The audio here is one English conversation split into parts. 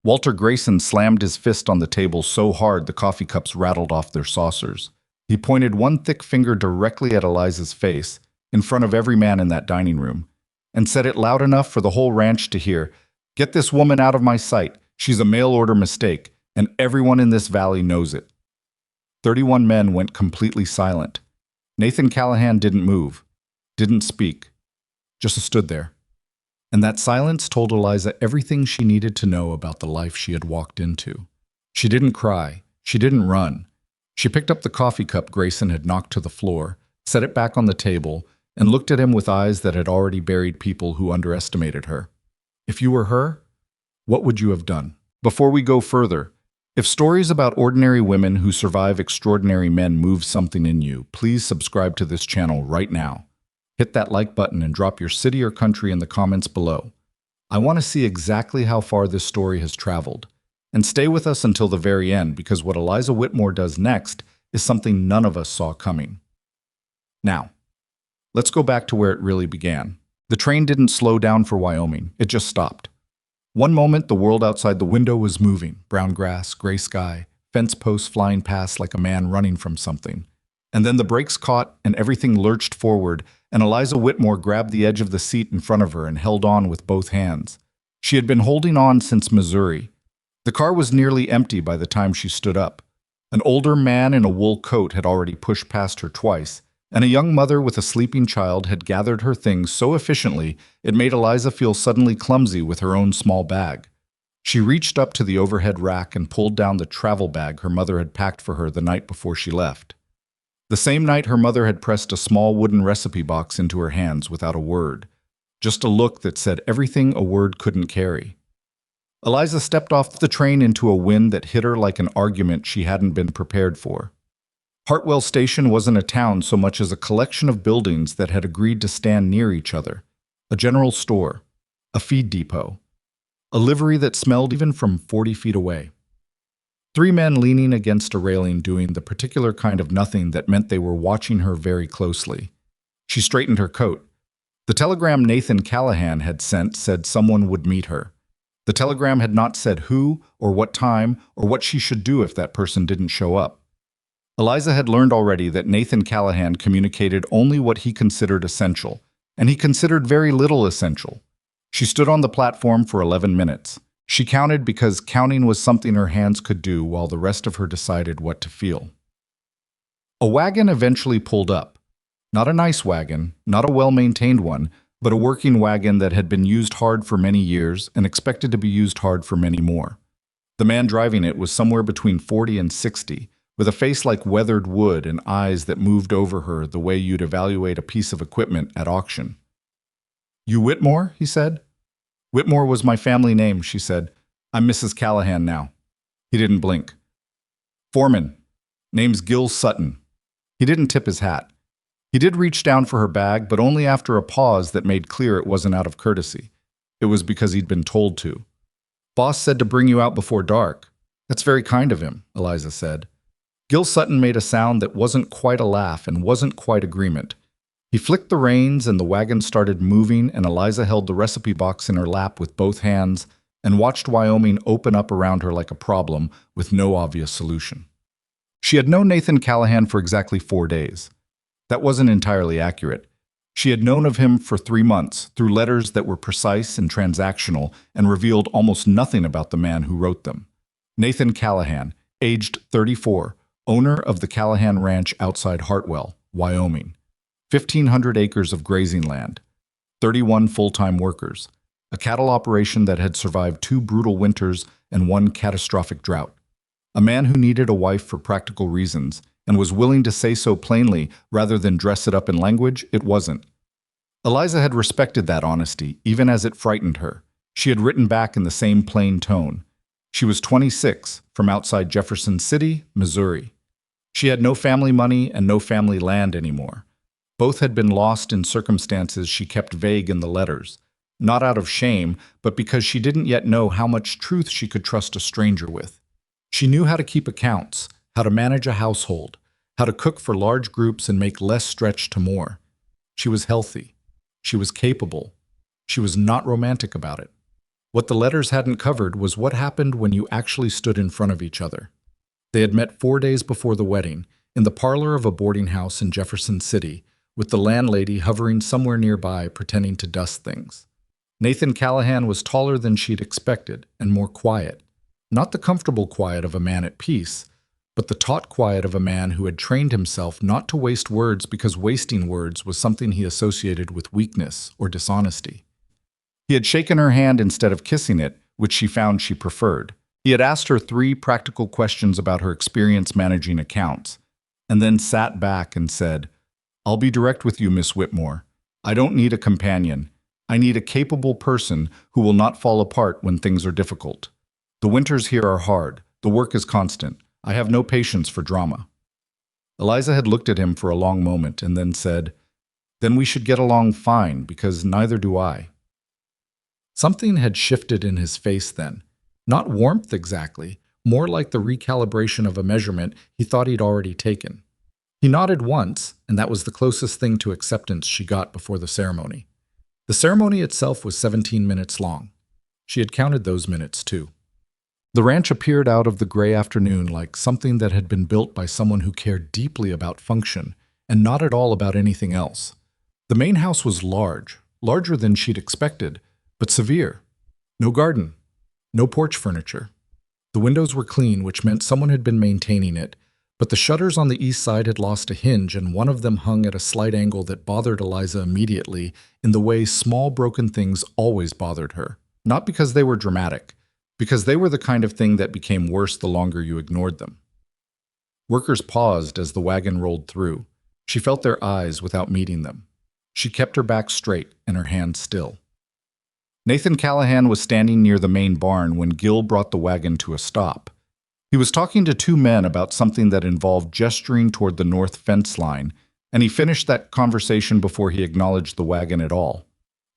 Walter Grayson slammed his fist on the table so hard the coffee cups rattled off their saucers. He pointed one thick finger directly at Eliza's face, in front of every man in that dining room, and said it loud enough for the whole ranch to hear, "Get this woman out of my sight. She's a mail-order mistake, and everyone in this valley knows it." 31 men went completely silent. Nathan Callahan didn't move, didn't speak, just stood there. And that silence told Eliza everything she needed to know about the life she had walked into. She didn't cry. She didn't run. She picked up the coffee cup Grayson had knocked to the floor, set it back on the table, and looked at him with eyes that had already buried people who underestimated her. If you were her, what would you have done? Before we go further, if stories about ordinary women who survive extraordinary men move something in you, please subscribe to this channel right now. Hit that like button and drop your city or country in the comments below. I want to see exactly how far this story has traveled. And stay with us until the very end, because what Eliza Whitmore does next is something none of us saw coming. Now, let's go back to where it really began. The train didn't slow down for Wyoming, it just stopped. One moment, the world outside the window was moving. Brown grass, gray sky, fence posts flying past like a man running from something. And then the brakes caught and everything lurched forward, and Eliza Whitmore grabbed the edge of the seat in front of her and held on with both hands. She had been holding on since Missouri. The car was nearly empty by the time she stood up. An older man in a wool coat had already pushed past her twice, and a young mother with a sleeping child had gathered her things so efficiently it made Eliza feel suddenly clumsy with her own small bag. She reached up to the overhead rack and pulled down the travel bag her mother had packed for her the night before she left. The same night her mother had pressed a small wooden recipe box into her hands without a word, just a look that said everything a word couldn't carry. Eliza stepped off the train into a wind that hit her like an argument she hadn't been prepared for. Hartwell Station wasn't a town so much as a collection of buildings that had agreed to stand near each other. A general store, a feed depot, a livery that smelled even from 40 feet away. 3 men leaning against a railing doing the particular kind of nothing that meant they were watching her very closely. She straightened her coat. The telegram Nathan Callahan had sent said someone would meet her. The telegram had not said who or what time or what she should do if that person didn't show up. Eliza had learned already that Nathan Callahan communicated only what he considered essential, and he considered very little essential. She stood on the platform for 11 minutes. She counted because counting was something her hands could do while the rest of her decided what to feel. A wagon eventually pulled up. Not a nice wagon, not a well-maintained one, but a working wagon that had been used hard for many years and expected to be used hard for many more. The man driving it was somewhere between 40 and 60, with a face like weathered wood and eyes that moved over her the way you'd evaluate a piece of equipment at auction. "You Whitmore?" he said. "Whitmore was my family name," she said. "I'm Mrs. Callahan now." He didn't blink. "Foreman. Name's Gil Sutton." He didn't tip his hat. He did reach down for her bag, but only after a pause that made clear it wasn't out of courtesy. It was because he'd been told to. "Boss said to bring you out before dark." "That's very kind of him," Eliza said. Gil Sutton made a sound that wasn't quite a laugh and wasn't quite agreement. He flicked the reins and the wagon started moving, and Eliza held the recipe box in her lap with both hands and watched Wyoming open up around her like a problem with no obvious solution. She had known Nathan Callahan for exactly 4 days. That wasn't entirely accurate. She had known of him for 3 months through letters that were precise and transactional and revealed almost nothing about the man who wrote them. Nathan Callahan, aged 34, owner of the Callahan Ranch outside Hartwell, Wyoming. 1,500 acres of grazing land, 31 full-time workers, a cattle operation that had survived 2 brutal winters and 1 catastrophic drought. A man who needed a wife for practical reasons and was willing to say so plainly rather than dress it up in language it wasn't. Eliza had respected that honesty, even as it frightened her. She had written back in the same plain tone. She was 26, from outside Jefferson City, Missouri. She had no family money and no family land anymore. Both had been lost in circumstances she kept vague in the letters, not out of shame, but because she didn't yet know how much truth she could trust a stranger with. She knew how to keep accounts, how to manage a household, how to cook for large groups and make less stretch to more. She was healthy. She was capable. She was not romantic about it. What the letters hadn't covered was what happened when you actually stood in front of each other. They had met 4 days before the wedding, in the parlor of a boarding house in Jefferson City, with the landlady hovering somewhere nearby pretending to dust things. Nathan Callahan was taller than she'd expected and more quiet. Not the comfortable quiet of a man at peace, but the taut quiet of a man who had trained himself not to waste words because wasting words was something he associated with weakness or dishonesty. He had shaken her hand instead of kissing it, which she found she preferred. He had asked her 3 practical questions about her experience managing accounts, and then sat back and said, "I'll be direct with you, Miss Whitmore. I don't need a companion. I need a capable person who will not fall apart when things are difficult. The winters here are hard. The work is constant. I have no patience for drama." Eliza had looked at him for a long moment and then said, "Then we should get along fine, because neither do I." Something had shifted in his face then. Not warmth exactly, more like the recalibration of a measurement he thought he'd already taken. He nodded once, and that was the closest thing to acceptance she got before the ceremony. The ceremony itself was 17 minutes long. She had counted those minutes, too. The ranch appeared out of the gray afternoon like something that had been built by someone who cared deeply about function and not at all about anything else. The main house was large, larger than she'd expected, but severe. No garden, no porch furniture. The windows were clean, which meant someone had been maintaining it, but the shutters on the east side had lost a hinge and one of them hung at a slight angle that bothered Eliza immediately in the way small broken things always bothered her. Not because they were dramatic, because they were the kind of thing that became worse the longer you ignored them. Workers paused as the wagon rolled through. She felt their eyes without meeting them. She kept her back straight and her hands still. Nathan Callahan was standing near the main barn when Gil brought the wagon to a stop. He was talking to 2 men about something that involved gesturing toward the north fence line, and he finished that conversation before he acknowledged the wagon at all.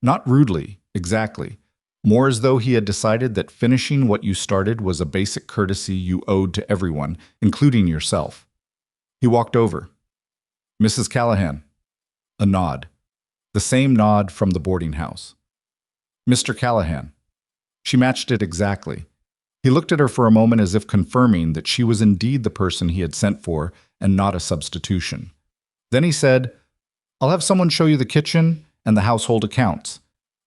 Not rudely, exactly. More as though he had decided that finishing what you started was a basic courtesy you owed to everyone, including yourself. He walked over. "Mrs. Callahan." A nod. The same nod from the boarding house. "Mr. Callahan." She matched it exactly. He looked at her for a moment as if confirming that she was indeed the person he had sent for and not a substitution. Then he said, "I'll have someone show you the kitchen and the household accounts.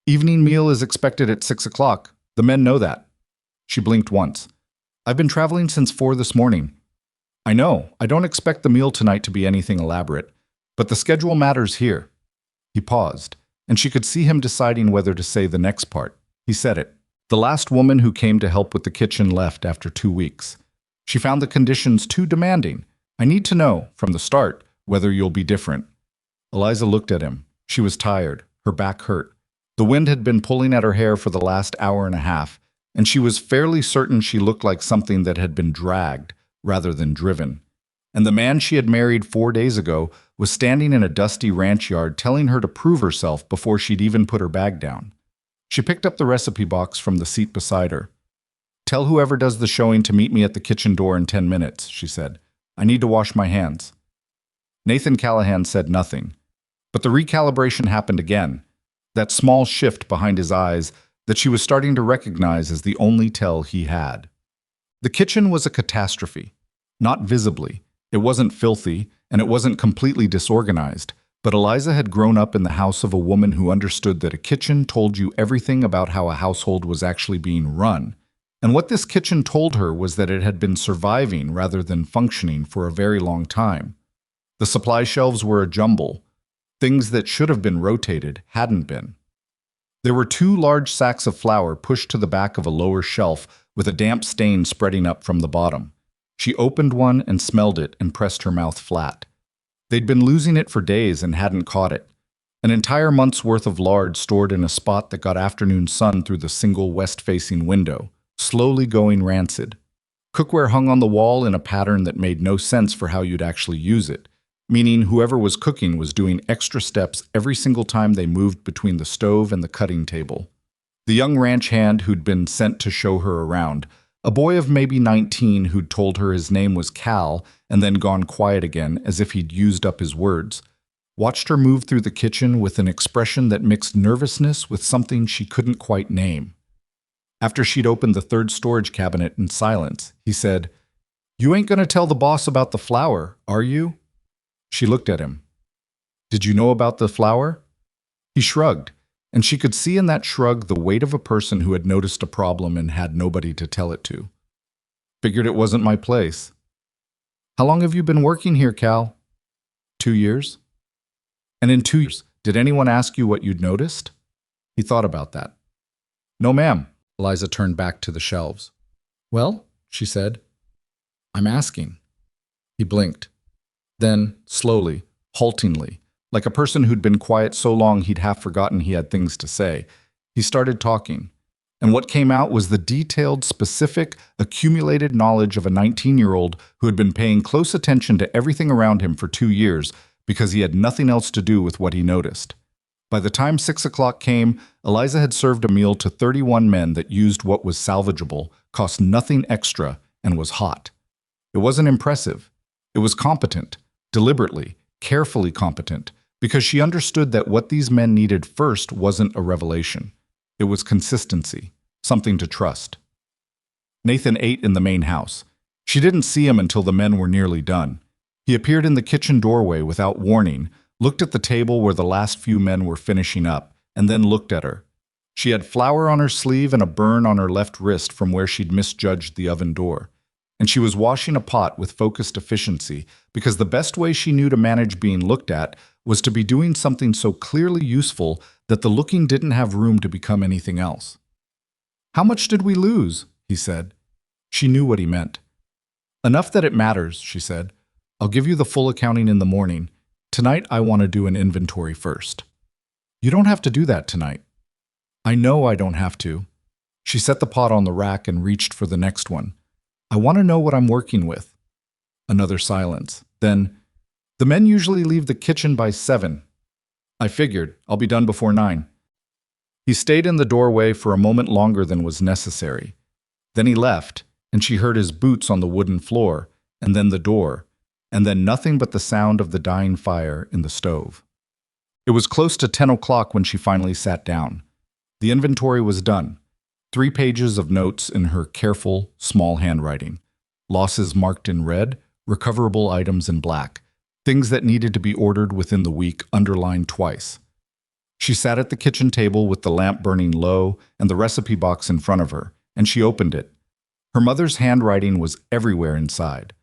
Evening meal is expected at 6 o'clock. The men know that." She blinked once. "I've been traveling since 4 this morning." "I know. I don't expect the meal tonight to be anything elaborate. But the schedule matters here." He paused, and she could see him deciding whether to say the next part. He said it. "The last woman who came to help with the kitchen left after 2 weeks. She found the conditions too demanding. I need to know, from the start, whether you'll be different." Eliza looked at him. She was tired. Her back hurt. The wind had been pulling at her hair for the last hour and a half, and she was fairly certain she looked like something that had been dragged rather than driven. And the man she had married 4 days ago was standing in a dusty ranch yard telling her to prove herself before she'd even put her bag down. She picked up the recipe box from the seat beside her. "Tell whoever does the showing to meet me at the kitchen door in 10 minutes, she said. "I need to wash my hands." Nathan Callahan said nothing. But the recalibration happened again. That small shift behind his eyes that she was starting to recognize as the only tell he had. The kitchen was a catastrophe. Not visibly. It wasn't filthy, and it wasn't completely disorganized, but Eliza had grown up in the house of a woman who understood that a kitchen told you everything about how a household was actually being run. And what this kitchen told her was that it had been surviving rather than functioning for a very long time. The supply shelves were a jumble. Things that should have been rotated hadn't been. There were 2 large sacks of flour pushed to the back of a lower shelf with a damp stain spreading up from the bottom. She opened one and smelled it and pressed her mouth flat. They'd been losing it for days and hadn't caught it. An entire month's worth of lard stored in a spot that got afternoon sun through the single west-facing window, slowly going rancid. Cookware hung on the wall in a pattern that made no sense for how you'd actually use it, meaning whoever was cooking was doing extra steps every single time they moved between the stove and the cutting table. The young ranch hand who'd been sent to show her around, a boy of maybe 19 who'd told her his name was Cal and then gone quiet again as if he'd used up his words, watched her move through the kitchen with an expression that mixed nervousness with something she couldn't quite name. After she'd opened the third storage cabinet in silence, he said, "You ain't going to tell the boss about the flower, are you?" She looked at him. "Did you know about the flower?" He shrugged, and she could see in that shrug the weight of a person who had noticed a problem and had nobody to tell it to. "Figured it wasn't my place." "How long have you been working here, Cal?" 2 years. "And in 2 years, did anyone ask you what you'd noticed?" He thought about that. "No, ma'am." Eliza turned back to the shelves. "Well," she said, "I'm asking." He blinked. Then, slowly, haltingly, like a person who'd been quiet so long he'd half forgotten he had things to say, he started talking. And what came out was the detailed, specific, accumulated knowledge of a 19-year-old who had been paying close attention to everything around him for 2 years because he had nothing else to do with what he noticed. By the time 6 o'clock came, Eliza had served a meal to 31 men that used what was salvageable, cost nothing extra, and was hot. It wasn't impressive. It was competent, deliberately, carefully competent, because she understood that what these men needed first wasn't a revelation. It was consistency, something to trust. Nathan ate in the main house. She didn't see him until the men were nearly done. He appeared in the kitchen doorway without warning, looked at the table where the last few men were finishing up, and then looked at her. She had flour on her sleeve and a burn on her left wrist from where she'd misjudged the oven door. And she was washing a pot with focused efficiency because the best way she knew to manage being looked at was to be doing something so clearly useful that the looking didn't have room to become anything else. "How much did we lose?" he said. She knew what he meant. "Enough that it matters," she said. "I'll give you the full accounting in the morning. Tonight I want to do an inventory first." "You don't have to do that tonight." "I know I don't have to." She set the pot on the rack and reached for the next one. "I want to know what I'm working with." Another silence. Then, "The men usually leave the kitchen by 7. I figured I'll be done before 9. He stayed in the doorway for a moment longer than was necessary. Then he left, and she heard his boots on the wooden floor, and then the door, and then nothing but the sound of the dying fire in the stove. It was close to 10 o'clock when she finally sat down. The inventory was done. 3 pages of notes in her careful, small handwriting. Losses marked in red, recoverable items in black. Things that needed to be ordered within the week underlined twice. She sat at the kitchen table with the lamp burning low and the recipe box in front of her, and she opened it. Her mother's handwriting was everywhere inside.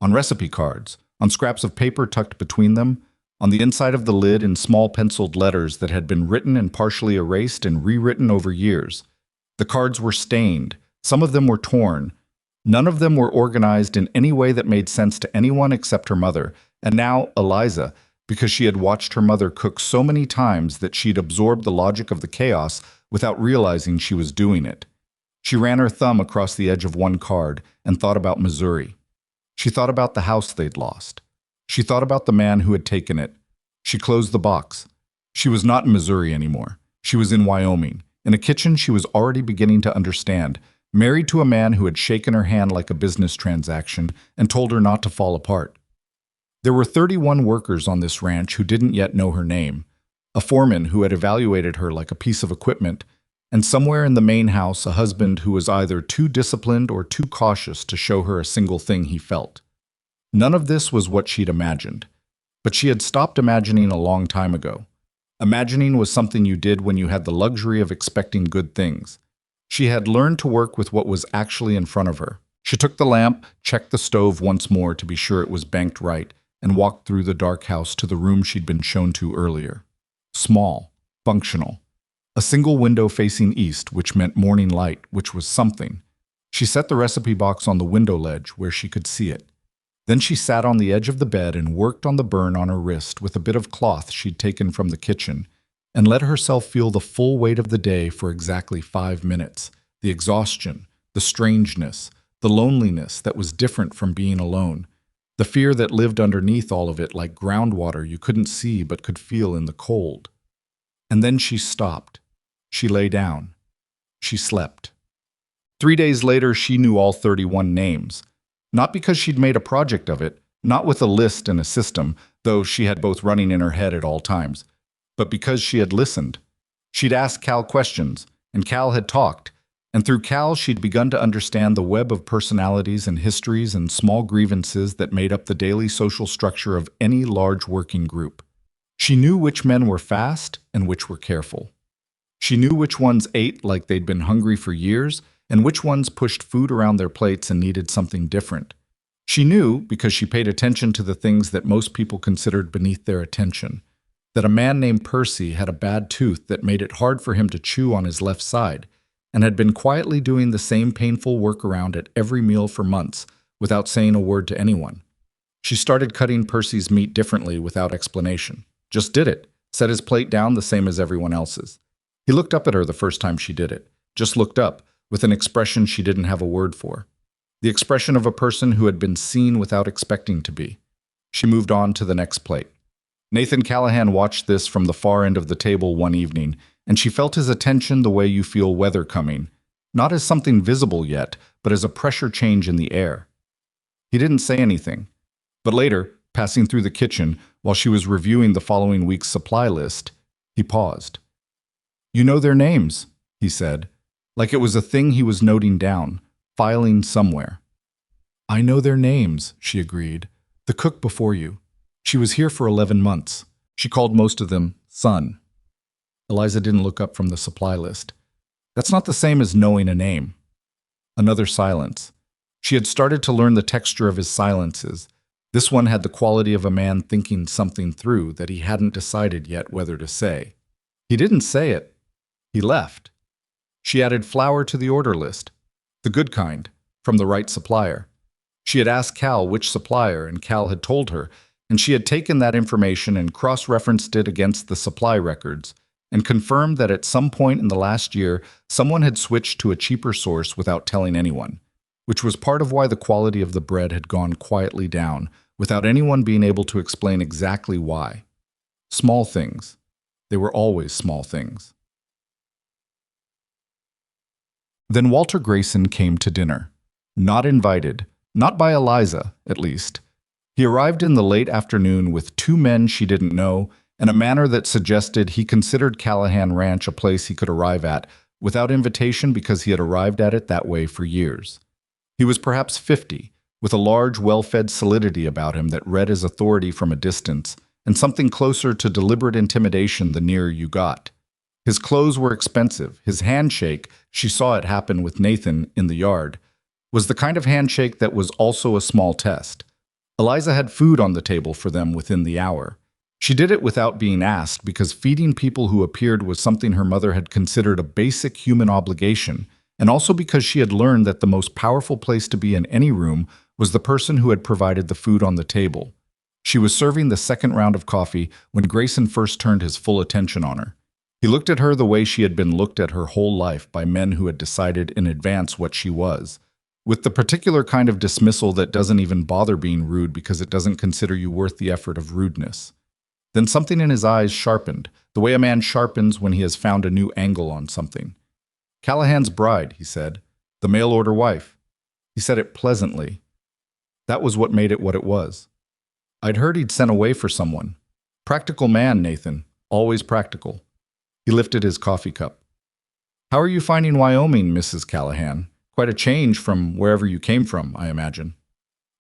On recipe cards, on scraps of paper tucked between them, on the inside of the lid in small penciled letters that had been written and partially erased and rewritten over years. The cards were stained. Some of them were torn. None of them were organized in any way that made sense to anyone except her mother, and now Eliza, because she had watched her mother cook so many times that she'd absorbed the logic of the chaos without realizing she was doing it. She ran her thumb across the edge of one card and thought about Missouri. She thought about the house they'd lost. She thought about the man who had taken it. She closed the box. She was not in Missouri anymore. She was in Wyoming. In a kitchen she was already beginning to understand, married to a man who had shaken her hand like a business transaction and told her not to fall apart. There were 31 workers on this ranch who didn't yet know her name, a foreman who had evaluated her like a piece of equipment, and somewhere in the main house a husband who was either too disciplined or too cautious to show her a single thing he felt. None of this was what she'd imagined, but she had stopped imagining a long time ago. Imagining was something you did when you had the luxury of expecting good things. She had learned to work with what was actually in front of her. She took the lamp, checked the stove once more to be sure it was banked right, and walked through the dark house to the room she'd been shown to earlier. Small, functional. A single window facing east, which meant morning light, which was something. She set the recipe box on the window ledge where she could see it. Then she sat on the edge of the bed and worked on the burn on her wrist with a bit of cloth she'd taken from the kitchen, and let herself feel the full weight of the day for exactly 5 minutes. The exhaustion, the strangeness, the loneliness that was different from being alone. The fear that lived underneath all of it like groundwater you couldn't see but could feel in the cold. And then she stopped. She lay down. She slept. 3 days later, she knew all 31 names. Not because she'd made a project of it, not with a list and a system, though she had both running in her head at all times, but because she had listened. She'd asked Cal questions, and Cal had talked, And through Cal, she'd begun to understand the web of personalities and histories and small grievances that made up the daily social structure of any large working group. She knew which men were fast and which were careful. She knew which ones ate like they'd been hungry for years and which ones pushed food around their plates and needed something different. She knew, because she paid attention to the things that most people considered beneath their attention, that a man named Percy had a bad tooth that made it hard for him to chew on his left side, and had been quietly doing the same painful workaround at every meal for months without saying a word to anyone. She started cutting Percy's meat differently without explanation. Just did it, set his plate down the same as everyone else's. He looked up at her the first time she did it, just looked up, with an expression she didn't have a word for. The expression of a person who had been seen without expecting to be. She moved on to the next plate. Nathan Callahan watched this from the far end of the table one evening, and she felt his attention the way you feel weather coming, not as something visible yet, but as a pressure change in the air. He didn't say anything, but later, passing through the kitchen while she was reviewing the following week's supply list, he paused. "You know their names," he said, like it was a thing he was noting down, filing somewhere. "I know their names," she agreed. "The cook before you. She was here for 11 months. She called most of them son." Eliza didn't look up from the supply list. That's not the same as knowing a name. Another silence. She had started to learn the texture of his silences. This one had the quality of a man thinking something through that he hadn't decided yet whether to say. He didn't say it. He left. She added flour to the order list. The good kind, from the right supplier. She had asked Cal which supplier, and Cal had told her, and she had taken that information and cross-referenced it against the supply records, and confirmed that at some point in the last year, someone had switched to a cheaper source without telling anyone, which was part of why the quality of the bread had gone quietly down, without anyone being able to explain exactly why. Small things. They were always small things. Then Walter Grayson came to dinner. Not invited. Not by Eliza, at least. He arrived in the late afternoon with two men she didn't know, in a manner that suggested he considered Callahan Ranch a place he could arrive at without invitation because he had arrived at it that way for years. He was perhaps 50, with a large, well-fed solidity about him that read as authority from a distance, and something closer to deliberate intimidation the nearer you got. His clothes were expensive. His handshake, she saw it happen with Nathan in the yard, was the kind of handshake that was also a small test. Eliza had food on the table for them within the hour. She did it without being asked because feeding people who appeared was something her mother had considered a basic human obligation, and also because she had learned that the most powerful place to be in any room was the person who had provided the food on the table. She was serving the second round of coffee when Grayson first turned his full attention on her. He looked at her the way she had been looked at her whole life by men who had decided in advance what she was, with the particular kind of dismissal that doesn't even bother being rude because it doesn't consider you worth the effort of rudeness. Then something in his eyes sharpened, the way a man sharpens when he has found a new angle on something. "Callahan's bride," he said. "The mail-order wife." He said it pleasantly. That was what made it what it was. "I'd heard he'd sent away for someone. Practical man, Nathan. Always practical." He lifted his coffee cup. "How are you finding Wyoming, Mrs. Callahan? Quite a change from wherever you came from, I imagine."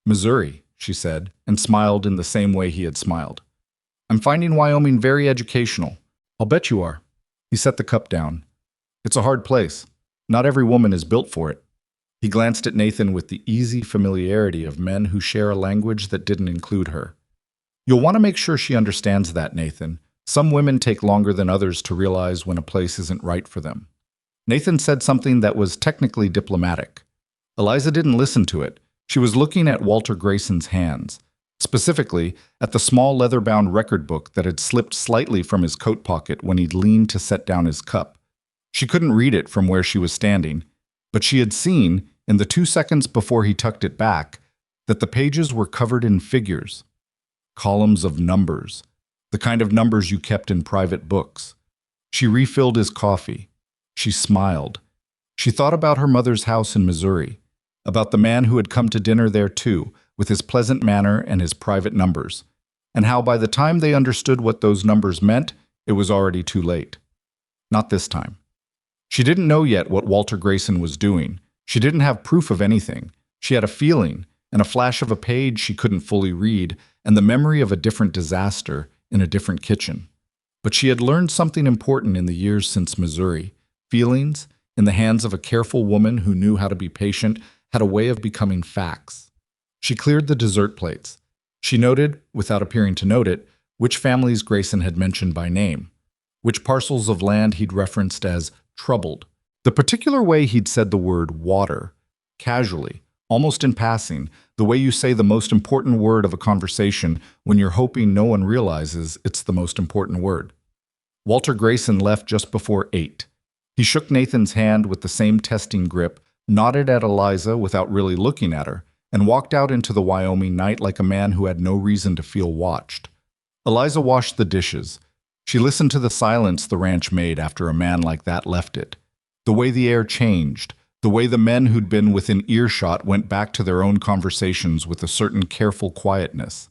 "Missouri," she said, and smiled in the same way he had smiled. "I'm finding Wyoming very educational. I'll bet you are." He set the cup down. "It's a hard place. Not every woman is built for it." He glanced at Nathan with the easy familiarity of men who share a language that didn't include her. "You'll want to make sure she understands that, Nathan. Some women take longer than others to realize when a place isn't right for them." Nathan said something that was technically diplomatic. Eliza didn't listen to it. She was looking at Walter Grayson's hands, specifically at the small leather-bound record book that had slipped slightly from his coat pocket when he'd leaned to set down his cup. She couldn't read it from where she was standing, but she had seen, in the 2 seconds before he tucked it back, that the pages were covered in figures. Columns of numbers, the kind of numbers you kept in private books. She refilled his coffee. She smiled. She thought about her mother's house in Missouri, about the man who had come to dinner there too, with his pleasant manner and his private numbers, and how by the time they understood what those numbers meant, it was already too late. Not this time. She didn't know yet what Walter Grayson was doing. She didn't have proof of anything. She had a feeling, and a flash of a page she couldn't fully read, and the memory of a different disaster in a different kitchen. But she had learned something important in the years since Missouri. Feelings, in the hands of a careful woman who knew how to be patient, had a way of becoming facts. She cleared the dessert plates. She noted, without appearing to note it, which families Grayson had mentioned by name, which parcels of land he'd referenced as troubled, the particular way he'd said the word water, casually, almost in passing, the way you say the most important word of a conversation when you're hoping no one realizes it's the most important word. Walter Grayson left just before 8. He shook Nathan's hand with the same testing grip, nodded at Eliza without really looking at her, and walked out into the Wyoming night like a man who had no reason to feel watched. Eliza washed the dishes. She listened to the silence the ranch made after a man like that left it. The way the air changed, the way the men who'd been within earshot went back to their own conversations with a certain careful quietness.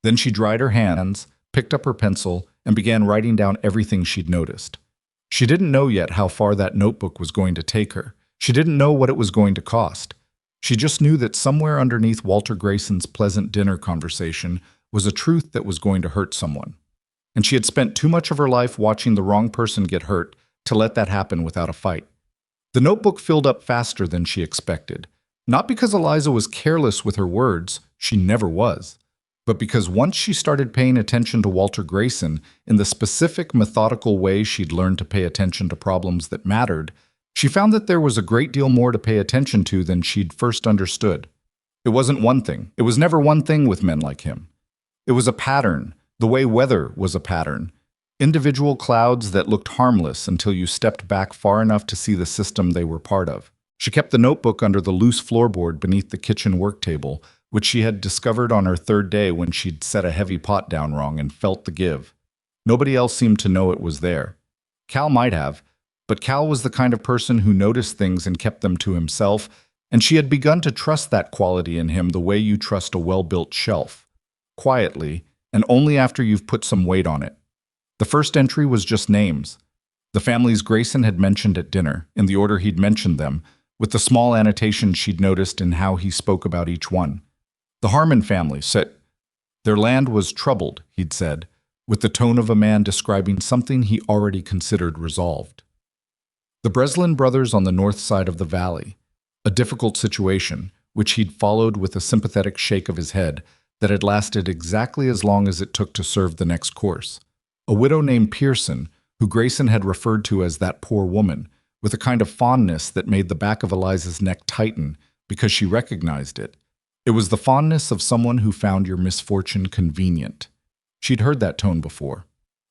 Then she dried her hands, picked up her pencil, and began writing down everything she'd noticed. She didn't know yet how far that notebook was going to take her. She didn't know what it was going to cost. She just knew that somewhere underneath Walter Grayson's pleasant dinner conversation was a truth that was going to hurt someone. And she had spent too much of her life watching the wrong person get hurt to let that happen without a fight. The notebook filled up faster than she expected. Not because Eliza was careless with her words, she never was, but because once she started paying attention to Walter Grayson in the specific, methodical way she'd learned to pay attention to problems that mattered, she found that there was a great deal more to pay attention to than she'd first understood. It wasn't one thing. It was never one thing with men like him. It was a pattern, the way weather was a pattern. Individual clouds that looked harmless until you stepped back far enough to see the system they were part of. She kept the notebook under the loose floorboard beneath the kitchen work table, which she had discovered on her third day when she'd set a heavy pot down wrong and felt the give. Nobody else seemed to know it was there. Cal might have, but Cal was the kind of person who noticed things and kept them to himself, and she had begun to trust that quality in him the way you trust a well-built shelf. Quietly, and only after you've put some weight on it. The first entry was just names. The families Grayson had mentioned at dinner, in the order he'd mentioned them, with the small annotations she'd noticed in how he spoke about each one. The Harmon family said, "Their land was troubled," he'd said, with the tone of a man describing something he already considered resolved. The Breslin brothers on the north side of the valley, a difficult situation, which he'd followed with a sympathetic shake of his head that had lasted exactly as long as it took to serve the next course. A widow named Pearson, who Grayson had referred to as that poor woman, with a kind of fondness that made the back of Eliza's neck tighten because she recognized it. It was the fondness of someone who found your misfortune convenient. She'd heard that tone before.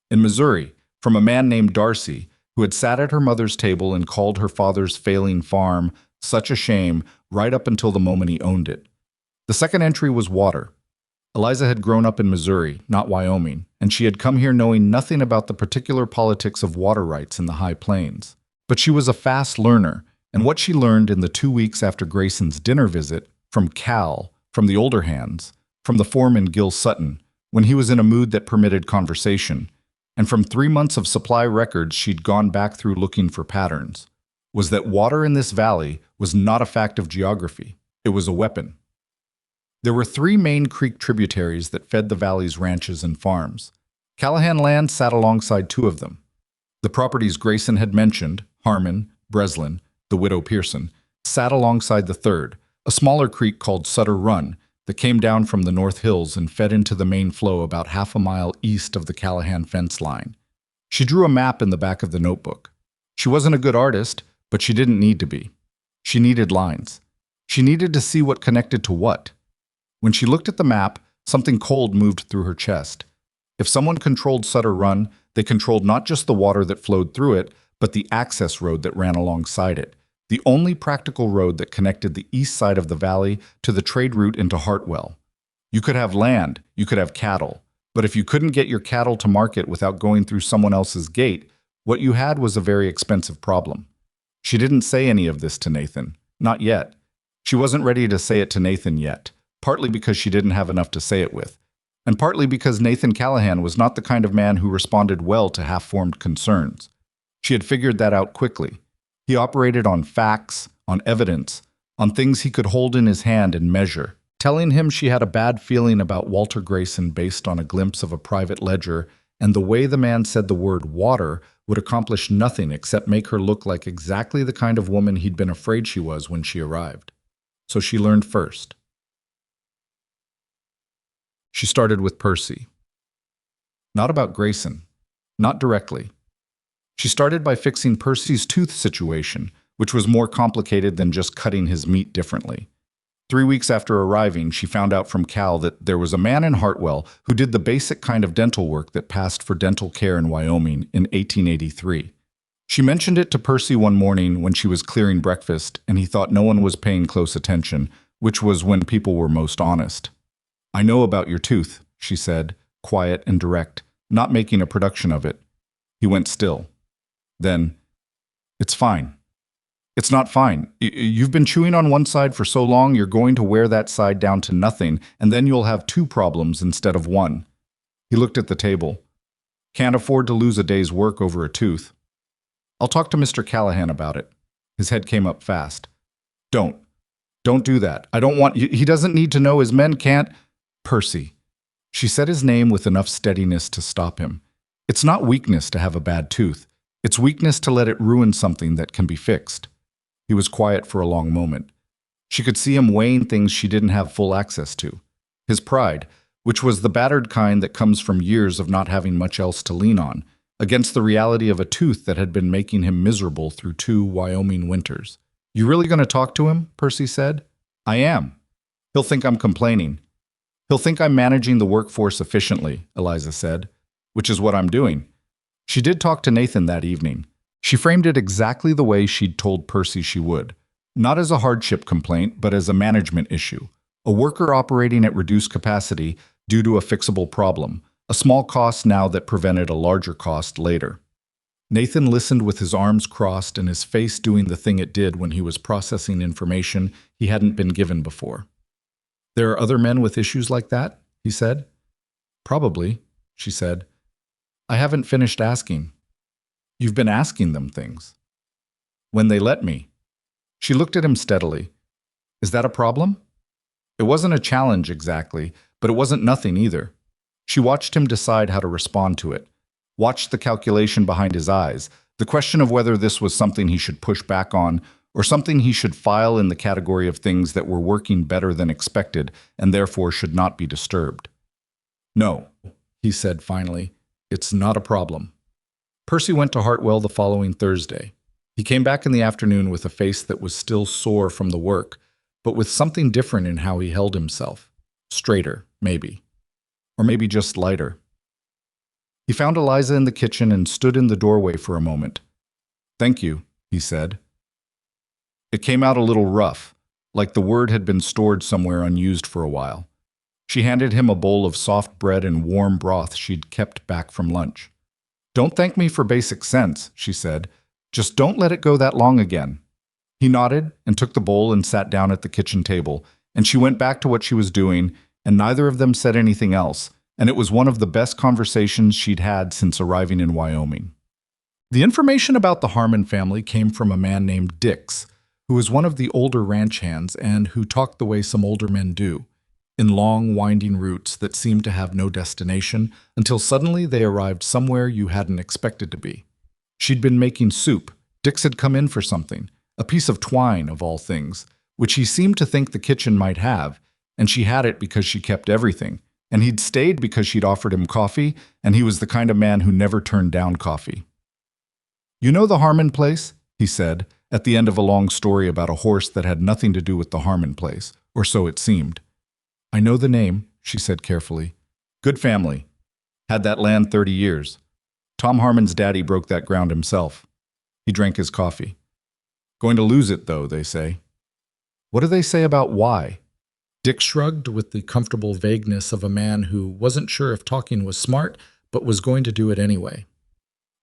In Missouri, from a man named Darcy, who had sat at her mother's table and called her father's failing farm such a shame right up until the moment he owned it. The second entry was water. Eliza had grown up in Missouri, not Wyoming, and she had come here knowing nothing about the particular politics of water rights in the High Plains. But she was a fast learner, and what she learned in the 2 weeks after Grayson's dinner visit, from Cal, from the older hands, from the foreman Gil Sutton, when he was in a mood that permitted conversation, and from 3 months of supply records she'd gone back through looking for patterns, was that water in this valley was not a fact of geography. It was a weapon. There were 3 main creek tributaries that fed the valley's ranches and farms. Callahan land sat alongside 2 of them. The properties Grayson had mentioned, Harmon, Breslin, the widow Pearson, sat alongside the third, a smaller creek called Sutter Run that came down from the North Hills and fed into the main flow about half a mile east of the Callahan fence line. She drew a map in the back of the notebook. She wasn't a good artist, but she didn't need to be. She needed lines. She needed to see what connected to what. When she looked at the map, something cold moved through her chest. If someone controlled Sutter Run, they controlled not just the water that flowed through it, but the access road that ran alongside it, the only practical road that connected the east side of the valley to the trade route into Hartwell. You could have land, you could have cattle, but if you couldn't get your cattle to market without going through someone else's gate, what you had was a very expensive problem. She didn't say any of this to Nathan, not yet. She wasn't ready to say it to Nathan yet. Partly because she didn't have enough to say it with, and partly because Nathan Callahan was not the kind of man who responded well to half-formed concerns. She had figured that out quickly. He operated on facts, on evidence, on things he could hold in his hand and measure. Telling him she had a bad feeling about Walter Grayson based on a glimpse of a private ledger, and the way the man said the word water would accomplish nothing except make her look like exactly the kind of woman he'd been afraid she was when she arrived. So she learned first. She started with Percy. Not about Grayson. Not directly. She started by fixing Percy's tooth situation, which was more complicated than just cutting his meat differently. 3 weeks after arriving, she found out from Cal that there was a man in Hartwell who did the basic kind of dental work that passed for dental care in Wyoming in 1883. She mentioned it to Percy one morning when she was clearing breakfast, and he thought no one was paying close attention, which was when people were most honest. "I know about your tooth," she said, quiet and direct, not making a production of it. He went still. Then, "It's fine." "It's not fine. You've been chewing on one side for so long, you're going to wear that side down to nothing, and then you'll have 2 problems instead of 1. He looked at the table. "Can't afford to lose a day's work over a tooth." "I'll talk to Mr. Callahan about it." His head came up fast. Don't do that. I don't want, he doesn't need to know. His men can't." "Percy." She said his name with enough steadiness to stop him. "It's not weakness to have a bad tooth. It's weakness to let it ruin something that can be fixed." He was quiet for a long moment. She could see him weighing things she didn't have full access to. His pride, which was the battered kind that comes from years of not having much else to lean on, against the reality of a tooth that had been making him miserable through 2 Wyoming winters. "You really going to talk to him?" Percy said. "I am. He'll think I'm complaining. He'll think I'm managing the workforce efficiently," Eliza said, "which is what I'm doing." She did talk to Nathan that evening. She framed it exactly the way she'd told Percy she would. Not as a hardship complaint, but as a management issue. A worker operating at reduced capacity due to a fixable problem. A small cost now that prevented a larger cost later. Nathan listened with his arms crossed and his face doing the thing it did when he was processing information he hadn't been given before. "There are other men with issues like that?" he said. "Probably," she said. "I haven't finished asking." "You've been asking them things." "When they let me." She looked at him steadily. "Is that a problem?" It wasn't a challenge exactly, but it wasn't nothing either. She watched him decide how to respond to it. Watched the calculation behind his eyes, the question of whether this was something he should push back on or something he should file in the category of things that were working better than expected and therefore should not be disturbed. "No," he said finally, "it's not a problem." Percy went to Hartwell the following Thursday. He came back in the afternoon with a face that was still sore from the work, but with something different in how he held himself. Straighter, maybe. Or maybe just lighter. He found Eliza in the kitchen and stood in the doorway for a moment. "Thank you," he said. It came out a little rough, like the word had been stored somewhere unused for a while. She handed him a bowl of soft bread and warm broth she'd kept back from lunch. "Don't thank me for basic sense," she said. "Just don't let it go that long again." He nodded and took the bowl and sat down at the kitchen table, and she went back to what she was doing, and neither of them said anything else, and it was one of the best conversations she'd had since arriving in Wyoming. The information about the Harmon family came from a man named Dix, who was one of the older ranch hands and who talked the way some older men do, in long, winding routes that seemed to have no destination until suddenly they arrived somewhere you hadn't expected to be. She'd been making soup. Dix had come in for something, a piece of twine of all things, which he seemed to think the kitchen might have, and she had it because she kept everything, and he'd stayed because she'd offered him coffee, and he was the kind of man who never turned down coffee. "You know the Harmon place?" he said, at the end of a long story about a horse that had nothing to do with the Harmon place, or so it seemed. "I know the name," she said carefully. "Good family. Had that land 30 years. Tom Harmon's daddy broke that ground himself." He drank his coffee. "Going to lose it, though, they say." "What do they say about why?" Dick shrugged with the comfortable vagueness of a man who wasn't sure if talking was smart, but was going to do it anyway.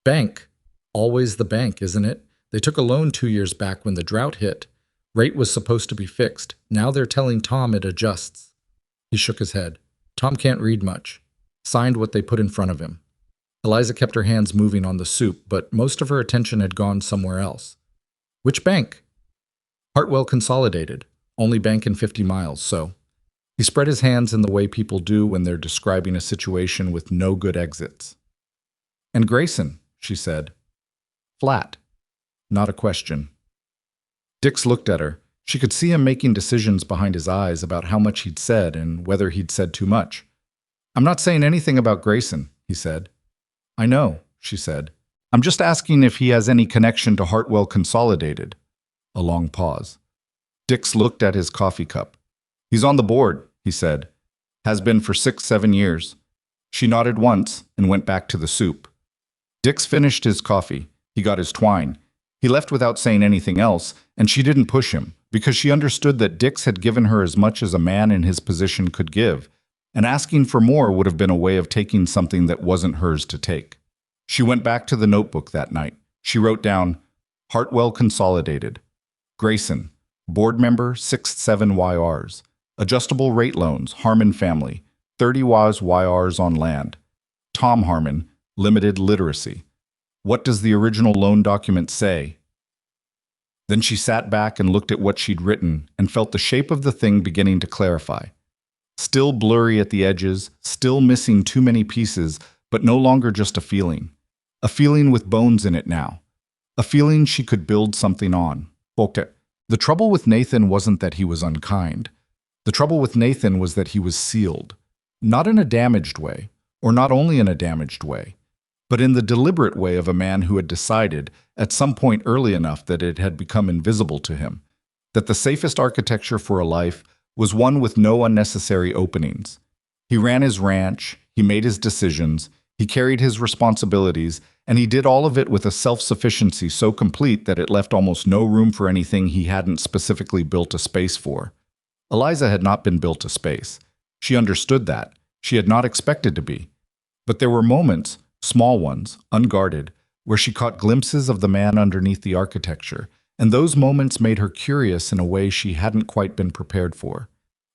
"Bank. Always the bank, isn't it? They took a loan 2 years back when the drought hit. Rate was supposed to be fixed. Now they're telling Tom it adjusts." He shook his head. "Tom can't read much." Signed what they put in front of him. Eliza kept her hands moving on the soup, but most of her attention had gone somewhere else. Which bank? Hartwell Consolidated. Only bank in 50 miles, so. He spread his hands in the way people do when they're describing a situation with no good exits. And Grayson, she said. Flat. Not a question. Dix looked at her. She could see him making decisions behind his eyes about how much he'd said and whether he'd said too much. I'm not saying anything about Grayson, he said. I know, she said. I'm just asking if he has any connection to Hartwell Consolidated. A long pause. Dix looked at his coffee cup. He's on the board, he said. Has been for 6-7 years. She nodded once and went back to the soup. Dix finished his coffee. He got his twine. He left without saying anything else, and she didn't push him, because she understood that Dix had given her as much as a man in his position could give, and asking for more would have been a way of taking something that wasn't hers to take. She went back to the notebook that night. She wrote down, Hartwell Consolidated. Grayson, board member 67YRs. Adjustable rate loans, Harmon family, 30 YRs on land. Tom Harmon, limited literacy. What does the original loan document say? Then she sat back and looked at what she'd written and felt the shape of the thing beginning to clarify. Still blurry at the edges, still missing too many pieces, but no longer just a feeling. A feeling with bones in it now. A feeling she could build something on. Okay. The trouble with Nathan wasn't that he was unkind. The trouble with Nathan was that he was sealed. Not in a damaged way, or not only in a damaged way, but in the deliberate way of a man who had decided, at some point early enough that it had become invisible to him, that the safest architecture for a life was one with no unnecessary openings. He ran his ranch, he made his decisions, he carried his responsibilities, and he did all of it with a self-sufficiency so complete that it left almost no room for anything he hadn't specifically built a space for. Eliza had not been built a space. She understood that. She had not expected to be. But there were moments, small ones, unguarded, where she caught glimpses of the man underneath the architecture, and those moments made her curious in a way she hadn't quite been prepared for.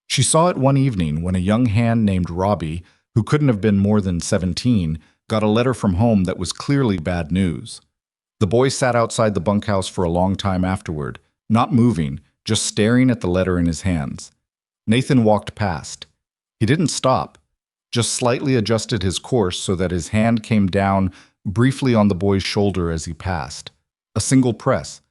She saw it one evening when a young hand named Robbie, who couldn't have been more than 17, got a letter from home that was clearly bad news. The boy sat outside the bunkhouse for a long time afterward, not moving, just staring at the letter in his hands. Nathan walked past. He didn't stop, just slightly adjusted his course so that his hand came down briefly on the boy's shoulder as he passed. A single press,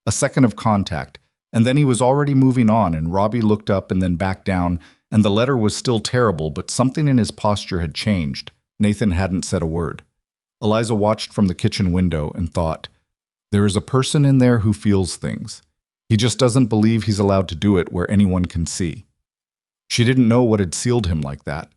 a second of contact, and then he was already moving on, and Robbie looked up and then back down, and the letter was still terrible, but something in his posture had changed. Nathan hadn't said a word. Eliza watched from the kitchen window and thought, there is a person in there who feels things. He just doesn't believe he's allowed to do it where anyone can see. She didn't know what had sealed him like that.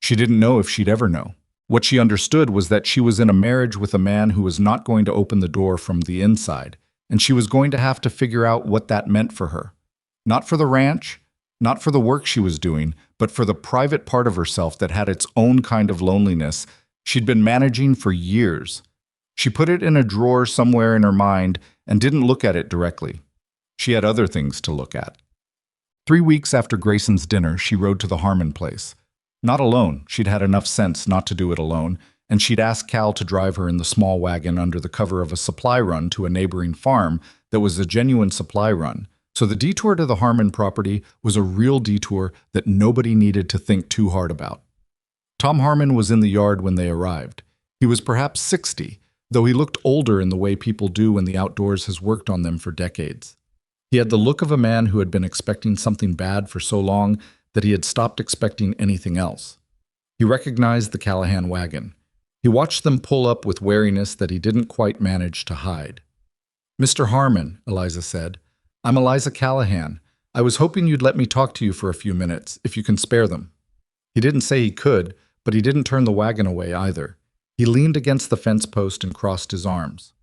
She didn't know if she'd ever know. What she understood was that she was in a marriage with a man who was not going to open the door from the inside, and she was going to have to figure out what that meant for her. Not for the ranch, not for the work she was doing, but for the private part of herself that had its own kind of loneliness she'd been managing for years. She put it in a drawer somewhere in her mind and didn't look at it directly. She had other things to look at. 3 weeks after Grayson's dinner, she rode to the Harmon place. Not alone, she'd had enough sense not to do it alone, and she'd asked Cal to drive her in the small wagon under the cover of a supply run to a neighboring farm that was a genuine supply run. So the detour to the Harmon property was a real detour that nobody needed to think too hard about. Tom Harmon was in the yard when they arrived. He was perhaps 60, though he looked older in the way people do when the outdoors has worked on them for decades. He had the look of a man who had been expecting something bad for so long that he had stopped expecting anything else. He recognized the Callahan wagon. He watched them pull up with wariness that he didn't quite manage to hide. Mr. Harmon, Eliza said, I'm Eliza Callahan. I was hoping you'd let me talk to you for a few minutes, if you can spare them. He didn't say he could, but he didn't turn the wagon away either. He leaned against the fence post and crossed his arms.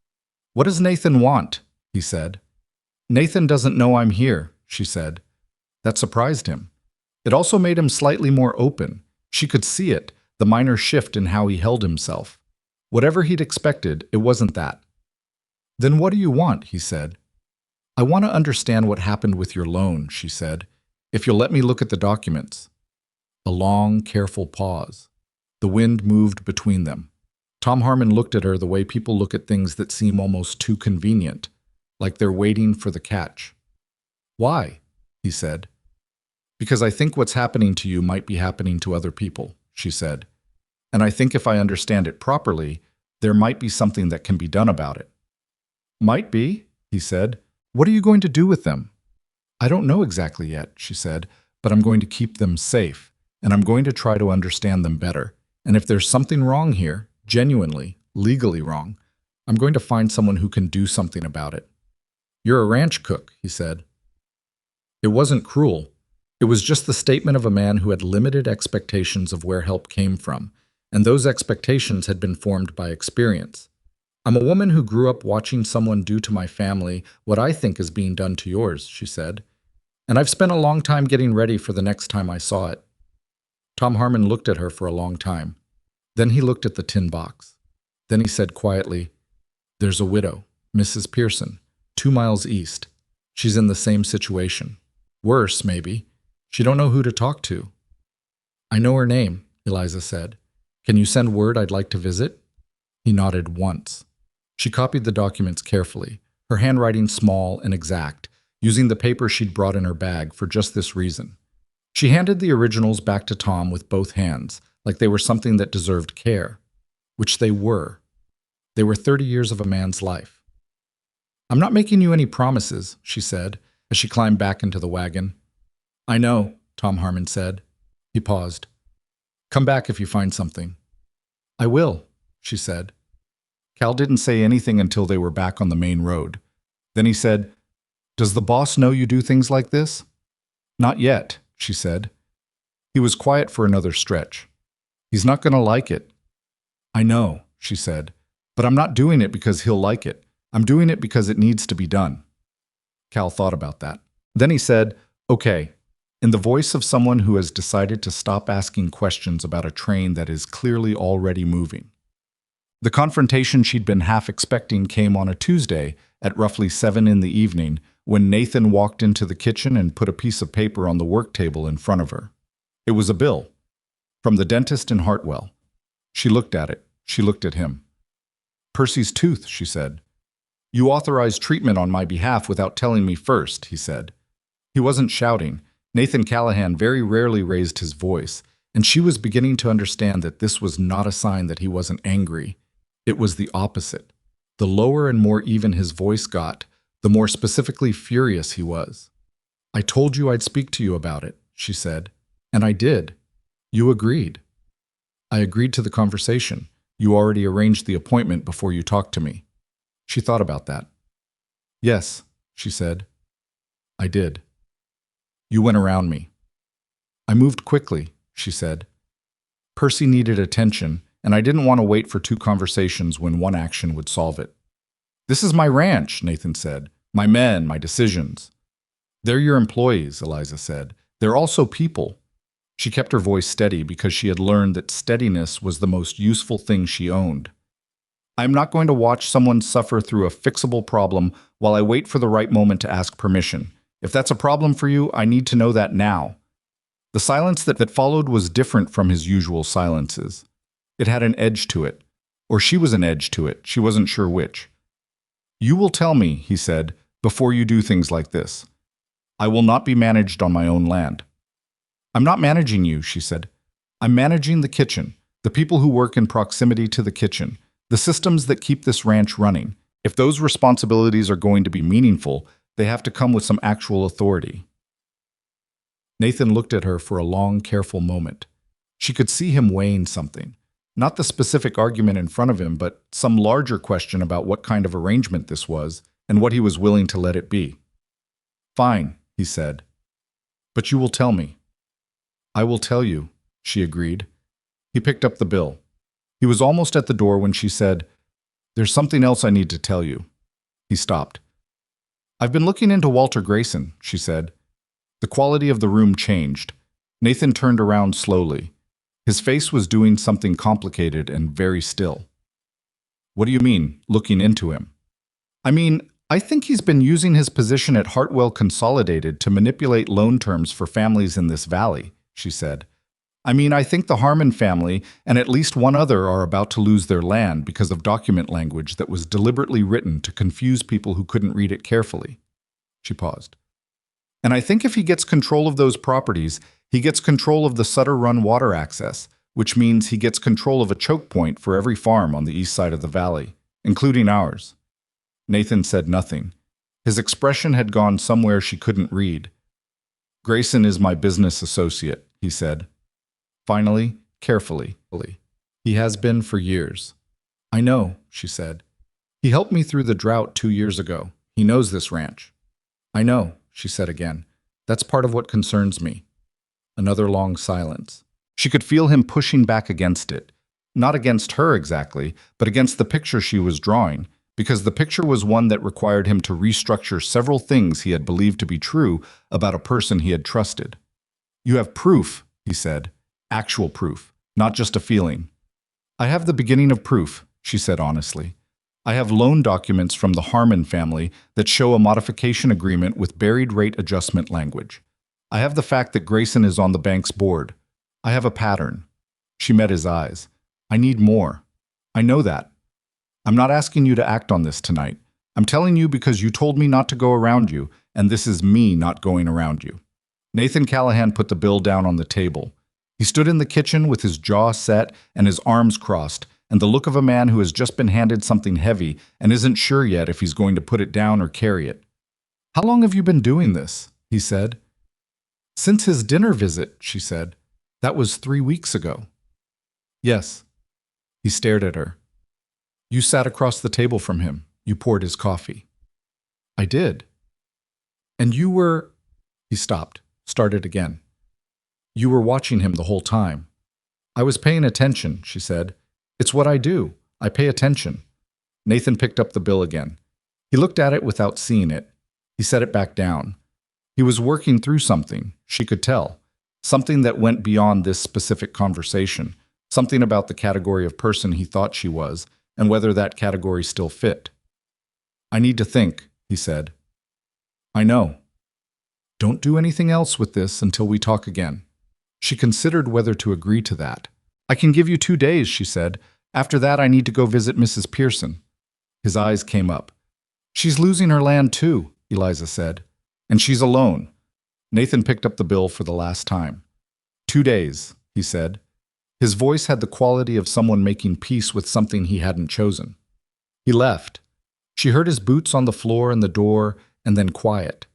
What does Nathan want? He said. Nathan doesn't know I'm here, she said. That surprised him. It also made him slightly more open. She could see it, the minor shift in how he held himself. Whatever he'd expected, it wasn't that. Then what do you want? He said. I want to understand what happened with your loan, she said. If you'll let me look at the documents. A long, careful pause. The wind moved between them. Tom Harmon looked at her the way people look at things that seem almost too convenient. like they're waiting for the catch. Why? He said. Because I think what's happening to you might be happening to other people, she said. And I think if I understand it properly, there might be something that can be done about it. Might be, he said. What are you going to do with them? I don't know exactly yet, she said, but I'm going to keep them safe, and I'm going to try to understand them better. And if there's something wrong here, genuinely, legally wrong, I'm going to find someone who can do something about it. You're a ranch cook, he said. It wasn't cruel. It was just the statement of a man who had limited expectations of where help came from, and those expectations had been formed by experience. I'm a woman who grew up watching someone do to my family what I think is being done to yours, she said. And I've spent a long time getting ready for the next time I saw it. Tom Harmon looked at her for a long time. Then he looked at the tin box. Then he said quietly, "There's a widow, Mrs. Pearson, 2 miles east. She's in the same situation. Worse, maybe. She don't know who to talk to." "I know her name," Eliza said. "Can you send word I'd like to visit?" He nodded once. She copied the documents carefully, her handwriting small and exact, using the paper she'd brought in her bag for just this reason. She handed the originals back to Tom with both hands, like they were something that deserved care. Which they were. They were 30 years of a man's life. "I'm not making you any promises," she said, as she climbed back into the wagon. "I know," Tom Harmon said. He paused. "Come back if you find something." "I will," she said. Cal didn't say anything until they were back on the main road. Then he said, "Does the boss know you do things like this?" "Not yet," she said. He was quiet for another stretch. "He's not going to like it." "I know," she said, "but I'm not doing it because he'll like it. I'm doing it because it needs to be done." Cal thought about that. Then he said, "Okay," in the voice of someone who has decided to stop asking questions about a train that is clearly already moving. The confrontation she'd been half expecting came on a Tuesday at roughly 7 in the evening when Nathan walked into the kitchen and put a piece of paper on the work table in front of her. It was a bill. From the dentist in Hartwell. She looked at it. She looked at him. "Percy's tooth," she said. "You authorized treatment on my behalf without telling me first," he said. He wasn't shouting. Nathan Callahan very rarely raised his voice, and she was beginning to understand that this was not a sign that he wasn't angry. It was the opposite. The lower and more even his voice got, the more specifically furious he was. "I told you I'd speak to you about it," she said. "And I did. You agreed." "I agreed to the conversation. You already arranged the appointment before you talked to me." She thought about that. "Yes," she said. "I did." "You went around me." "I moved quickly," she said. "Percy needed attention, and I didn't want to wait for 2 conversations when one action would solve it." "This is my ranch," Nathan said. "My men, my decisions." "They're your employees," Eliza said. "They're also people." She kept her voice steady because she had learned that steadiness was the most useful thing she owned. "I'm not going to watch someone suffer through a fixable problem while I wait for the right moment to ask permission. If that's a problem for you, I need to know that now." The silence that followed was different from his usual silences. It had an edge to it. Or she was an edge to it. She wasn't sure which. "You will tell me," he said, "before you do things like this. I will not be managed on my own land." "I'm not managing you," she said. "I'm managing the kitchen, the people who work in proximity to the kitchen, the systems that keep this ranch running. If those responsibilities are going to be meaningful, they have to come with some actual authority." Nathan looked at her for a long, careful moment. She could see him weighing something. Not the specific argument in front of him, but some larger question about what kind of arrangement this was and what he was willing to let it be. "Fine," he said. "But you will tell me." "I will tell you," she agreed. He picked up the bill. He was almost at the door when she said, "There's something else I need to tell you." He stopped. "I've been looking into Walter Grayson," she said. The quality of the room changed. Nathan turned around slowly. His face was doing something complicated and very still. "What do you mean, looking into him?" "I mean, I think he's been using his position at Hartwell Consolidated to manipulate loan terms for families in this valley," she said. I mean, I think the Harmon family and at least one other are about to lose their land because of document language that was deliberately written to confuse people who couldn't read it carefully. She paused. And I think if he gets control of those properties, he gets control of the Sutter Run water access, which means he gets control of a choke point for every farm on the east side of the valley, including ours. Nathan said nothing. His expression had gone somewhere she couldn't read. Grayson is my business associate, he said. Finally, carefully. He has been for years. I know, she said. He helped me through the drought 2 years ago. He knows this ranch. I know, she said again. That's part of what concerns me. Another long silence. She could feel him pushing back against it. Not against her exactly, but against the picture she was drawing, because the picture was one that required him to restructure several things he had believed to be true about a person he had trusted. You have proof, he said. Actual proof, not just a feeling. I have the beginning of proof, she said honestly. I have loan documents from the Harmon family that show a modification agreement with buried rate adjustment language. I have the fact that Grayson is on the bank's board. I have a pattern. She met his eyes. I need more. I know that. I'm not asking you to act on this tonight. I'm telling you because you told me not to go around you, and this is me not going around you. Nathan Callahan put the bill down on the table. He stood in the kitchen with his jaw set and his arms crossed, and the look of a man who has just been handed something heavy and isn't sure yet if he's going to put it down or carry it. How long have you been doing this? He said. Since his dinner visit, she said. That was 3 weeks ago. Yes. He stared at her. You sat across the table from him. You poured his coffee. I did. And you were... He stopped, started again. You were watching him the whole time. I was paying attention, she said. It's what I do. I pay attention. Nathan picked up the bill again. He looked at it without seeing it. He set it back down. He was working through something, she could tell. Something that went beyond this specific conversation. Something about the category of person he thought she was, and whether that category still fit. I need to think, he said. I know. Don't do anything else with this until we talk again. She considered whether to agree to that. I can give you 2 days, she said. After that, I need to go visit Mrs. Pearson. His eyes came up. She's losing her land too, Eliza said. And she's alone. Nathan picked up the bill for the last time. 2 days, he said. His voice had the quality of someone making peace with something he hadn't chosen. He left. She heard his boots on the floor and the door, and then quiet.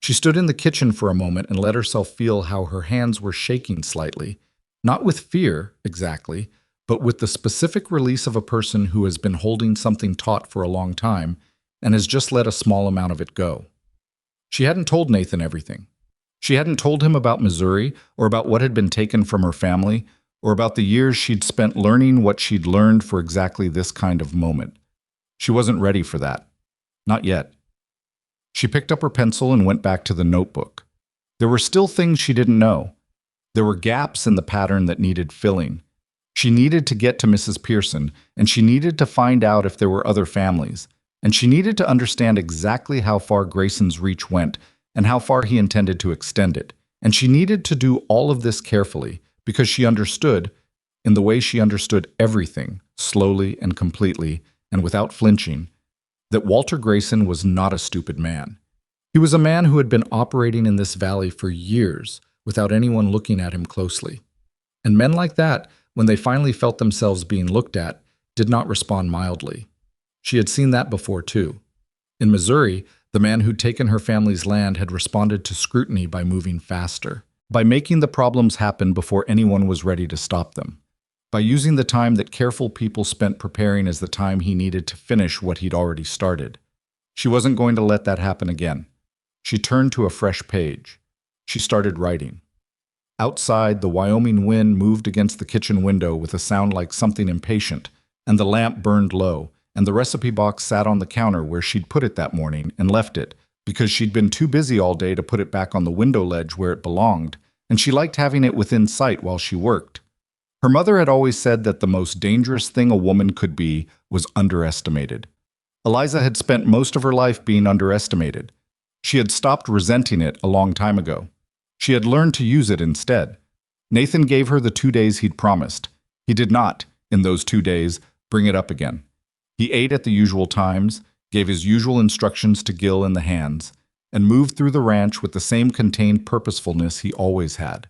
She stood in the kitchen for a moment and let herself feel how her hands were shaking slightly, not with fear, exactly, but with the specific release of a person who has been holding something taut for a long time and has just let a small amount of it go. She hadn't told Nathan everything. She hadn't told him about Missouri or about what had been taken from her family or about the years she'd spent learning what she'd learned for exactly this kind of moment. She wasn't ready for that. Not yet. She picked up her pencil and went back to the notebook. There were still things she didn't know. There were gaps in the pattern that needed filling. She needed to get to Mrs. Pearson, and she needed to find out if there were other families, and she needed to understand exactly how far Grayson's reach went and how far he intended to extend it. And she needed to do all of this carefully because she understood, in the way she understood everything, slowly and completely and without flinching, that Walter Grayson was not a stupid man. He was a man who had been operating in this valley for years without anyone looking at him closely. And men like that, when they finally felt themselves being looked at, did not respond mildly. She had seen that before too. In Missouri, the man who'd taken her family's land had responded to scrutiny by moving faster, by making the problems happen before anyone was ready to stop them, by using the time that careful people spent preparing as the time he needed to finish what he'd already started. She wasn't going to let that happen again. She turned to a fresh page. She started writing. Outside, the Wyoming wind moved against the kitchen window with a sound like something impatient, and the lamp burned low, and the recipe box sat on the counter where she'd put it that morning and left it, because she'd been too busy all day to put it back on the window ledge where it belonged, and she liked having it within sight while she worked. Her mother had always said that the most dangerous thing a woman could be was underestimated. Eliza had spent most of her life being underestimated. She had stopped resenting it a long time ago. She had learned to use it instead. Nathan gave her the 2 days he'd promised. He did not, in those 2 days, bring it up again. He ate at the usual times, gave his usual instructions to Gil in the hands, and moved through the ranch with the same contained purposefulness he always had.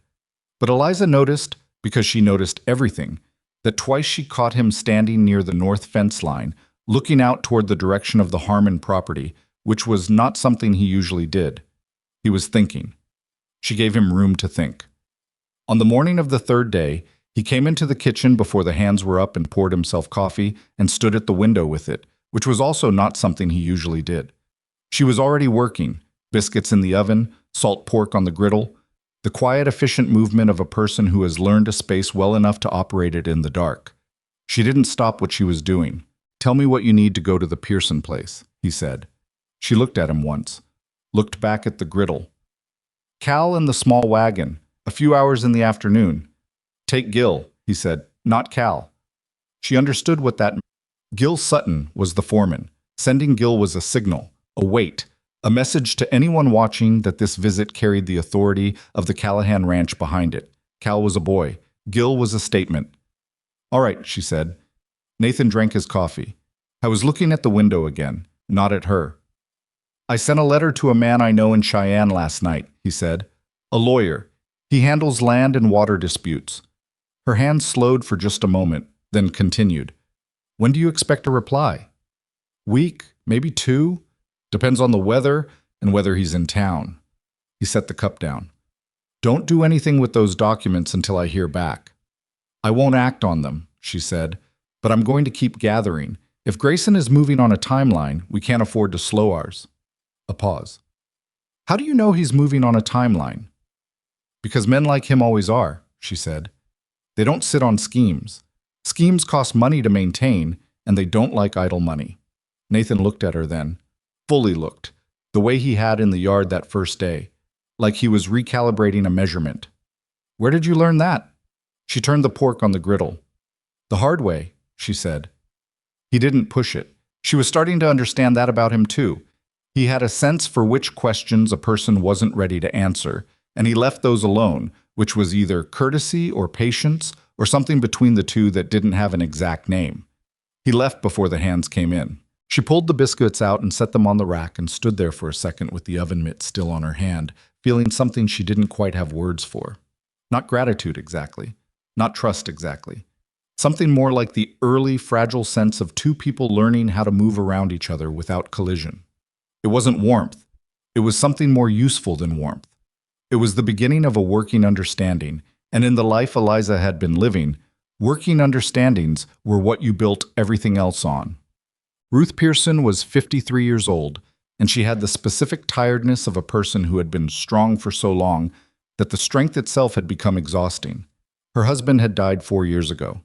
But Eliza noticed, because she noticed everything, that twice she caught him standing near the north fence line, looking out toward the direction of the Harmon property, which was not something he usually did. He was thinking. She gave him room to think. On the morning of the 3rd day, he came into the kitchen before the hands were up and poured himself coffee and stood at the window with it, which was also not something he usually did. She was already working, biscuits in the oven, salt pork on the griddle, the quiet, efficient movement of a person who has learned a space well enough to operate it in the dark. She didn't stop what she was doing. "Tell me what you need to go to the Pearson place," he said. She looked at him once, looked back at the griddle. "Cal and the small wagon, a few hours in the afternoon. Take Gil," he said, "not Cal." She understood what that meant. Gil Sutton was the foreman. Sending Gil was a signal, a weight, a message to anyone watching that this visit carried the authority of the Callahan Ranch behind it. Cal was a boy. Gil was a statement. "All right," she said. Nathan drank his coffee. "I was looking at the window again, not at her." "I sent a letter to a man I know in Cheyenne last night," he said. "A lawyer. He handles land and water disputes." Her hands slowed for just a moment, then continued. "When do you expect a reply?" "Week, maybe 2. Depends on the weather and whether he's in town." He set the cup down. "Don't do anything with those documents until I hear back." "I won't act on them," she said, "but I'm going to keep gathering. If Grayson is moving on a timeline, we can't afford to slow ours." A pause. "How do you know he's moving on a timeline?" "Because men like him always are," she said. "They don't sit on schemes. Schemes cost money to maintain, and they don't like idle money." Nathan looked at her then. Fully looked, the way he had in the yard that first day, like he was recalibrating a measurement. "Where did you learn that?" She turned the pork on the griddle. "The hard way," she said. He didn't push it. She was starting to understand that about him too. He had a sense for which questions a person wasn't ready to answer, and he left those alone, which was either courtesy or patience or something between the two that didn't have an exact name. He left before the hands came in. She pulled the biscuits out and set them on the rack and stood there for a second with the oven mitt still on her hand, feeling something she didn't quite have words for. Not gratitude exactly, not trust exactly. Something more like the early, fragile sense of two people learning how to move around each other without collision. It wasn't warmth. It was something more useful than warmth. It was the beginning of a working understanding, and in the life Eliza had been living, working understandings were what you built everything else on. Ruth Pearson was 53 years old, and she had the specific tiredness of a person who had been strong for so long that the strength itself had become exhausting. Her husband had died 4 years ago.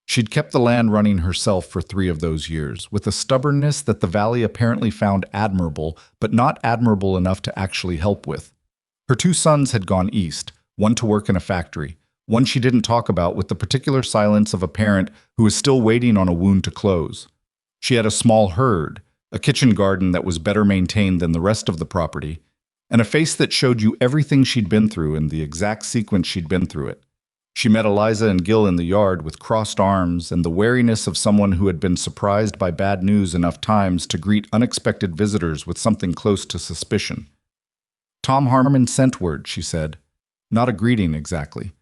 She'd kept the land running herself for 3 of those years, with a stubbornness that the valley apparently found admirable, but not admirable enough to actually help with. Her 2 sons had gone east, one to work in a factory, one she didn't talk about with the particular silence of a parent who is still waiting on a wound to close. She had a small herd, a kitchen garden that was better maintained than the rest of the property, and a face that showed you everything she'd been through in the exact sequence she'd been through it. She met Eliza and Gil in the yard with crossed arms and the wariness of someone who had been surprised by bad news enough times to greet unexpected visitors with something close to suspicion. "Tom Harmon sent word," she said. Not a greeting exactly.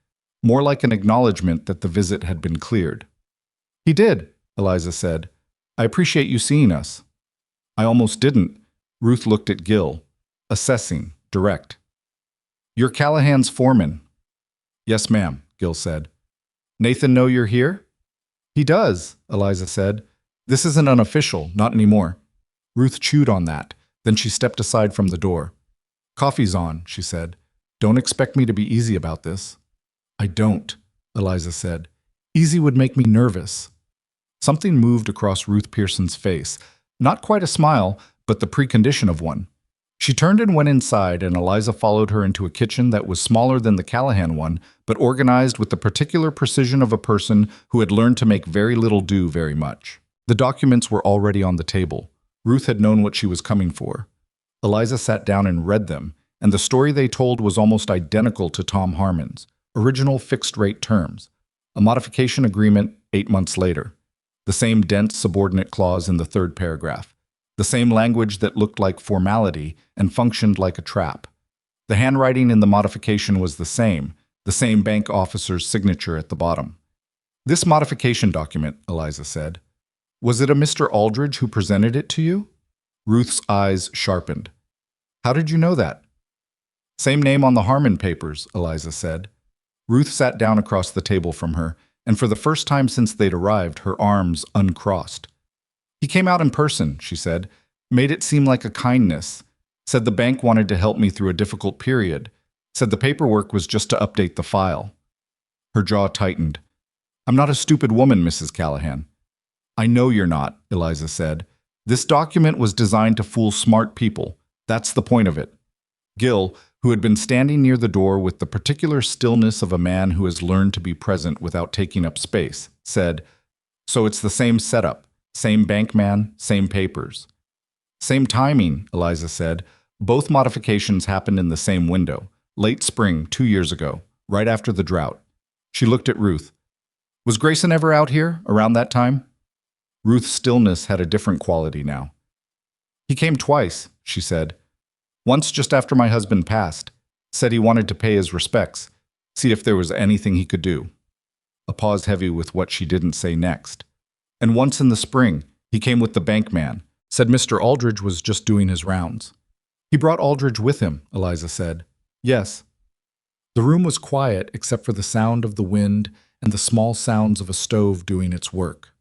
More like an acknowledgement that the visit had been cleared. "He did," Eliza said. "I appreciate you seeing us." "I almost didn't." Ruth looked at Gil. Assessing, direct. "You're Callahan's foreman." "Yes, ma'am," Gil said. "Nathan know you're here?" "He does," Eliza said. "This isn't unofficial, not anymore." Ruth chewed on that. Then she stepped aside from the door. "Coffee's on," she said. "Don't expect me to be easy about this." "I don't," Eliza said. "Easy would make me nervous." Something moved across Ruth Pearson's face. Not quite a smile, but the precondition of one. She turned and went inside, and Eliza followed her into a kitchen that was smaller than the Callahan one, but organized with the particular precision of a person who had learned to make very little do very much. The documents were already on the table. Ruth had known what she was coming for. Eliza sat down and read them, and the story they told was almost identical to Tom Harmon's, original fixed-rate terms, a modification agreement 8 months later, the same dense subordinate clause in the third paragraph, the same language that looked like formality and functioned like a trap. The handwriting in the modification was the same bank officer's signature at the bottom. "This modification document," Eliza said, "was it a Mr. Aldridge who presented it to you?" Ruth's eyes sharpened. "How did you know that?" "Same name on the Harmon papers," Eliza said. Ruth sat down across the table from her, and for the first time since they'd arrived, her arms uncrossed. "He came out in person," she said, "made it seem like a kindness, said the bank wanted to help me through a difficult period, said the paperwork was just to update the file." Her jaw tightened. "I'm not a stupid woman, Mrs. Callahan." "I know you're not," Eliza said. "This document was designed to fool smart people. That's the point of it." Gil, who had been standing near the door with the particular stillness of a man who has learned to be present without taking up space, said, "So it's the same setup, same bankman, same papers." "Same timing," Eliza said. "Both modifications happened in the same window, late spring 2 years ago, right after the drought." She looked at Ruth. "Was Grayson ever out here, around that time?" Ruth's stillness had a different quality now. "He came twice," she said. "Once just after my husband passed. Said he wanted to pay his respects, see if there was anything he could do." A pause heavy with what she didn't say next. "And once in the spring, he came with the bankman. Said Mr. Aldridge was just doing his rounds." "He brought Aldridge with him," Eliza said. "Yes." The room was quiet except for the sound of the wind and the small sounds of a stove doing its work.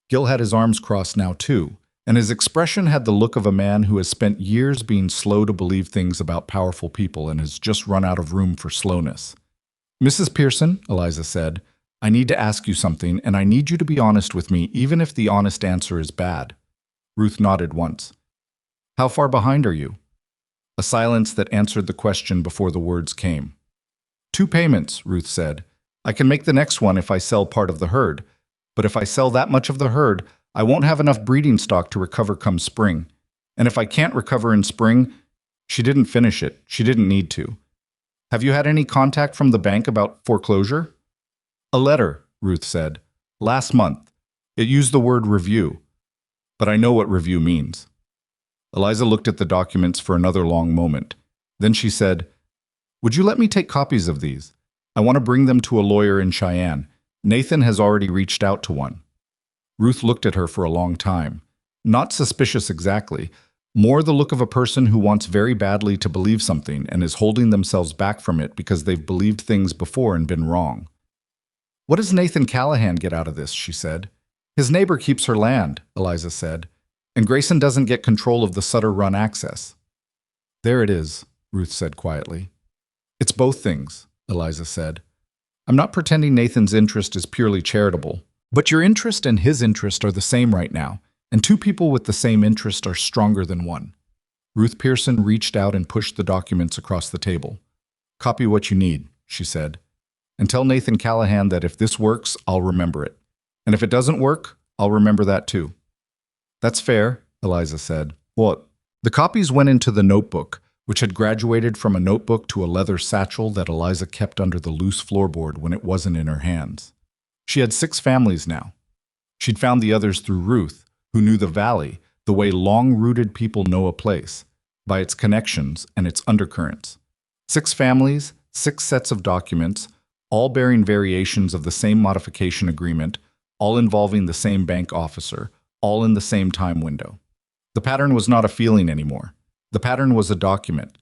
Gil had his arms crossed now too, and his expression had the look of a man who has spent years being slow to believe things about powerful people and has just run out of room for slowness. "Mrs. Pearson," Eliza said, "I need to ask you something, and I need you to be honest with me, even if the honest answer is bad." Ruth nodded once. "How far behind are you?" A silence that answered the question before the words came. "2 payments," Ruth said. "I can make the next one if I sell part of the herd. But if I sell that much of the herd, I won't have enough breeding stock to recover come spring. And if I can't recover in spring—" She didn't finish it. She didn't need to. "Have you had any contact from the bank about foreclosure?" "A letter," Ruth said. "Last month. It used the word review. But I know what review means." Eliza looked at the documents for another long moment. Then she said, "Would you let me take copies of these? I want to bring them to a lawyer in Cheyenne. Nathan has already reached out to one." Ruth looked at her for a long time. Not suspicious exactly, more the look of a person who wants very badly to believe something and is holding themselves back from it because they've believed things before and been wrong. "What does Nathan Callahan get out of this?" she said. "His neighbor keeps her land," Eliza said, "and Grayson doesn't get control of the Sutter Run access." "There it is," Ruth said quietly. "It's both things," Eliza said. "I'm not pretending Nathan's interest is purely charitable, but your interest and his interest are the same right now, and 2 people with the same interest are stronger than one." Ruth Pearson reached out and pushed the documents across the table. "Copy what you need," she said, "and tell Nathan Callahan that if this works, I'll remember it. And if it doesn't work, I'll remember that too." "That's fair," Eliza said. "What?" The copies went into the notebook, which had graduated from a notebook to a leather satchel that Eliza kept under the loose floorboard when it wasn't in her hands. She had 6 families now. She'd found the others through Ruth, who knew the valley, the way long-rooted people know a place, by its connections and its undercurrents. 6 families, 6 sets of documents, all bearing variations of the same modification agreement, all involving the same bank officer, all in the same time window. The pattern was not a feeling anymore. The pattern was a document.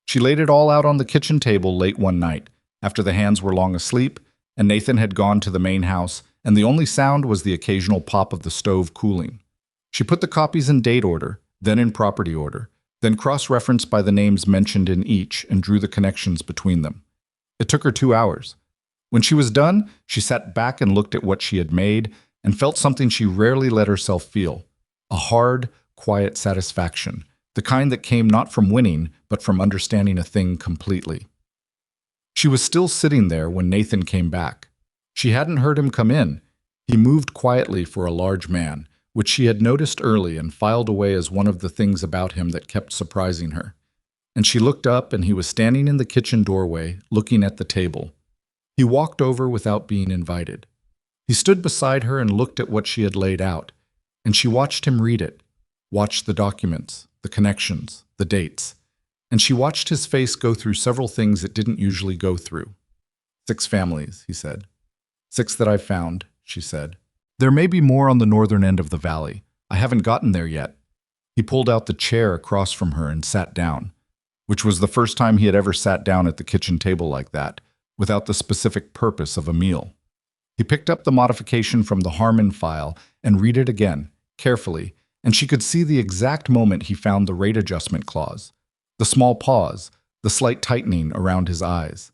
She laid it all out on the kitchen table late one night, after the hands were long asleep, and Nathan had gone to the main house, and the only sound was the occasional pop of the stove cooling. She put the copies in date order, then in property order, then cross-referenced by the names mentioned in each and drew the connections between them. It took her 2 hours. When she was done, she sat back and looked at what she had made and felt something she rarely let herself feel, a hard, quiet satisfaction, the kind that came not from winning, but from understanding a thing completely. She was still sitting there when Nathan came back. She hadn't heard him come in. He moved quietly for a large man, which she had noticed early and filed away as one of the things about him that kept surprising her. And she looked up, and he was standing in the kitchen doorway, looking at the table. He walked over without being invited. He stood beside her and looked at what she had laid out, and she watched him read it, watched the documents, the connections, the dates, and she watched his face go through several things it didn't usually go through. 6 families, he said. 6 that I've found, she said. There may be more on the northern end of the valley. I haven't gotten there yet. He pulled out the chair across from her and sat down, which was the first time he had ever sat down at the kitchen table like that, without the specific purpose of a meal. He picked up the modification from the Harmon file and read it again, carefully, and she could see the exact moment he found the rate adjustment clause, the small pause, the slight tightening around his eyes.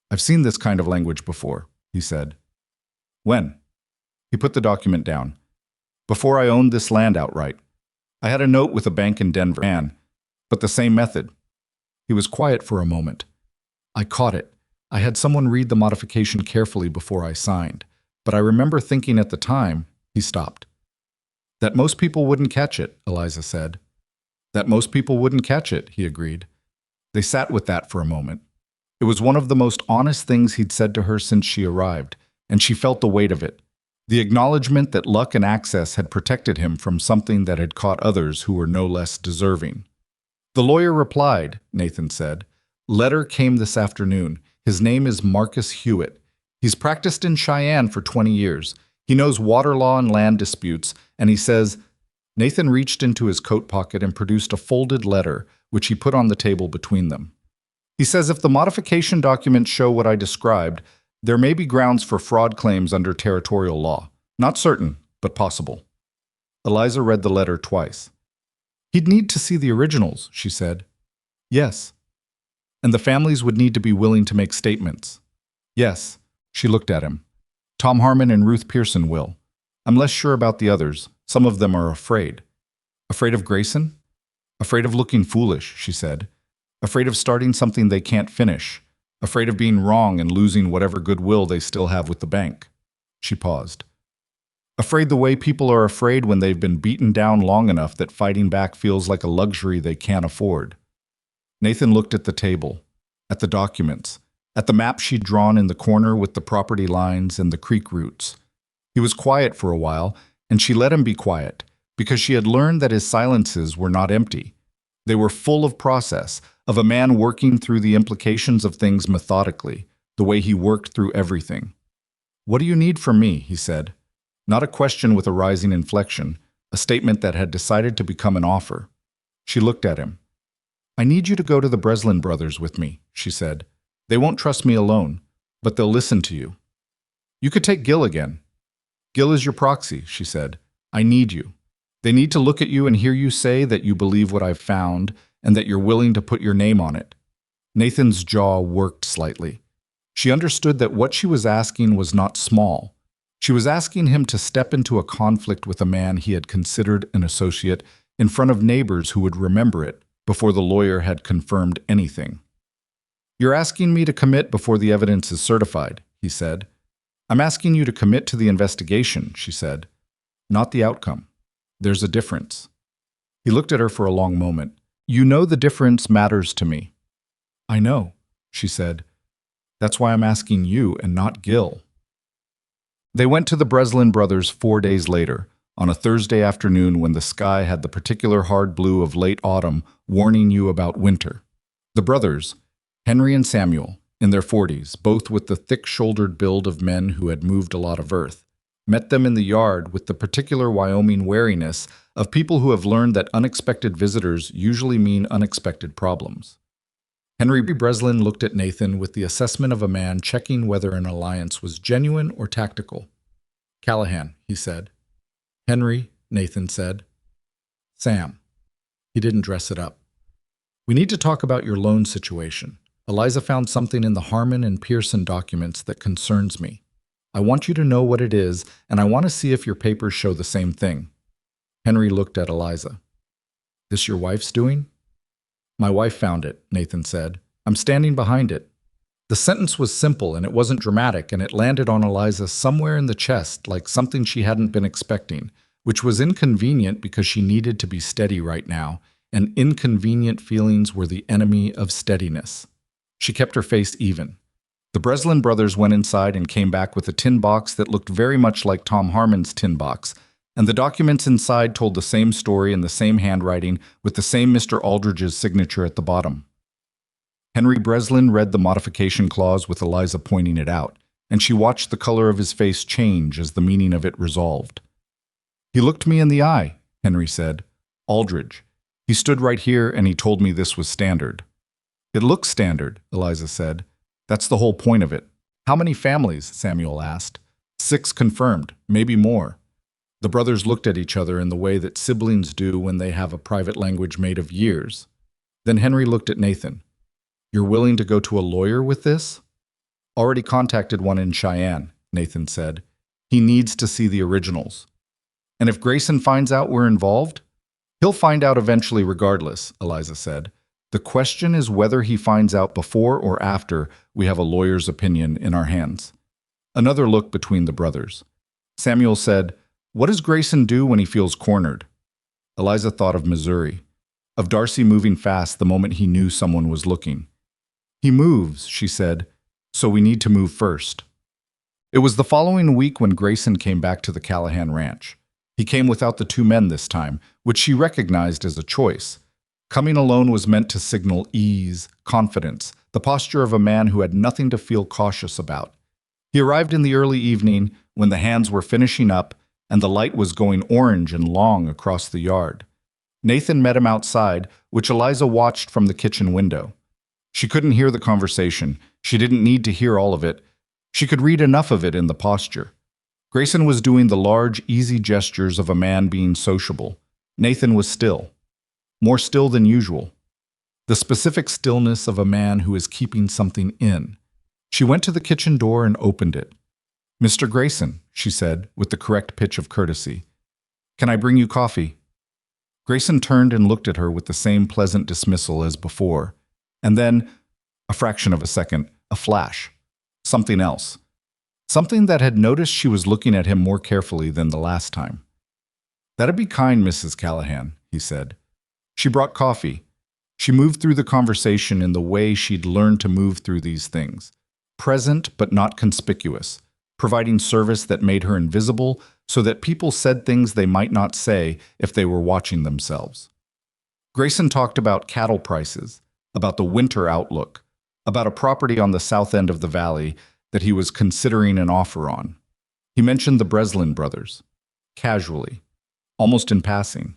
I've seen this kind of language before, he said. When? He put the document down. Before I owned this land outright. I had a note with a bank in Denver, but the same method. He was quiet for a moment. I caught it. I had someone read the modification carefully before I signed, but I remember thinking at the time, he stopped. That most people wouldn't catch it, Eliza said. That most people wouldn't catch it, he agreed. They sat with that for a moment. It was one of the most honest things he'd said to her since she arrived, and she felt the weight of it. The acknowledgement that luck and access had protected him from something that had caught others who were no less deserving. The lawyer replied, Nathan said. Letter came this afternoon. His name is Marcus Hewitt. He's practiced in Cheyenne for 20 years. He knows water law and land disputes, and he says, Nathan reached into his coat pocket and produced a folded letter, which he put on the table between them. He says if the modification documents show what I described, there may be grounds for fraud claims under territorial law. Not certain, but possible. Eliza read the letter twice. He'd need to see the originals, she said. Yes. And the families would need to be willing to make statements. Yes. She looked at him. Tom Harmon and Ruth Pearson will. I'm less sure about the others. Some of them are afraid. Afraid of Grayson? Afraid of looking foolish, she said. Afraid of starting something they can't finish. Afraid of being wrong and losing whatever goodwill they still have with the bank. She paused. Afraid the way people are afraid when they've been beaten down long enough that fighting back feels like a luxury they can't afford. Nathan looked at the table, at the documents, at the map she'd drawn in the corner with the property lines and the creek routes. He was quiet for a while, and she let him be quiet, because she had learned that his silences were not empty. They were full of process, of a man working through the implications of things methodically, the way he worked through everything. What do you need from me? He said. Not a question with a rising inflection, a statement that had decided to become an offer. She looked at him. I need you to go to the Breslin brothers with me, she said. They won't trust me alone, but they'll listen to you. You could take Gil again. Gil is your proxy, she said. I need you. They need to look at you and hear you say that you believe what I've found and that you're willing to put your name on it. Nathan's jaw worked slightly. She understood that what she was asking was not small. She was asking him to step into a conflict with a man he had considered an associate in front of neighbors who would remember it before the lawyer had confirmed anything. You're asking me to commit before the evidence is certified, he said. I'm asking you to commit to the investigation, she said, not the outcome. There's a difference. He looked at her for a long moment. You know the difference matters to me. I know, she said. That's why I'm asking you and not Gil. They went to the Breslin brothers 4 days later, on a Thursday afternoon when the sky had the particular hard blue of late autumn warning you about winter. The brothers, Henry and Samuel, in their 40s, both with the thick-shouldered build of men who had moved a lot of earth, met them in the yard with the particular Wyoming wariness of people who have learned that unexpected visitors usually mean unexpected problems. Henry Breslin looked at Nathan with the assessment of a man checking whether an alliance was genuine or tactical. Callahan, he said. Henry, Nathan said. Sam. He didn't dress it up. We need to talk about your loan situation. Eliza found something in the Harmon and Pearson documents that concerns me. I want you to know what it is, and I want to see if your papers show the same thing. Henry looked at Eliza. This your wife's doing? My wife found it, Nathan said. I'm standing behind it. The sentence was simple and it wasn't dramatic, and it landed on Eliza somewhere in the chest like something she hadn't been expecting, which was inconvenient because she needed to be steady right now, and inconvenient feelings were the enemy of steadiness. She kept her face even. The Breslin brothers went inside and came back with a tin box that looked very much like Tom Harmon's tin box, and the documents inside told the same story in the same handwriting with the same Mr. Aldridge's signature at the bottom. Henry Breslin read the modification clause with Eliza pointing it out, and she watched the color of his face change as the meaning of it resolved. "He looked me in the eye," Henry said. "Aldridge. He stood right here and he told me this was standard." "It looks standard," Eliza said. "That's the whole point of it." "How many families?" Samuel asked. "6 confirmed, maybe more." The brothers looked at each other in the way that siblings do when they have a private language made of years. Then Henry looked at Nathan. "You're willing to go to a lawyer with this?" "Already contacted one in Cheyenne," Nathan said. "He needs to see the originals." "And if Grayson finds out we're involved?" "He'll find out eventually regardless," Eliza said. "The question is whether he finds out before or after we have a lawyer's opinion in our hands." Another look between the brothers. Samuel said, "What does Grayson do when he feels cornered?" Eliza thought of Missouri, of Darcy moving fast the moment he knew someone was looking. "He moves," she said, "so we need to move first." It was the following week when Grayson came back to the Callahan ranch. He came without the 2 men this time, which she recognized as a choice. Coming alone was meant to signal ease, confidence, the posture of a man who had nothing to feel cautious about. He arrived in the early evening when the hands were finishing up and the light was going orange and long across the yard. Nathan met him outside, which Eliza watched from the kitchen window. She couldn't hear the conversation. She didn't need to hear all of it. She could read enough of it in the posture. Grayson was doing the large, easy gestures of a man being sociable. Nathan was still. More still than usual. The specific stillness of a man who is keeping something in. She went to the kitchen door and opened it. "Mr. Grayson," she said, with the correct pitch of courtesy. "Can I bring you coffee?" Grayson turned and looked at her with the same pleasant dismissal as before. And then, a fraction of a second, a flash. Something else. Something that had noticed she was looking at him more carefully than the last time. "That'd be kind, Mrs. Callahan," he said. She brought coffee. She moved through the conversation in the way she'd learned to move through these things. Present but not conspicuous, providing service that made her invisible so that people said things they might not say if they were watching themselves. Grayson talked about cattle prices, about the winter outlook, about a property on the south end of the valley that he was considering an offer on. He mentioned the Breslin brothers, casually, almost in passing.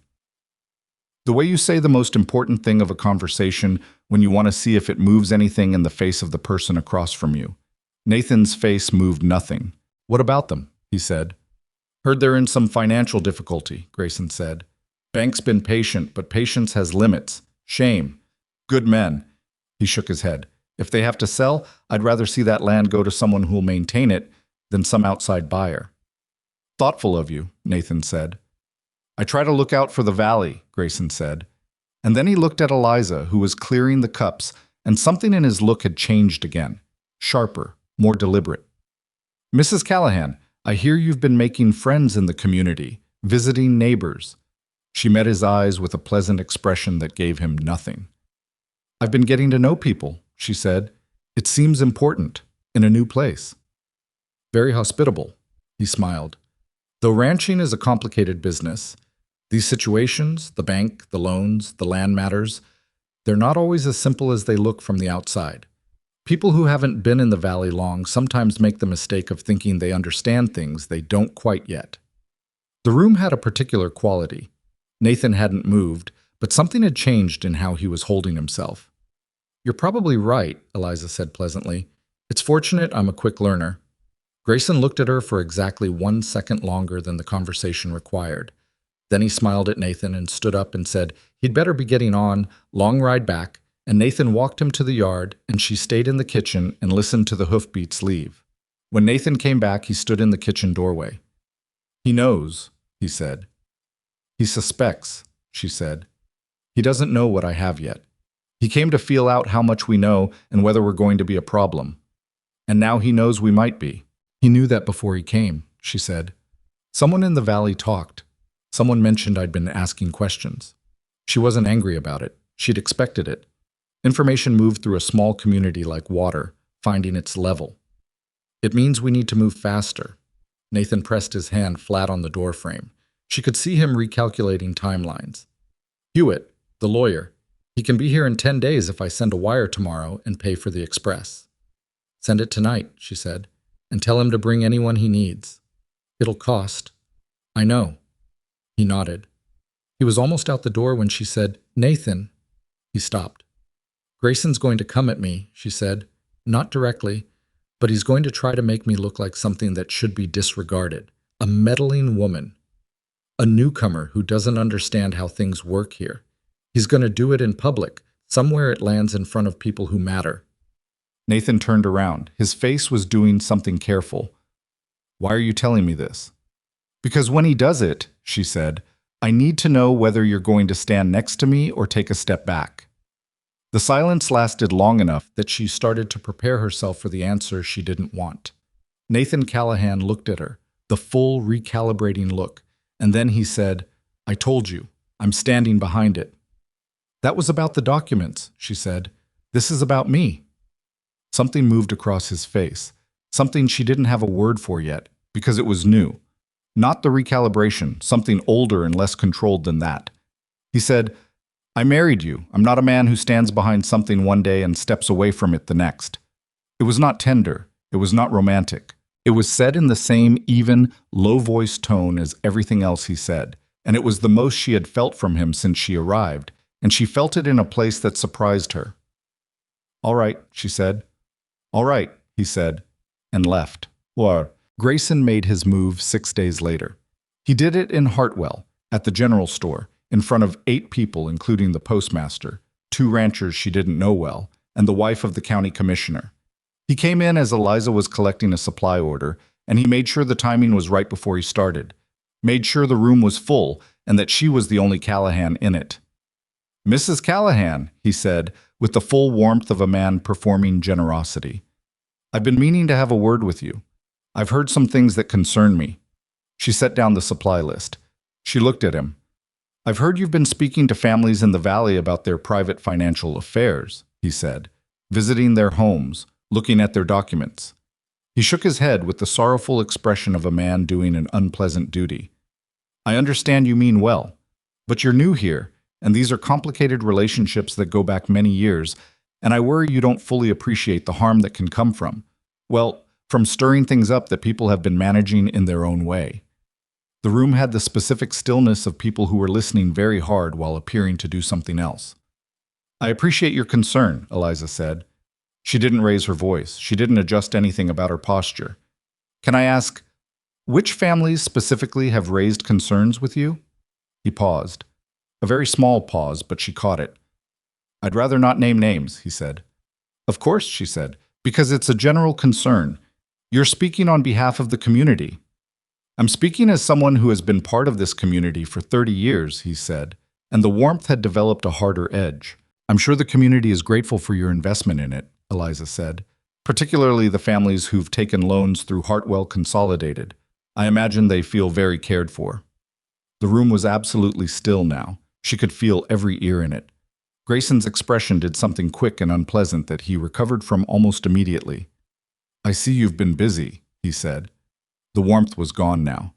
The way you say the most important thing of a conversation when you want to see if it moves anything in the face of the person across from you. Nathan's face moved nothing. "What about them?" he said. "Heard they're in some financial difficulty," Grayson said. "Bank's been patient, but patience has limits. Shame. Good men." He shook his head. "If they have to sell, I'd rather see that land go to someone who'll maintain it than some outside buyer." "Thoughtful of you," Nathan said. "I try to look out for the valley," Grayson said. And then he looked at Eliza, who was clearing the cups, and something in his look had changed again. Sharper, more deliberate. "Mrs. Callahan, I hear you've been making friends in the community, visiting neighbors." She met his eyes with a pleasant expression that gave him nothing. "I've been getting to know people," she said. "It seems important, in a new place." "Very hospitable," he smiled. "Though ranching is a complicated business, these situations, the bank, the loans, the land matters, they're not always as simple as they look from the outside. People who haven't been in the valley long sometimes make the mistake of thinking they understand things they don't quite yet." The room had a particular quality. Nathan hadn't moved, but something had changed in how he was holding himself. "You're probably right," Eliza said pleasantly. "It's fortunate I'm a quick learner." Grayson looked at her for exactly 1 second longer than the conversation required. Then he smiled at Nathan and stood up and said he'd better be getting on, long ride back, and Nathan walked him to the yard, and she stayed in the kitchen and listened to the hoofbeats leave. When Nathan came back, he stood in the kitchen doorway. "He knows," he said. "He suspects," she said. "He doesn't know what I have yet. He came to feel out how much we know and whether we're going to be a problem. And now he knows we might be." "He knew that before he came," she said. "Someone in the valley talked. Someone mentioned I'd been asking questions." She wasn't angry about it. She'd expected it. Information moved through a small community like water, finding its level. It means we need to move faster. Nathan pressed his hand flat on the doorframe. She could see him recalculating timelines. Hewitt, the lawyer, he can be here in 10 days if I send a wire tomorrow and pay for the express. Send it tonight, she said, and tell him to bring anyone he needs. It'll cost. I know. He nodded. He was almost out the door when she said, Nathan. He stopped. Grayson's going to come at me, she said, not directly, but he's going to try to make me look like something that should be disregarded, a meddling woman, a newcomer who doesn't understand how things work here. He's going to do it in public, somewhere it lands in front of people who matter. Nathan turned around. His face was doing something careful. Why are you telling me this? Because when he does it, she said, I need to know whether you're going to stand next to me or take a step back. The silence lasted long enough that she started to prepare herself for the answer she didn't want. Nathan Callahan looked at her, the full recalibrating look, and then he said, I told you, I'm standing behind it. That was about the documents, she said. This is about me. Something moved across his face, something she didn't have a word for yet, because it was new. Not the recalibration, something older and less controlled than that. He said, I married you. I'm not a man who stands behind something one day and steps away from it the next. It was not tender. It was not romantic. It was said in the same even, low-voiced tone as everything else he said, and it was the most she had felt from him since she arrived, and she felt it in a place that surprised her. All right, she said. All right, he said, and left. What? Grayson made his move 6 days later. He did it in Hartwell, at the general store, in front of 8 people, including the postmaster, 2 ranchers she didn't know well, and the wife of the county commissioner. He came in as Eliza was collecting a supply order, and he made sure the timing was right before he started, made sure the room was full and that she was the only Callahan in it. Mrs. Callahan, he said, with the full warmth of a man performing generosity. I've been meaning to have a word with you. I've heard some things that concern me. She set down the supply list. She looked at him. I've heard you've been speaking to families in the valley about their private financial affairs, he said, visiting their homes, looking at their documents. He shook his head with the sorrowful expression of a man doing an unpleasant duty. I understand you mean well, but you're new here, and these are complicated relationships that go back many years, and I worry you don't fully appreciate the harm that can come from, well, from stirring things up that people have been managing in their own way. The room had the specific stillness of people who were listening very hard while appearing to do something else. I appreciate your concern, Eliza said. She didn't raise her voice. She didn't adjust anything about her posture. Can I ask, which families specifically have raised concerns with you? He paused. A very small pause, but she caught it. I'd rather not name names, he said. Of course, she said, because it's a general concern. You're speaking on behalf of the community. I'm speaking as someone who has been part of this community for 30 years, he said, and the warmth had developed a harder edge. I'm sure the community is grateful for your investment in it, Eliza said, particularly the families who've taken loans through Hartwell Consolidated. I imagine they feel very cared for. The room was absolutely still now. She could feel every ear in it. Grayson's expression did something quick and unpleasant that he recovered from almost immediately. I see you've been busy, he said. The warmth was gone now.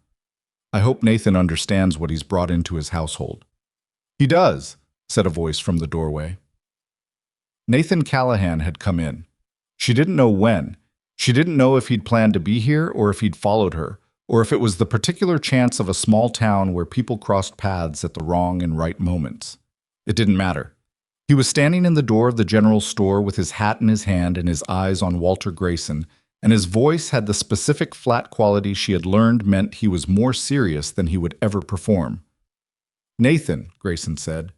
I hope Nathan understands what he's brought into his household. He does, said a voice from the doorway. Nathan Callahan had come in. She didn't know when. She didn't know if he'd planned to be here or if he'd followed her, or if it was the particular chance of a small town where people crossed paths at the wrong and right moments. It didn't matter. He was standing in the door of the general store with his hat in his hand and his eyes on Walter Grayson, and his voice had the specific flat quality she had learned meant he was more serious than he would ever perform. Nathan, Grayson said.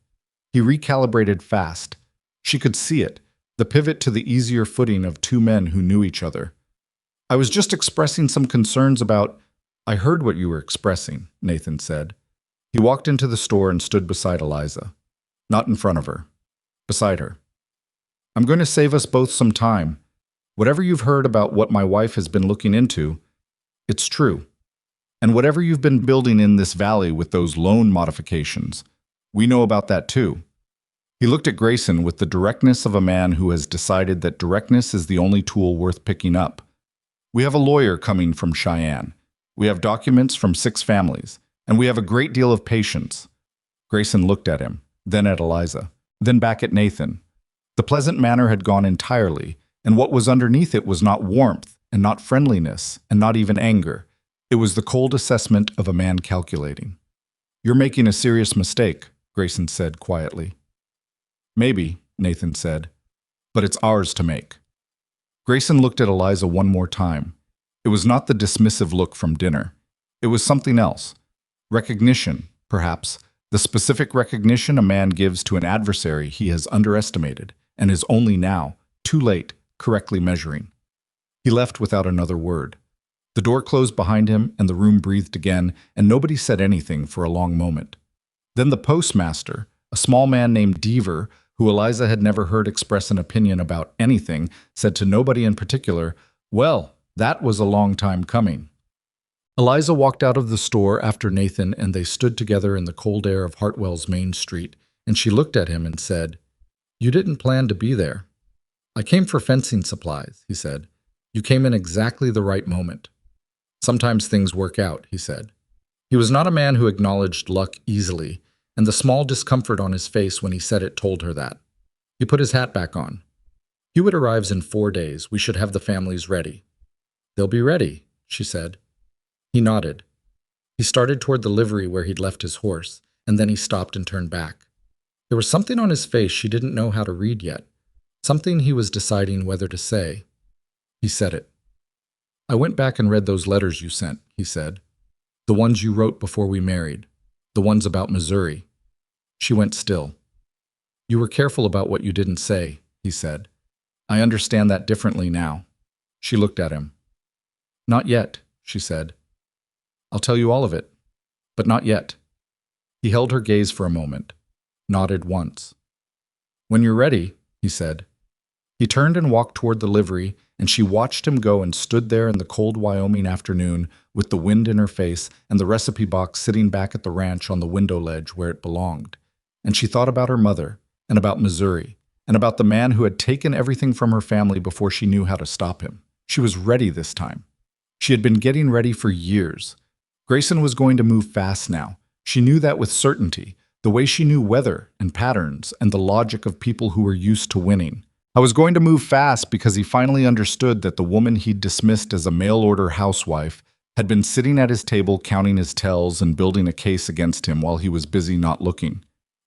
He recalibrated fast. She could see it, the pivot to the easier footing of 2 men who knew each other. I was just expressing some concerns about— I heard what you were expressing, Nathan said. He walked into the store and stood beside Eliza. Not in front of her. Beside her. I'm going to save us both some time. Whatever you've heard about what my wife has been looking into, it's true. And whatever you've been building in this valley with those loan modifications, we know about that too. He looked at Grayson with the directness of a man who has decided that directness is the only tool worth picking up. We have a lawyer coming from Cheyenne. We have documents from 6 families, and we have a great deal of patience. Grayson looked at him, then at Eliza, then back at Nathan. The pleasant manner had gone entirely, and what was underneath it was not warmth, and not friendliness, and not even anger. It was the cold assessment of a man calculating. "You're making a serious mistake," Grayson said quietly. "Maybe," Nathan said, "but it's ours to make." Grayson looked at Eliza one more time. It was not the dismissive look from dinner. It was something else. Recognition, perhaps, the specific recognition a man gives to an adversary he has underestimated and is only now, too late, correctly measuring. He left without another word. The door closed behind him and the room breathed again, and nobody said anything for a long moment. Then the postmaster, a small man named Deaver, who Eliza had never heard express an opinion about anything, said to nobody in particular, "Well, that was a long time coming." Eliza walked out of the store after Nathan, and they stood together in the cold air of Hartwell's Main Street, and she looked at him and said, "You didn't plan to be there." "I came for fencing supplies," he said. "You came in exactly the right moment." "Sometimes things work out," he said. He was not a man who acknowledged luck easily, and the small discomfort on his face when he said it told her that. He put his hat back on. "Hewitt arrives in 4 days. We should have the families ready." "They'll be ready," she said. He nodded. He started toward the livery where he'd left his horse, and then he stopped and turned back. There was something on his face she didn't know how to read yet, something he was deciding whether to say. He said it. "I went back and read those letters you sent," he said. "The ones you wrote before we married. The ones about Missouri." She went still. "You were careful about what you didn't say," he said. "I understand that differently now." She looked at him. "Not yet," she said. "I'll tell you all of it, but not yet." He held her gaze for a moment, nodded once. "When you're ready," he said. He turned and walked toward the livery, and she watched him go and stood there in the cold Wyoming afternoon with the wind in her face and the recipe box sitting back at the ranch on the window ledge where it belonged. And she thought about her mother, and about Missouri, and about the man who had taken everything from her family before she knew how to stop him. She was ready this time. She had been getting ready for years. Grayson was going to move fast now. She knew that with certainty, the way she knew weather and patterns and the logic of people who were used to winning. I was going to move fast because he finally understood that the woman he'd dismissed as a mail-order housewife had been sitting at his table counting his tells and building a case against him while he was busy not looking.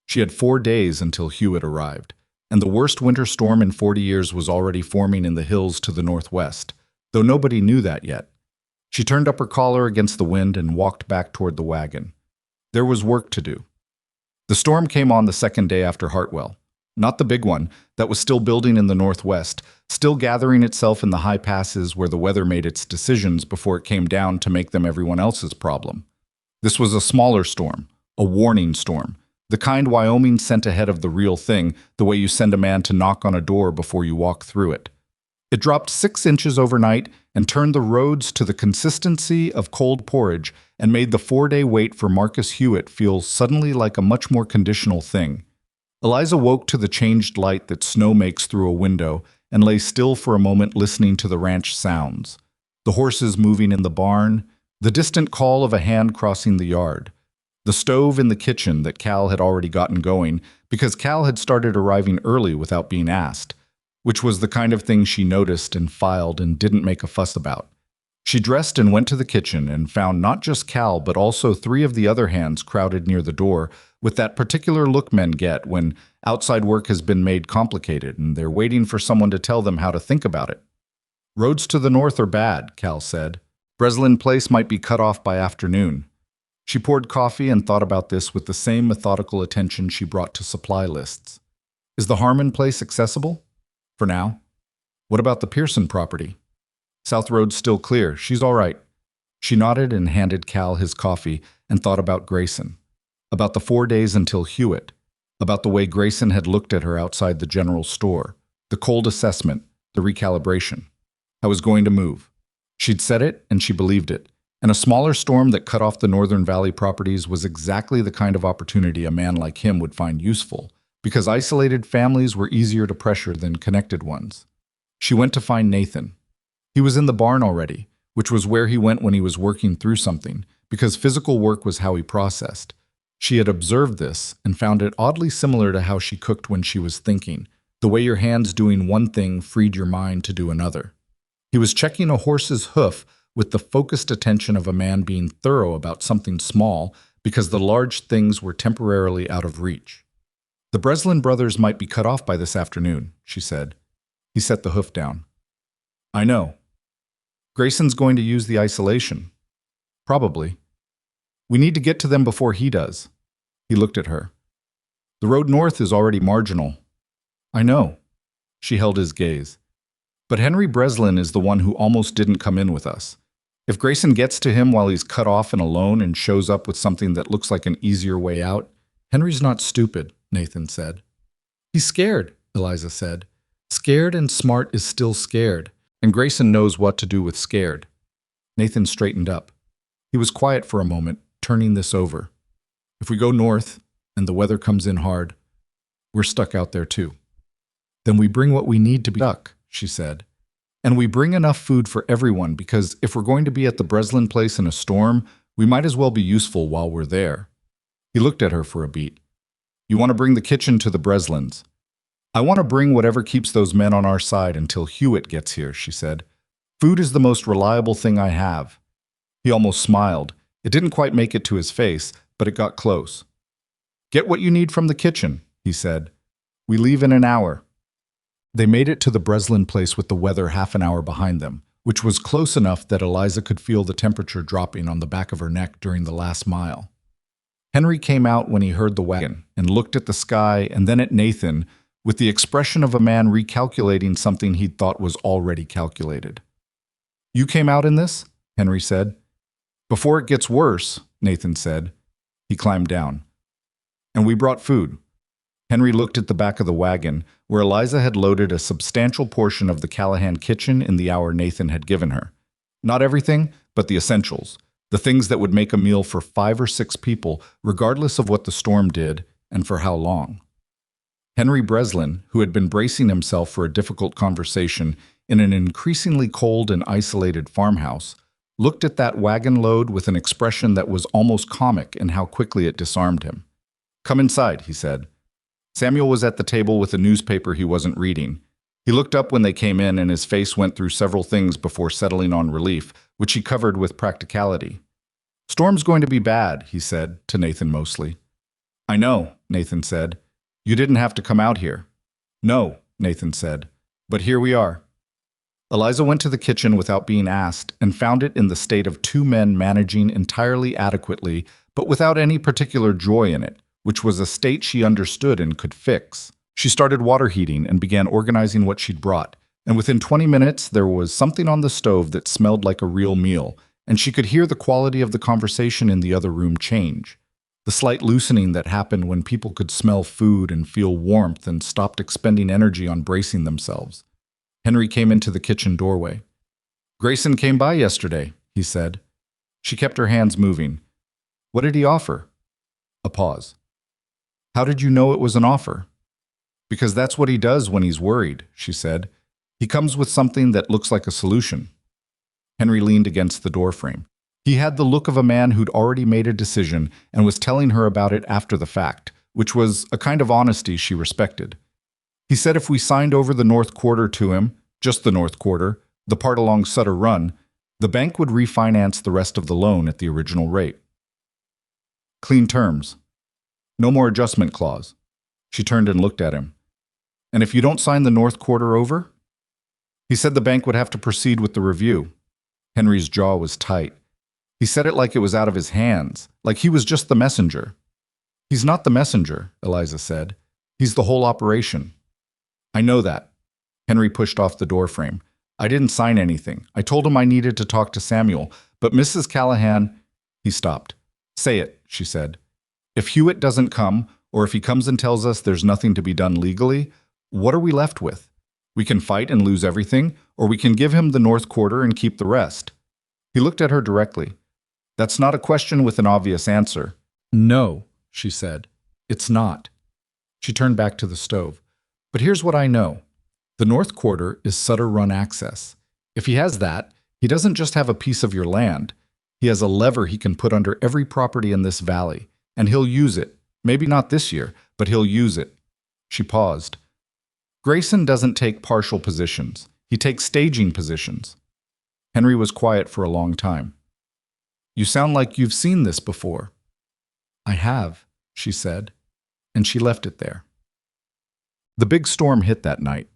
She had 4 days until Hewitt arrived, and the worst winter storm in 40 years was already forming in the hills to the northwest, though nobody knew that yet. She turned up her collar against the wind and walked back toward the wagon. There was work to do. The storm came on the second day after Hartwell. Not the big one that was still building in the northwest, still gathering itself in the high passes where the weather made its decisions before it came down to make them everyone else's problem. This was a smaller storm, a warning storm, the kind Wyoming sent ahead of the real thing, the way you send a man to knock on a door before you walk through it. It dropped 6 inches overnight and turned the roads to the consistency of cold porridge and made the 4-day wait for Marcus Hewitt feel suddenly like a much more conditional thing. Eliza woke to the changed light that snow makes through a window and lay still for a moment listening to the ranch sounds. The horses moving in the barn, the distant call of a hand crossing the yard, the stove in the kitchen that Cal had already gotten going because Cal had started arriving early without being asked, which was the kind of thing she noticed and filed and didn't make a fuss about. She dressed and went to the kitchen and found not just Cal but also 3 of the other hands crowded near the door with that particular look men get when outside work has been made complicated and they're waiting for someone to tell them how to think about it. "Roads to the north are bad," Cal said. "Breslin Place might be cut off by afternoon." She poured coffee and thought about this with the same methodical attention she brought to supply lists. "Is the Harmon Place accessible?" "For now." "What about the Pearson property?" "South Road's still clear. She's all right." She nodded and handed Cal his coffee and thought about Grayson, about the 4 days until Hewitt, about the way Grayson had looked at her outside the general store, the cold assessment, the recalibration. I was going to move. She'd said it and she believed it, and a smaller storm that cut off the Northern Valley properties was exactly the kind of opportunity a man like him would find useful, because isolated families were easier to pressure than connected ones. She went to find Nathan. He was in the barn already, which was where he went when he was working through something, because physical work was how he processed. She had observed this and found it oddly similar to how she cooked when she was thinking. The way your hands doing one thing freed your mind to do another. He was checking a horse's hoof with the focused attention of a man being thorough about something small because the large things were temporarily out of reach. The Breslin brothers might be cut off by this afternoon, she said. He set the hoof down. I know. Grayson's going to use the isolation. Probably. We need to get to them before he does. He looked at her. The road north is already marginal. I know. She held his gaze. But Henry Breslin is the one who almost didn't come in with us. If Grayson gets to him while he's cut off and alone and shows up with something that looks like an easier way out, Henry's not stupid, Nathan said. He's scared, Eliza said. Scared and smart is still scared, and Grayson knows what to do with scared. Nathan straightened up. He was quiet for a moment, turning this over. If we go north and the weather comes in hard, we're stuck out there too. Then we bring what we need to be stuck, she said. And we bring enough food for everyone because if we're going to be at the Breslin place in a storm, we might as well be useful while we're there. He looked at her for a beat. You want to bring the kitchen to the Breslins. I want to bring whatever keeps those men on our side until Hewitt gets here, she said. Food is the most reliable thing I have. He almost smiled. It didn't quite make it to his face, but it got close. Get what you need from the kitchen, he said. We leave in an hour. They made it to the Breslin place with the weather half an hour behind them, which was close enough that Eliza could feel the temperature dropping on the back of her neck during the last mile. Henry came out when he heard the wagon and looked at the sky and then at Nathan with the expression of a man recalculating something he'd thought was already calculated. You came out in this? Henry said. Before it gets worse, Nathan said. He climbed down. And we brought food. Henry looked at the back of the wagon, where Eliza had loaded a substantial portion of the Callahan kitchen in the hour Nathan had given her. Not everything, but the essentials, the things that would make a meal for 5 or 6 people, regardless of what the storm did and for how long. Henry Breslin, who had been bracing himself for a difficult conversation in an increasingly cold and isolated farmhouse, looked at that wagon load with an expression that was almost comic in how quickly it disarmed him. Come inside, he said. Samuel was at the table with a newspaper he wasn't reading. He looked up when they came in and his face went through several things before settling on relief, which he covered with practicality. Storm's going to be bad, he said, to Nathan mostly. I know, Nathan said. You didn't have to come out here. No, Nathan said. But here we are. Eliza went to the kitchen without being asked and found it in the state of 2 men managing entirely adequately, but without any particular joy in it, which was a state she understood and could fix. She started water heating and began organizing what she'd brought, and within 20 minutes there was something on the stove that smelled like a real meal, and she could hear the quality of the conversation in the other room change. The slight loosening that happened when people could smell food and feel warmth and stopped expending energy on bracing themselves. Henry came into the kitchen doorway. Grayson came by yesterday, he said. She kept her hands moving. What did he offer? A pause. How did you know it was an offer? Because that's what he does when he's worried, she said. He comes with something that looks like a solution. Henry leaned against the doorframe. He had the look of a man who'd already made a decision and was telling her about it after the fact, which was a kind of honesty she respected. He said if we signed over the North Quarter to him, just the North Quarter, the part along Sutter Run, the bank would refinance the rest of the loan at the original rate. Clean terms. No more adjustment clause. She turned and looked at him. And if you don't sign the North Quarter over? He said the bank would have to proceed with the review. Henry's jaw was tight. He said it like it was out of his hands, like he was just the messenger. He's not the messenger, Eliza said. He's the whole operation. I know that. Henry pushed off the doorframe. I didn't sign anything. I told him I needed to talk to Samuel, but Mrs. Callahan... He stopped. Say it, she said. If Hewitt doesn't come, or if he comes and tells us there's nothing to be done legally, what are we left with? We can fight and lose everything, or we can give him the North Quarter and keep the rest. He looked at her directly. That's not a question with an obvious answer. No, she said. It's not. She turned back to the stove. But here's what I know. The North Quarter is Sutter Run access. If he has that, he doesn't just have a piece of your land. He has a lever he can put under every property in this valley, and he'll use it. Maybe not this year, but he'll use it. She paused. Grayson doesn't take partial positions. He takes staging positions. Henry was quiet for a long time. You sound like you've seen this before. I have, she said, and she left it there. The big storm hit that night.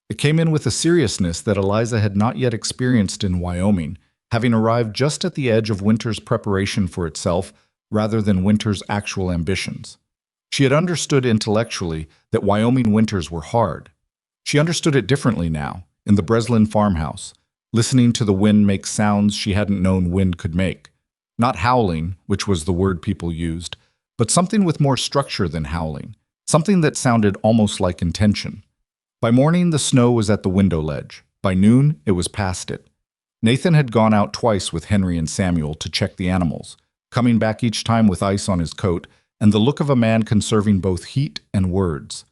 It came in with a seriousness that Eliza had not yet experienced in Wyoming, having arrived just at the edge of winter's preparation for itself rather than winter's actual ambitions. She had understood intellectually that Wyoming winters were hard. She understood it differently now, in the Breslin farmhouse, listening to the wind make sounds she hadn't known wind could make. Not howling, which was the word people used, but something with more structure than howling, something that sounded almost like intention. By morning, the snow was at the window ledge. By noon, it was past it. Nathan had gone out twice with Henry and Samuel to check the animals, coming back each time with ice on his coat and the look of a man conserving both heat and words.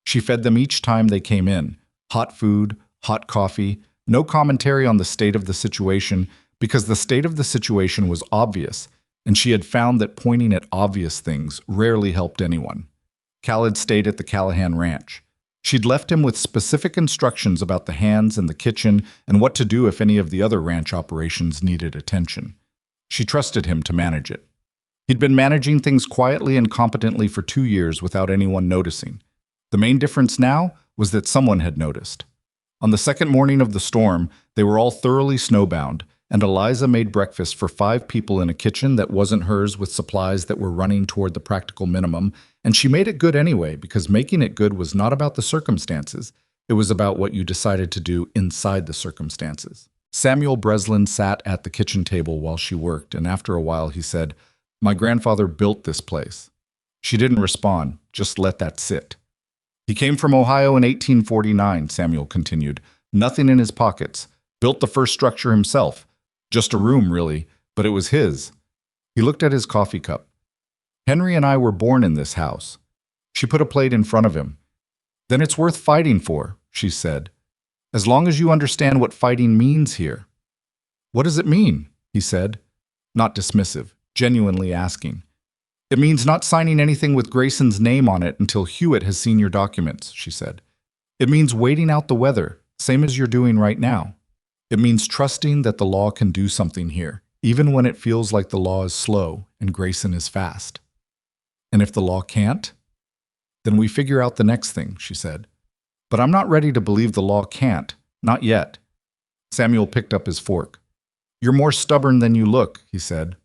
She fed them each time they came in, hot food, hot coffee, no commentary on the state of the situation, because the state of the situation was obvious, and she had found that pointing at obvious things rarely helped anyone. Cal had stayed at the Callahan Ranch. She'd left him with specific instructions about the hands and the kitchen and what to do if any of the other ranch operations needed attention. She trusted him to manage it. He'd been managing things quietly and competently for 2 years without anyone noticing. The main difference now was that someone had noticed. On the second morning of the storm, they were all thoroughly snowbound, and Eliza made breakfast for 5 people in a kitchen that wasn't hers with supplies that were running toward the practical minimum, and she made it good anyway because making it good was not about the circumstances. It was about what you decided to do inside the circumstances. Samuel Breslin sat at the kitchen table while she worked, and after a while he said, "My grandfather built this place." She didn't respond, just let that sit. "He came from Ohio in 1849, Samuel continued. Nothing in his pockets. Built the first structure himself. Just a room, really, but it was his." He looked at his coffee cup. "Henry and I were born in this house." She put a plate in front of him. "Then it's worth fighting for," she said. "As long as you understand what fighting means here." "What does it mean?" he said, not dismissive, genuinely asking. "It means not signing anything with Grayson's name on it until Hewitt has seen your documents," she said. "It means waiting out the weather, same as you're doing right now. It means trusting that the law can do something here, even when it feels like the law is slow and Grayson is fast." "And if the law can't?" "Then we figure out the next thing," she said. "But I'm not ready to believe the law can't. Not yet." Samuel picked up his fork. "You're more stubborn than you look," he said.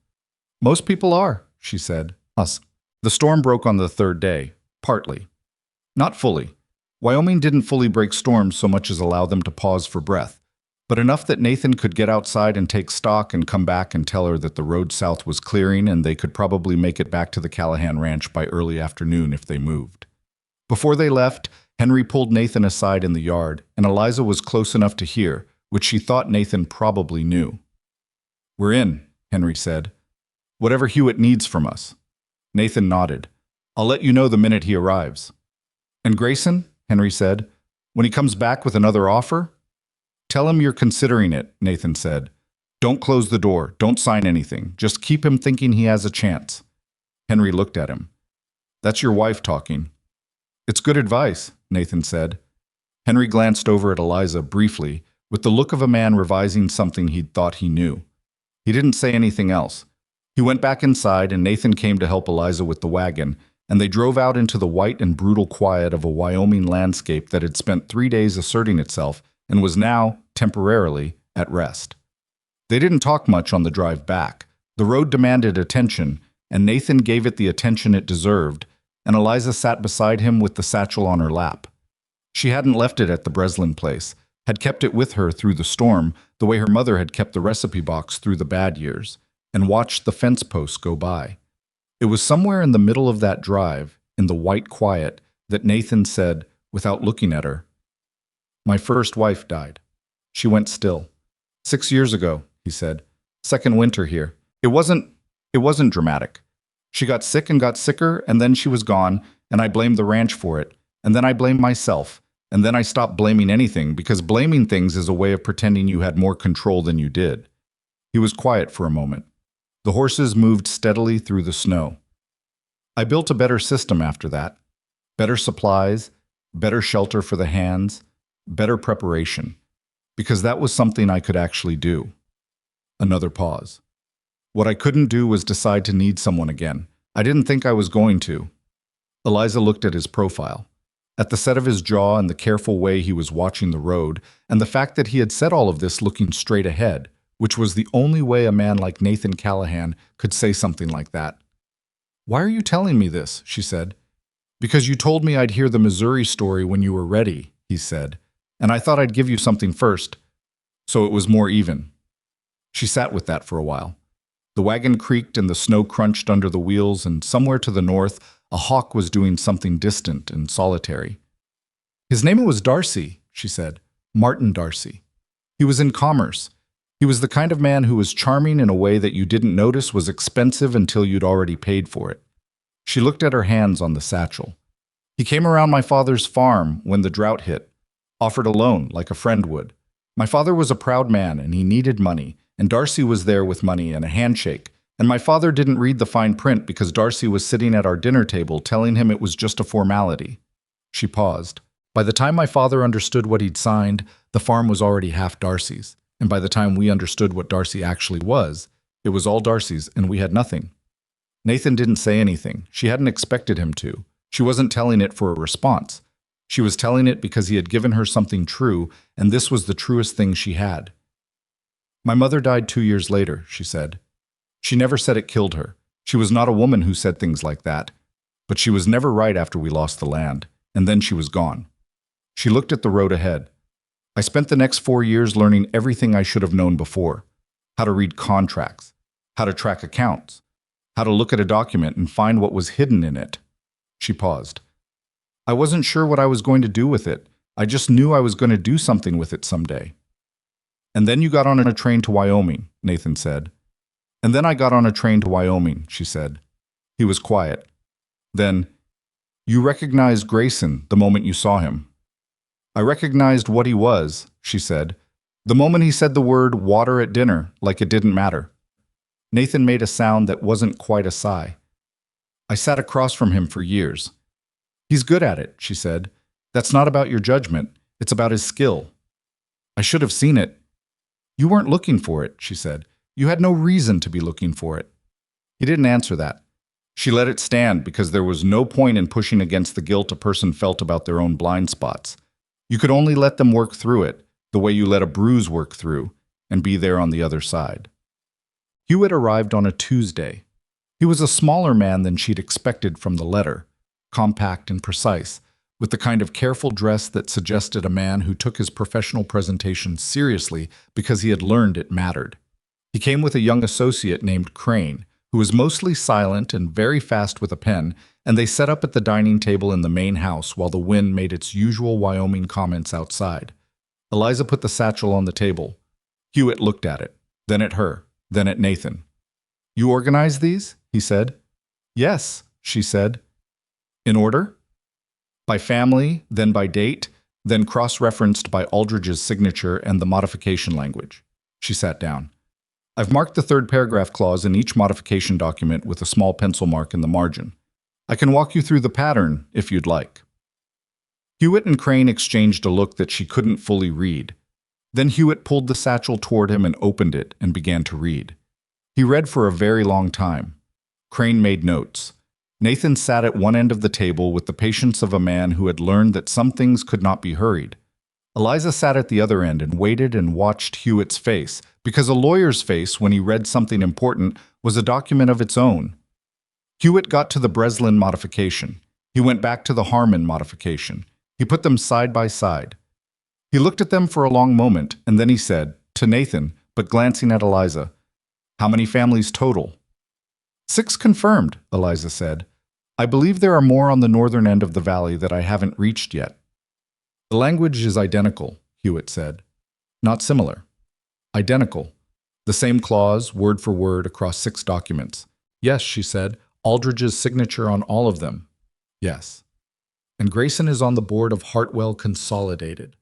"Most people are," she said. "Us." The storm broke on the third day, partly. Not fully. Wyoming didn't fully break storms so much as allow them to pause for breath, but enough that Nathan could get outside and take stock and come back and tell her that the road south was clearing and they could probably make it back to the Callahan Ranch by early afternoon if they moved. Before they left, Henry pulled Nathan aside in the yard, and Eliza was close enough to hear, which she thought Nathan probably knew. "We're in," Henry said. "Whatever Hewitt needs from us." Nathan nodded. "I'll let you know the minute he arrives." "And Grayson," Henry said, "when he comes back with another offer?" "Tell him you're considering it," Nathan said. "Don't close the door. Don't sign anything. Just keep him thinking he has a chance." Henry looked at him. "That's your wife talking." "It's good advice," Nathan said. Henry glanced over at Eliza briefly, with the look of a man revising something he'd thought he knew. He didn't say anything else. He went back inside, and Nathan came to help Eliza with the wagon, and they drove out into the white and brutal quiet of a Wyoming landscape that had spent 3 days asserting itself and was now, temporarily, at rest. They didn't talk much on the drive back. The road demanded attention, and Nathan gave it the attention it deserved, and Eliza sat beside him with the satchel on her lap. She hadn't left it at the Breslin place, had kept it with her through the storm the way her mother had kept the recipe box through the bad years, and watched the fence posts go by. It was somewhere in the middle of that drive, in the white quiet, that Nathan said, without looking at her, "My first wife died." She went still. 6 years ago, he said. "Second winter here. It wasn't dramatic. She got sick and got sicker, and then she was gone, and I blamed the ranch for it, and then I blamed myself, and then I stopped blaming anything because blaming things is a way of pretending you had more control than you did. He was quiet for a moment. The horses moved steadily through the snow. I built a better system after that. Better supplies, better shelter for the hands, better preparation, because that was something I could actually do. Another pause. What I couldn't do was decide to need someone again. I didn't think I was going to. Eliza looked at his profile, at the set of his jaw and the careful way he was watching the road, and the fact that he had said all of this looking straight ahead, which was the only way a man like Nathan Callahan could say something like that. "Why are you telling me this?" she said. "Because you told me I'd hear the Missouri story when you were ready," he said, "and I thought I'd give you something first, so it was more even." She sat with that for a while. The wagon creaked and the snow crunched under the wheels, and somewhere to the north, a hawk was doing something distant and solitary. "His name was Darcy," she said. "Martin Darcy. He was in commerce. He was the kind of man who was charming in a way that you didn't notice was expensive until you'd already paid for it." She looked at her hands on the satchel. "He came around my father's farm when the drought hit, offered a loan like a friend would. My father was a proud man and he needed money, and Darcy was there with money and a handshake. And my father didn't read the fine print because Darcy was sitting at our dinner table telling him it was just a formality." She paused. "By the time my father understood what he'd signed, the farm was already half Darcy's. And by the time we understood what Darcy actually was, it was all Darcy's and we had nothing." Nathan didn't say anything. She hadn't expected him to. She wasn't telling it for a response. She was telling it because he had given her something true, and this was the truest thing she had. "My mother died 2 years later," she said. "She never said it killed her. She was not a woman who said things like that. But she was never right after we lost the land, and then she was gone." She looked at the road ahead. "I spent the next 4 years learning everything I should have known before. How to read contracts, how to track accounts, how to look at a document and find what was hidden in it." She paused. "I wasn't sure what I was going to do with it. I just knew I was going to do something with it someday." "And then you got on a train to Wyoming," Nathan said. "And then I got on a train to Wyoming," she said. He was quiet. Then, "You recognized Grayson the moment you saw him." "I recognized what he was," she said, "the moment he said the word water at dinner, like it didn't matter." Nathan made a sound that wasn't quite a sigh. "I sat across from him for years." "He's good at it," she said. "That's not about your judgment. It's about his skill." "I should have seen it." "You weren't looking for it," she said. "You had no reason to be looking for it." He didn't answer that. She let it stand because there was no point in pushing against the guilt a person felt about their own blind spots. You could only let them work through it, the way you let a bruise work through, and be there on the other side. Hewitt arrived on a Tuesday. He was a smaller man than she'd expected from the letter, compact and precise, with the kind of careful dress that suggested a man who took his professional presentation seriously because he had learned it mattered. He came with a young associate named Crane, who was mostly silent and very fast with a pen, and they sat up at the dining table in the main house while the wind made its usual Wyoming comments outside. Eliza put the satchel on the table. Hewitt looked at it, then at her, then at Nathan. "You organize these?" he said. "Yes," she said. "In order?" "By family, then by date, then cross-referenced by Aldridge's signature and the modification language." She sat down. "I've marked the third paragraph clause in each modification document with a small pencil mark in the margin. I can walk you through the pattern if you'd like." Hewitt and Crane exchanged a look that she couldn't fully read. Then Hewitt pulled the satchel toward him and opened it and began to read. He read for a very long time. Crane made notes. Nathan sat at one end of the table with the patience of a man who had learned that some things could not be hurried. Eliza sat at the other end and waited and watched Hewitt's face, because a lawyer's face, when he read something important, was a document of its own. Hewitt got to the Breslin modification. He went back to the Harmon modification. He put them side by side. He looked at them for a long moment, and then he said, to Nathan, but glancing at Eliza, "How many families total?" "6 confirmed," Eliza said. "I believe there are more on the northern end of the valley that I haven't reached yet." "The language is identical," Hewitt said. "Not similar." "Identical. The same clause, word for word, across 6 documents." "Yes," she said, "Aldridge's signature on all of them." Yes. And Grayson is on the board of Hartwell Consolidated.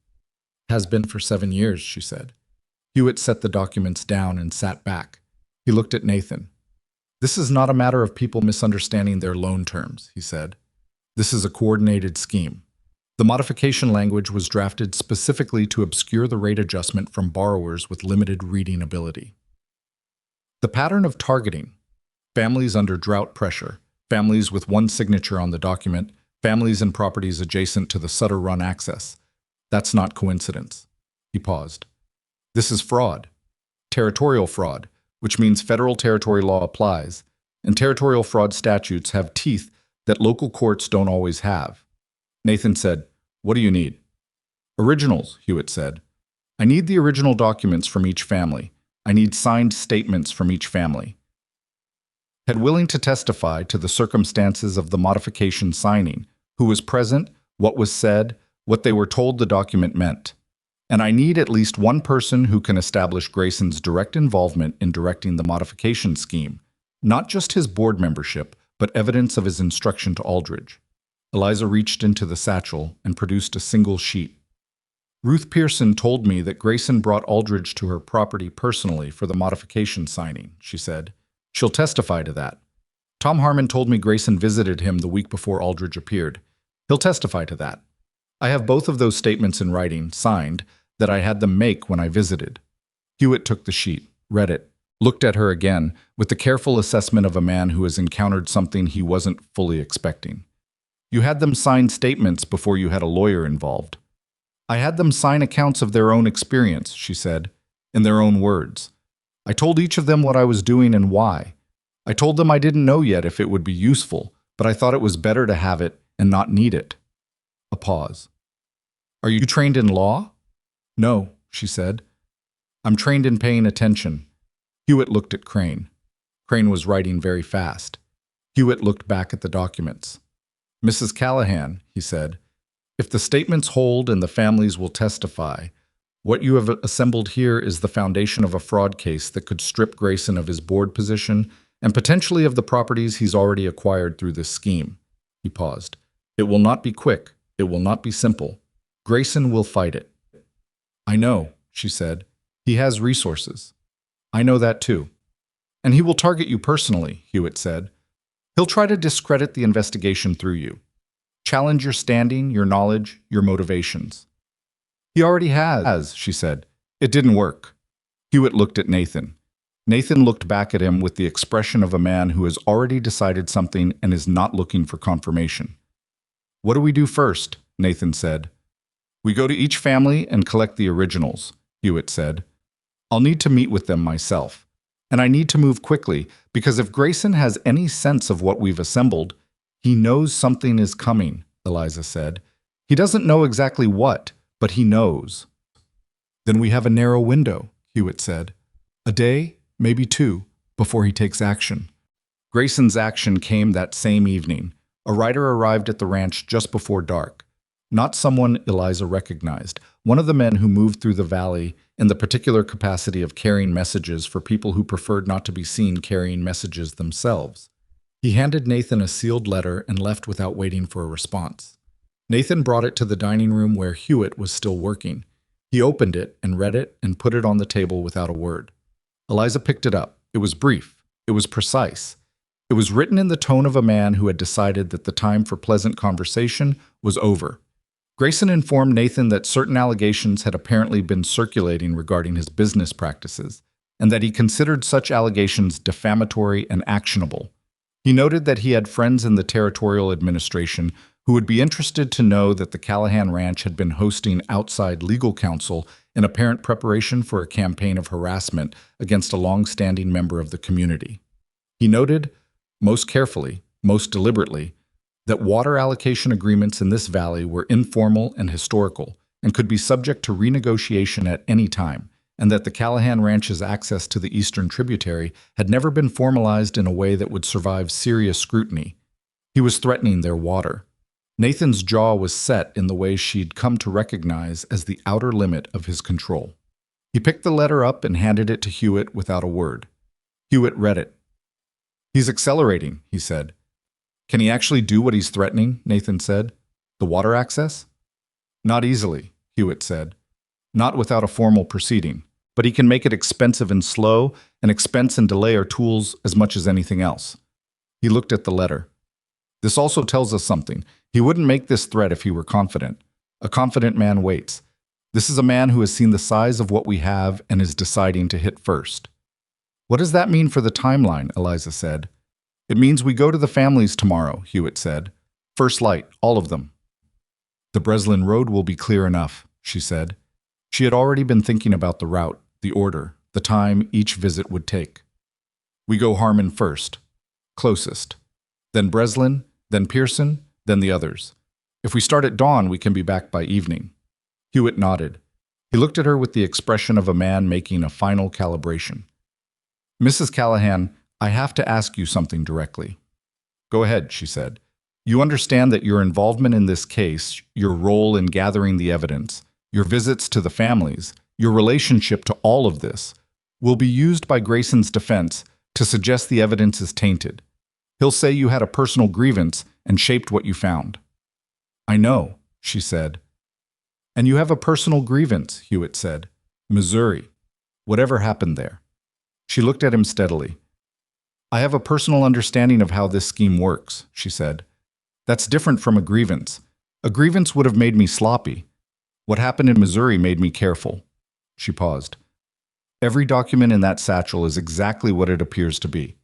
Has been for 7 years, she said. Hewitt set the documents down and sat back. He looked at Nathan. This is not a matter of people misunderstanding their loan terms, he said. This is a coordinated scheme. The modification language was drafted specifically to obscure the rate adjustment from borrowers with limited reading ability. The pattern of targeting: families under drought pressure, families with one signature on the document, families and properties adjacent to the Sutter Run access. That's not coincidence. He paused. This is fraud. Territorial fraud, which means federal territory law applies, and territorial fraud statutes have teeth that local courts don't always have. Nathan said, "What do you need?" "Originals," Hewitt said. "I need the original documents from each family. I need signed statements from each family." Head willing to testify to the circumstances of the modification signing, who was present, what was said, what they were told the document meant. And I need at least one person who can establish Grayson's direct involvement in directing the modification scheme, not just his board membership, but evidence of his instruction to Aldridge. Eliza reached into the satchel and produced a single sheet. Ruth Pearson told me that Grayson brought Aldridge to her property personally for the modification signing, she said. She'll testify to that. Tom Harmon told me Grayson visited him the week before Aldridge appeared. He'll testify to that. I have both of those statements in writing, signed, that I had them make when I visited. Hewitt took the sheet, read it, looked at her again with the careful assessment of a man who has encountered something he wasn't fully expecting. You had them sign statements before you had a lawyer involved. I had them sign accounts of their own experience, she said, in their own words. I told each of them what I was doing and why. I told them I didn't know yet if it would be useful, but I thought it was better to have it and not need it. A pause. Are you trained in law? No, she said. I'm trained in paying attention. Hewitt looked at Crane. Crane was writing very fast. Hewitt looked back at the documents. Mrs. Callahan, he said, if the statements hold and the families will testify, what you have assembled here is the foundation of a fraud case that could strip Grayson of his board position and potentially of the properties he's already acquired through this scheme. He paused. It will not be quick. It will not be simple. Grayson will fight it. I know, she said. He has resources. I know that too. And he will target you personally, Hewitt said. He'll try to discredit the investigation through you. Challenge your standing, your knowledge, your motivations. He already has, she said. It didn't work. Hewitt looked at Nathan. Nathan looked back at him with the expression of a man who has already decided something and is not looking for confirmation. What do we do first? Nathan said. We go to each family and collect the originals, Hewitt said. I'll need to meet with them myself. And I need to move quickly, because if Grayson has any sense of what we've assembled, he knows something is coming, Eliza said. He doesn't know exactly what, but he knows. Then we have a narrow window, Hewitt said. A day, maybe 2, before he takes action. Grayson's action came that same evening. A rider arrived at the ranch just before dark. Not someone Eliza recognized, one of the men who moved through the valley in the particular capacity of carrying messages for people who preferred not to be seen carrying messages themselves. He handed Nathan a sealed letter and left without waiting for a response. Nathan brought it to the dining room where Hewitt was still working. He opened it and read it and put it on the table without a word. Eliza picked it up. It was brief. It was precise. It was written in the tone of a man who had decided that the time for pleasant conversation was over. Grayson informed Nathan that certain allegations had apparently been circulating regarding his business practices, and that he considered such allegations defamatory and actionable. He noted that he had friends in the territorial administration who would be interested to know that the Callahan Ranch had been hosting outside legal counsel in apparent preparation for a campaign of harassment against a long-standing member of the community. He noted, most carefully, most deliberately, that water allocation agreements in this valley were informal and historical and could be subject to renegotiation at any time, and that the Callahan Ranch's access to the eastern tributary had never been formalized in a way that would survive serious scrutiny. He was threatening their water. Nathan's jaw was set in the way she'd come to recognize as the outer limit of his control. He picked the letter up and handed it to Hewitt without a word. Hewitt read it. He's accelerating, he said. Can he actually do what he's threatening? Nathan said. The water access? Not easily, Hewitt said. Not without a formal proceeding. But he can make it expensive and slow, and expense and delay are tools as much as anything else. He looked at the letter. This also tells us something. He wouldn't make this threat if he were confident. A confident man waits. This is a man who has seen the size of what we have and is deciding to hit first. What does that mean for the timeline? Eliza said. It means we go to the families tomorrow, Hewitt said. First light, all of them. The Breslin Road will be clear enough, she said. She had already been thinking about the route, the order, the time each visit would take. We go Harmon first, closest. Then Breslin, then Pearson, then the others. If we start at dawn, we can be back by evening. Hewitt nodded. He looked at her with the expression of a man making a final calibration. Mrs. Callahan, I have to ask you something directly. Go ahead, she said. You understand that your involvement in this case, your role in gathering the evidence, your visits to the families, your relationship to all of this, will be used by Grayson's defense to suggest the evidence is tainted. He'll say you had a personal grievance and shaped what you found. I know, she said. And you have a personal grievance, Hewitt said. Missouri. Whatever happened there. She looked at him steadily. I have a personal understanding of how this scheme works, she said. That's different from a grievance. A grievance would have made me sloppy. What happened in Missouri made me careful. She paused. Every document in that satchel is exactly what it appears to be.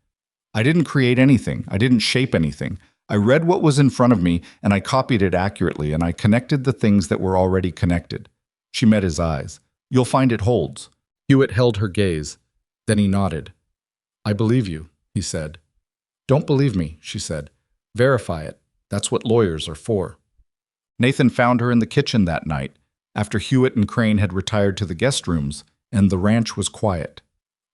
I didn't create anything. I didn't shape anything. I read what was in front of me, and I copied it accurately, and I connected the things that were already connected. She met his eyes. You'll find it holds. Hewitt held her gaze. Then he nodded. I believe you, he said. Don't believe me, she said. Verify it. That's what lawyers are for. Nathan found her in the kitchen that night, after Hewitt and Crane had retired to the guest rooms, and the ranch was quiet.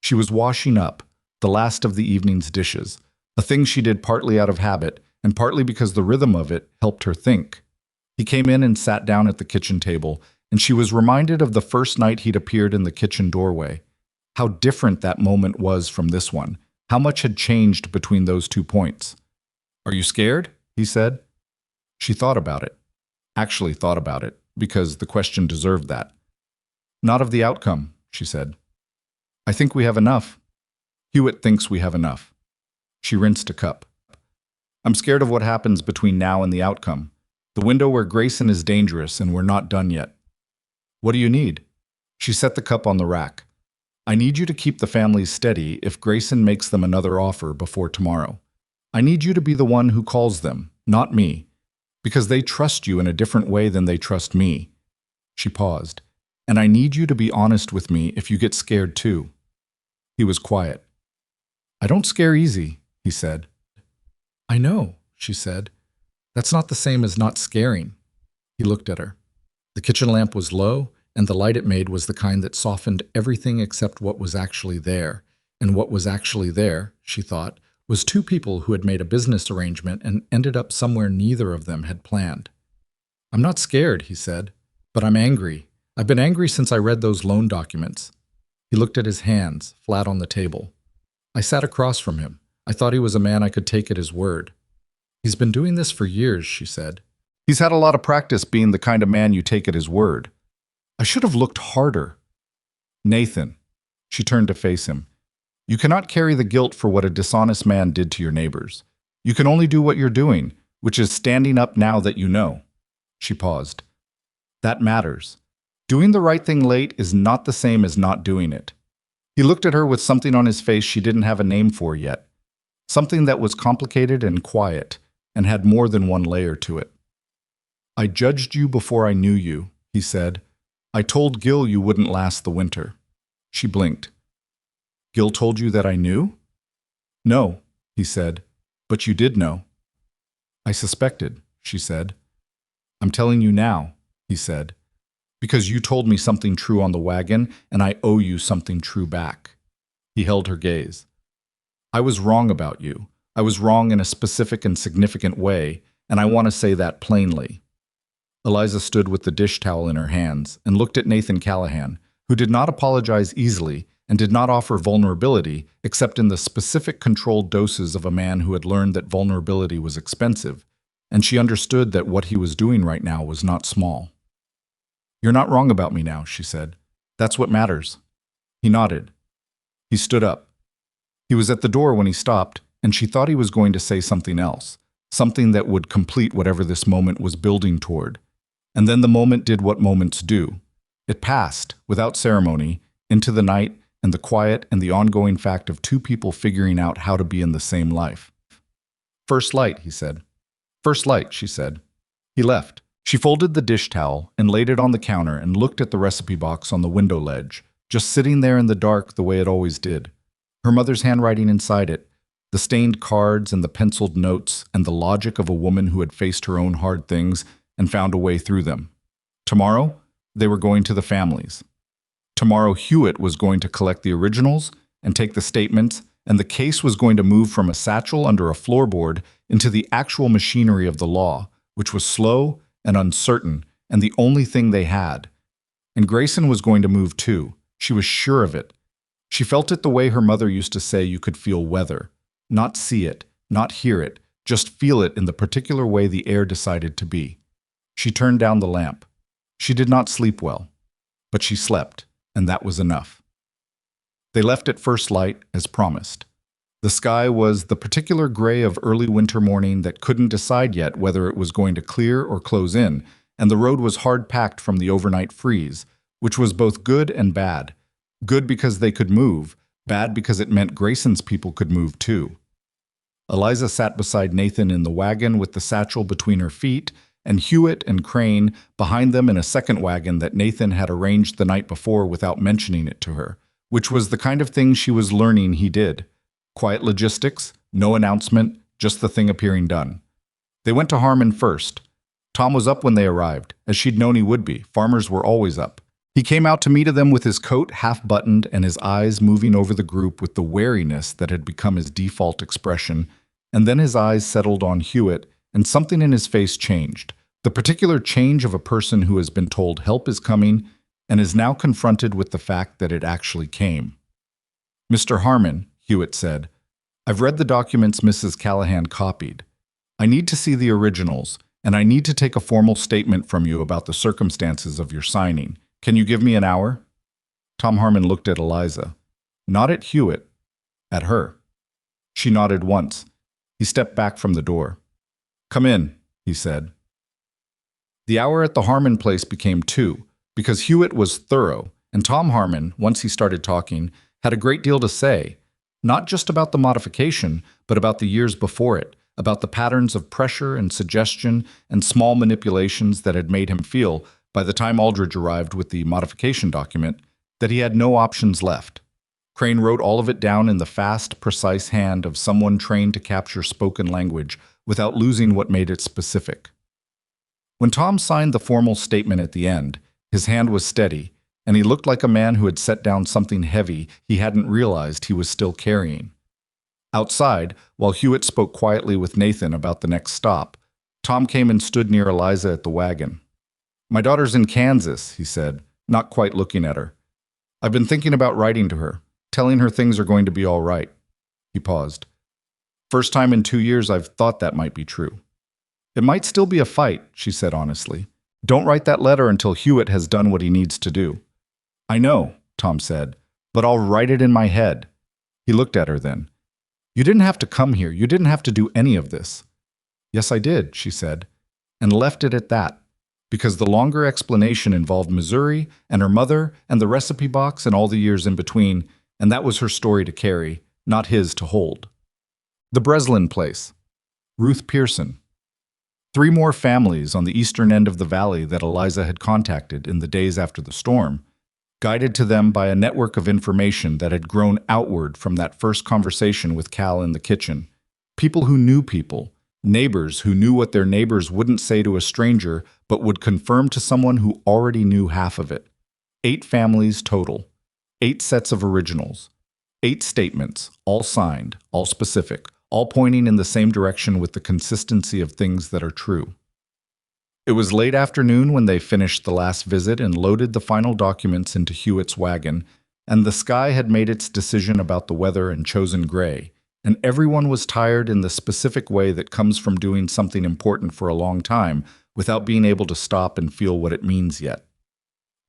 She was washing up, the last of the evening's dishes, a thing she did partly out of habit, and partly because the rhythm of it helped her think. He came in and sat down at the kitchen table, and she was reminded of the first night he'd appeared in the kitchen doorway. How different that moment was from this one. How much had changed between those 2 points. Are you scared? He said. She thought about it. Actually thought about it, because the question deserved that. Not of the outcome, she said. I think we have enough. Hewitt thinks we have enough. She rinsed a cup. I'm scared of what happens between now and the outcome. The window where Grayson is dangerous and we're not done yet. What do you need? She set the cup on the rack. I need you to keep the families steady if Grayson makes them another offer before tomorrow. I need you to be the one who calls them, not me, because they trust you in a different way than they trust me. She paused. And I need you to be honest with me if you get scared too. He was quiet. I don't scare easy, he said. I know, she said. That's not the same as not scaring. He looked at her. The kitchen lamp was low, and the light it made was the kind that softened everything except what was actually there. And what was actually there, she thought, was 2 people who had made a business arrangement and ended up somewhere neither of them had planned. I'm not scared, he said, but I'm angry. I've been angry since I read those loan documents. He looked at his hands, flat on the table. I sat across from him. I thought he was a man I could take at his word. He's been doing this for years, she said. He's had a lot of practice being the kind of man you take at his word. I should have looked harder. Nathan, she turned to face him. You cannot carry the guilt for what a dishonest man did to your neighbors. You can only do what you're doing, which is standing up now that you know. She paused. That matters. Doing the right thing late is not the same as not doing it. He looked at her with something on his face she didn't have a name for yet. Something that was complicated and quiet, and had more than one layer to it. I judged you before I knew you, he said. I told Gil you wouldn't last the winter. She blinked. Gil told you that I knew? No, he said, but you did know. I suspected, she said. I'm telling you now, he said, because you told me something true on the wagon, and I owe you something true back. He held her gaze. I was wrong about you. I was wrong in a specific and significant way, and I want to say that plainly. Eliza stood with the dish towel in her hands and looked at Nathan Callahan, who did not apologize easily and did not offer vulnerability except in the specific controlled doses of a man who had learned that vulnerability was expensive, and she understood that what he was doing right now was not small. "You're not wrong about me now," she said. "That's what matters." He nodded. He stood up. He was at the door when he stopped, and she thought he was going to say something else, something that would complete whatever this moment was building toward. And then the moment did what moments do. It passed, without ceremony, into the night and the quiet and the ongoing fact of two people figuring out how to be in the same life. "First light," he said. "First light," she said. He left. She folded the dish towel and laid it on the counter and looked at the recipe box on the window ledge, just sitting there in the dark the way it always did. Her mother's handwriting inside it, the stained cards and the penciled notes, and the logic of a woman who had faced her own hard things and found a way through them. Tomorrow, they were going to the families. Tomorrow, Hewitt was going to collect the originals and take the statements, and the case was going to move from a satchel under a floorboard into the actual machinery of the law, which was slow and uncertain and the only thing they had. And Grayson was going to move too. She was sure of it. She felt it the way her mother used to say you could feel weather. Not see it, not hear it, just feel it in the particular way the air decided to be. She turned down the lamp. She did not sleep well, but she slept, and that was enough. They left at first light, as promised. The sky was the particular gray of early winter morning that couldn't decide yet whether it was going to clear or close in, and the road was hard-packed from the overnight freeze, which was both good and bad. Good because they could move, bad because it meant Grayson's people could move too. Eliza sat beside Nathan in the wagon with the satchel between her feet, and Hewitt and Crane behind them in a second wagon that Nathan had arranged the night before without mentioning it to her, which was the kind of thing she was learning he did. Quiet logistics, no announcement, just the thing appearing done. They went to Harmon first. Tom was up when they arrived, as she'd known he would be. Farmers were always up. He came out to meet them with his coat half-buttoned and his eyes moving over the group with the wariness that had become his default expression, and then his eyes settled on Hewitt, and something in his face changed. The particular change of a person who has been told help is coming and is now confronted with the fact that it actually came. "Mr. Harmon," Hewitt said, "I've read the documents Mrs. Callahan copied. I need to see the originals, and I need to take a formal statement from you about the circumstances of your signing. Can you give me an hour?" Tom Harmon looked at Eliza. Not at Hewitt. At her. She nodded once. He stepped back from the door. "Come in," he said. The hour at the Harmon place became 2, because Hewitt was thorough, and Tom Harmon, once he started talking, had a great deal to say, not just about the modification, but about the years before it, about the patterns of pressure and suggestion and small manipulations that had made him feel, by the time Aldridge arrived with the modification document, that he had no options left. Crane wrote all of it down in the fast, precise hand of someone trained to capture spoken language without losing what made it specific. When Tom signed the formal statement at the end, his hand was steady, and he looked like a man who had set down something heavy he hadn't realized he was still carrying. Outside, while Hewitt spoke quietly with Nathan about the next stop, Tom came and stood near Eliza at the wagon. "My daughter's in Kansas," he said, not quite looking at her. "I've been thinking about writing to her, telling her things are going to be all right." He paused. "First time in 2 years I've thought that might be true." "It might still be a fight," she said honestly. "Don't write that letter until Hewitt has done what he needs to do." "I know," Tom said, "but I'll write it in my head." He looked at her then. "You didn't have to come here. You didn't have to do any of this." "Yes, I did," she said, and left it at that, because the longer explanation involved Missouri and her mother and the recipe box and all the years in between, and that was her story to carry, not his to hold. The Breslin place. Ruth Pearson. 3 more families on the eastern end of the valley that Eliza had contacted in the days after the storm, guided to them by a network of information that had grown outward from that first conversation with Cal in the kitchen. People who knew people, neighbors who knew what their neighbors wouldn't say to a stranger but would confirm to someone who already knew half of it. 8 families total. 8 sets of originals. 8 statements, all signed, all specific, all pointing in the same direction with the consistency of things that are true. It was late afternoon when they finished the last visit and loaded the final documents into Hewitt's wagon, and the sky had made its decision about the weather and chosen gray, and everyone was tired in the specific way that comes from doing something important for a long time without being able to stop and feel what it means yet.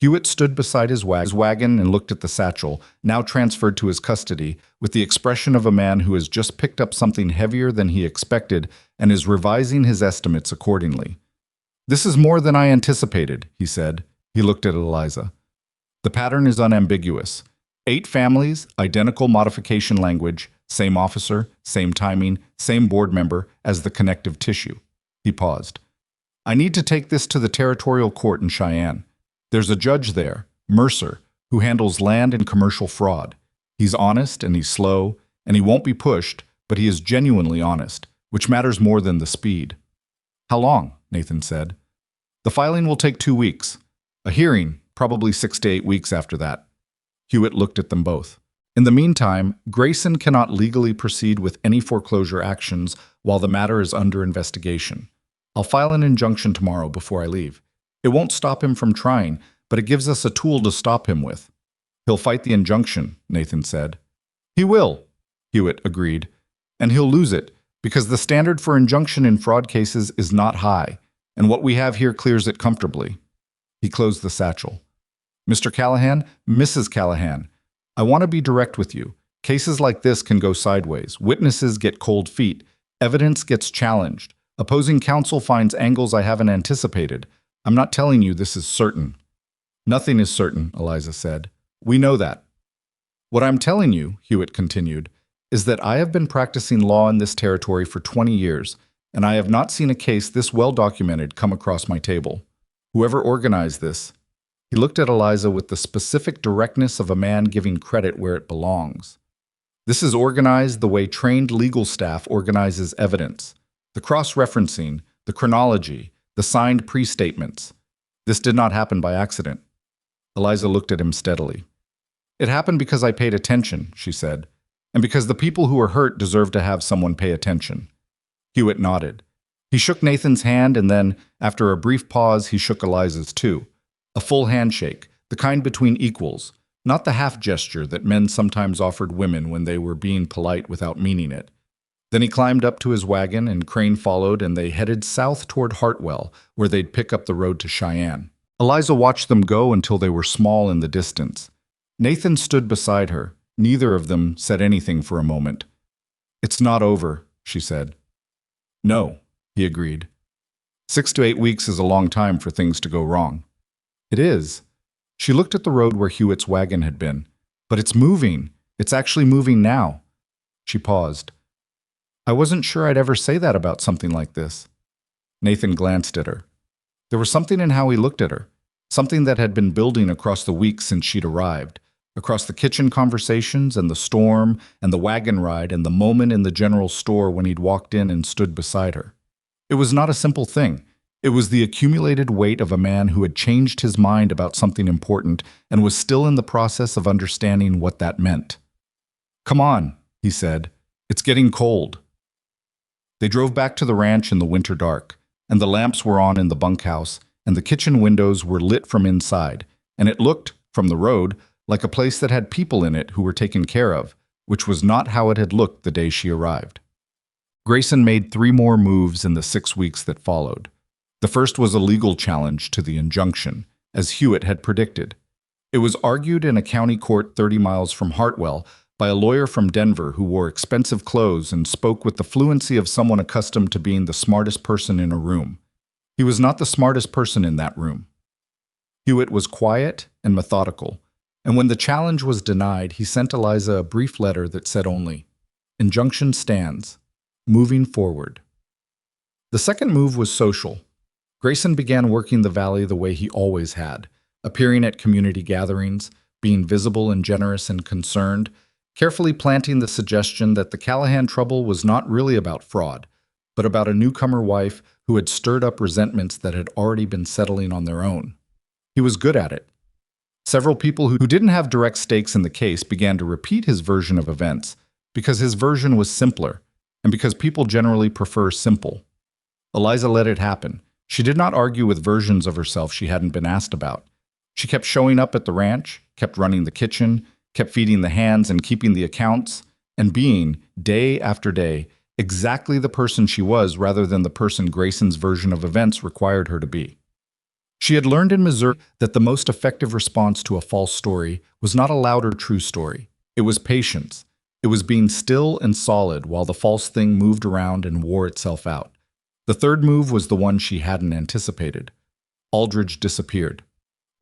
Hewitt stood beside his wagon and looked at the satchel, now transferred to his custody, with the expression of a man who has just picked up something heavier than he expected and is revising his estimates accordingly. "This is more than I anticipated," he said. He looked at Eliza. "The pattern is unambiguous. 8 families, identical modification language, same officer, same timing, same board member as the connective tissue." He paused. "I need to take this to the territorial court in Cheyenne. There's a judge there, Mercer, who handles land and commercial fraud. He's honest and he's slow, and he won't be pushed, but he is genuinely honest, which matters more than the speed." "How long?" Nathan said. "The filing will take 2 weeks. A hearing, probably 6 to 8 weeks after that." Hewitt looked at them both. "In the meantime, Grayson cannot legally proceed with any foreclosure actions while the matter is under investigation. I'll file an injunction tomorrow before I leave. It won't stop him from trying, but it gives us a tool to stop him with." "He'll fight the injunction," Nathan said. "He will," Hewitt agreed. "And he'll lose it, because the standard for injunction in fraud cases is not high, and what we have here clears it comfortably." He closed the satchel. "Mr. Callahan, Mrs. Callahan, I want to be direct with you. Cases like this can go sideways. Witnesses get cold feet. Evidence gets challenged. Opposing counsel finds angles I haven't anticipated. I'm not telling you this is certain." "Nothing is certain," Eliza said. "We know that." "What I'm telling you," Hewitt continued, "is that I have been practicing law in this territory for 20 years, and I have not seen a case this well documented come across my table. Whoever organized this—" He looked at Eliza with the specific directness of a man giving credit where it belongs. "This is organized the way trained legal staff organizes evidence. The cross-referencing, the chronology, the signed pre-statements. This did not happen by accident." Eliza looked at him steadily. "It happened because I paid attention," she said, "and because the people who were hurt deserve to have someone pay attention." Hewitt nodded. He shook Nathan's hand, and then, after a brief pause, he shook Eliza's too. A full handshake, the kind between equals, not the half gesture that men sometimes offered women when they were being polite without meaning it. Then he climbed up to his wagon, and Crane followed, and they headed south toward Hartwell, where they'd pick up the road to Cheyenne. Eliza watched them go until they were small in the distance. Nathan stood beside her. Neither of them said anything for a moment. "It's not over," she said. "No," he agreed. 6 to 8 weeks is a long time for things to go wrong." "It is." She looked at the road where Hewitt's wagon had been. "But it's moving. It's actually moving now." She paused. "I wasn't sure I'd ever say that about something like this." Nathan glanced at her. There was something in how he looked at her, something that had been building across the weeks since she'd arrived, across the kitchen conversations and the storm and the wagon ride and the moment in the general store when he'd walked in and stood beside her. It was not a simple thing. It was the accumulated weight of a man who had changed his mind about something important and was still in the process of understanding what that meant. "Come on," he said. "It's getting cold." They drove back to the ranch in the winter dark, and the lamps were on in the bunkhouse, and the kitchen windows were lit from inside, and it looked, from the road, like a place that had people in it who were taken care of, which was not how it had looked the day she arrived. Grayson made 3 more moves in the 6 weeks that followed. The first was a legal challenge to the injunction, as Hewitt had predicted. It was argued in a county court 30 miles from Hartwell by a lawyer from Denver who wore expensive clothes and spoke with the fluency of someone accustomed to being the smartest person in a room. He was not the smartest person in that room. Hewitt was quiet and methodical, and when the challenge was denied, he sent Eliza a brief letter that said only, "Injunction stands. Moving forward." The second move was social. Grayson began working the valley the way he always had, appearing at community gatherings, being visible and generous and concerned, carefully planting the suggestion that the Callahan trouble was not really about fraud, but about a newcomer wife who had stirred up resentments that had already been settling on their own. He was good at it. Several people who didn't have direct stakes in the case began to repeat his version of events, because his version was simpler, and because people generally prefer simple. Eliza let it happen. She did not argue with versions of herself she hadn't been asked about. She kept showing up at the ranch, kept running the kitchen, kept feeding the hands and keeping the accounts, and being, day after day, exactly the person she was rather than the person Grayson's version of events required her to be. She had learned in Missouri that the most effective response to a false story was not a loud or true story. It was patience. It was being still and solid while the false thing moved around and wore itself out. The third move was the one she hadn't anticipated. Aldridge disappeared.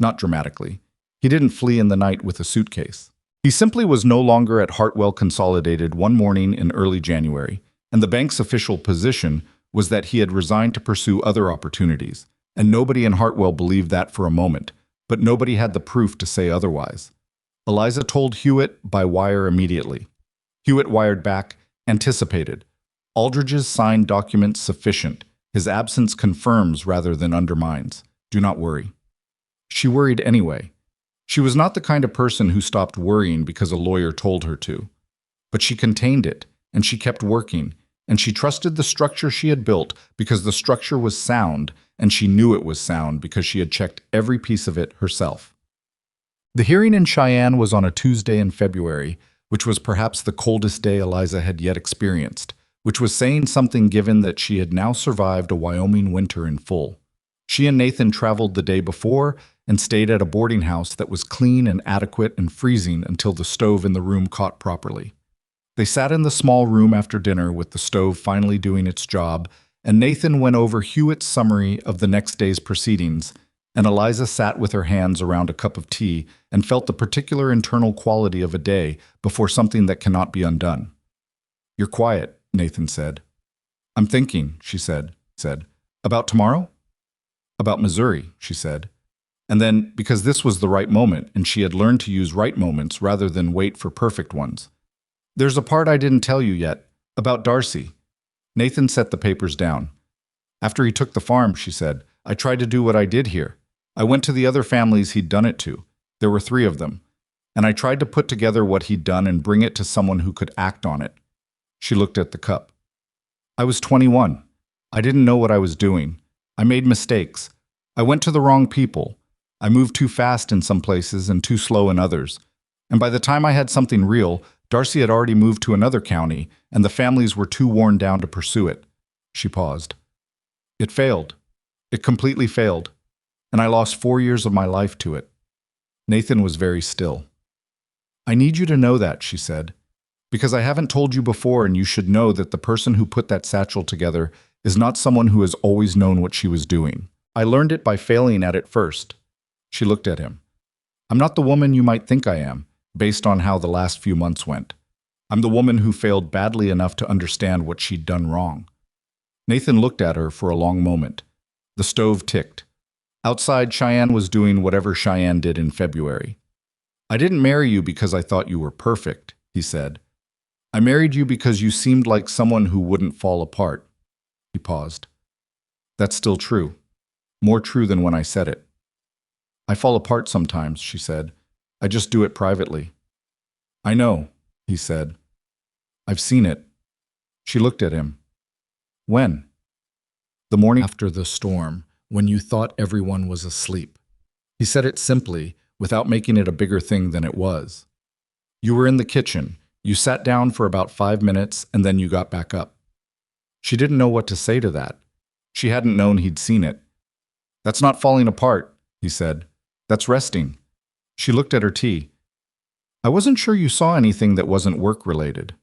Not dramatically. He didn't flee in the night with a suitcase. He simply was no longer at Hartwell Consolidated one morning in early January, and the bank's official position was that he had resigned to pursue other opportunities, and nobody in Hartwell believed that for a moment, but nobody had the proof to say otherwise. Eliza told Hewitt by wire immediately. Hewitt wired back, anticipated. Aldridge's signed document sufficient. His absence confirms rather than undermines. Do not worry. She worried anyway. She was not the kind of person who stopped worrying because a lawyer told her to. But she contained it, and she kept working, and she trusted the structure she had built because the structure was sound, and she knew it was sound because she had checked every piece of it herself. The hearing in Cheyenne was on a Tuesday in February, which was perhaps the coldest day Eliza had yet experienced, which was saying something given that she had now survived a Wyoming winter in full. She and Nathan traveled the day before and stayed at a boarding house that was clean and adequate and freezing until the stove in the room caught properly. They sat in the small room after dinner with the stove finally doing its job, and Nathan went over Hewitt's summary of the next day's proceedings, and Eliza sat with her hands around a cup of tea and felt the particular internal quality of a day before something that cannot be undone. "You're quiet," Nathan said. "I'm thinking," she said. "About tomorrow?" "About Missouri," she said. And then, because this was the right moment, and she had learned to use right moments rather than wait for perfect ones. "There's a part I didn't tell you yet, about Darcy." Nathan set the papers down. "After he took the farm," she said, "I tried to do what I did here. I went to the other families he'd done it to. There were 3 of them. And I tried to put together what he'd done and bring it to someone who could act on it." She looked at the cup. "I was 21. I didn't know what I was doing. I made mistakes. I went to the wrong people. I moved too fast in some places and too slow in others. And by the time I had something real, Darcy had already moved to another county, and the families were too worn down to pursue it." She paused. "It failed. It completely failed. And I lost 4 years of my life to it." Nathan was very still. "I need you to know that," she said, "because I haven't told you before, and you should know that the person who put that satchel together is not someone who has always known what she was doing. I learned it by failing at it first." She looked at him. "I'm not the woman you might think I am, based on how the last few months went. I'm the woman who failed badly enough to understand what she'd done wrong." Nathan looked at her for a long moment. The stove ticked. Outside, Cheyenne was doing whatever Cheyenne did in February. "I didn't marry you because I thought you were perfect," he said. "I married you because you seemed like someone who wouldn't fall apart." He paused. "That's still true. More true than when I said it." "I fall apart sometimes," she said. "I just do it privately." "I know," he said. "I've seen it." She looked at him. "When?" "The morning after the storm, when you thought everyone was asleep." He said it simply, without making it a bigger thing than it was. "You were in the kitchen. You sat down for about 5 minutes, and then you got back up." She didn't know what to say to that. She hadn't known he'd seen it. "That's not falling apart," he said. "That's resting." She looked at her tea. "I wasn't sure you saw anything that wasn't work-related."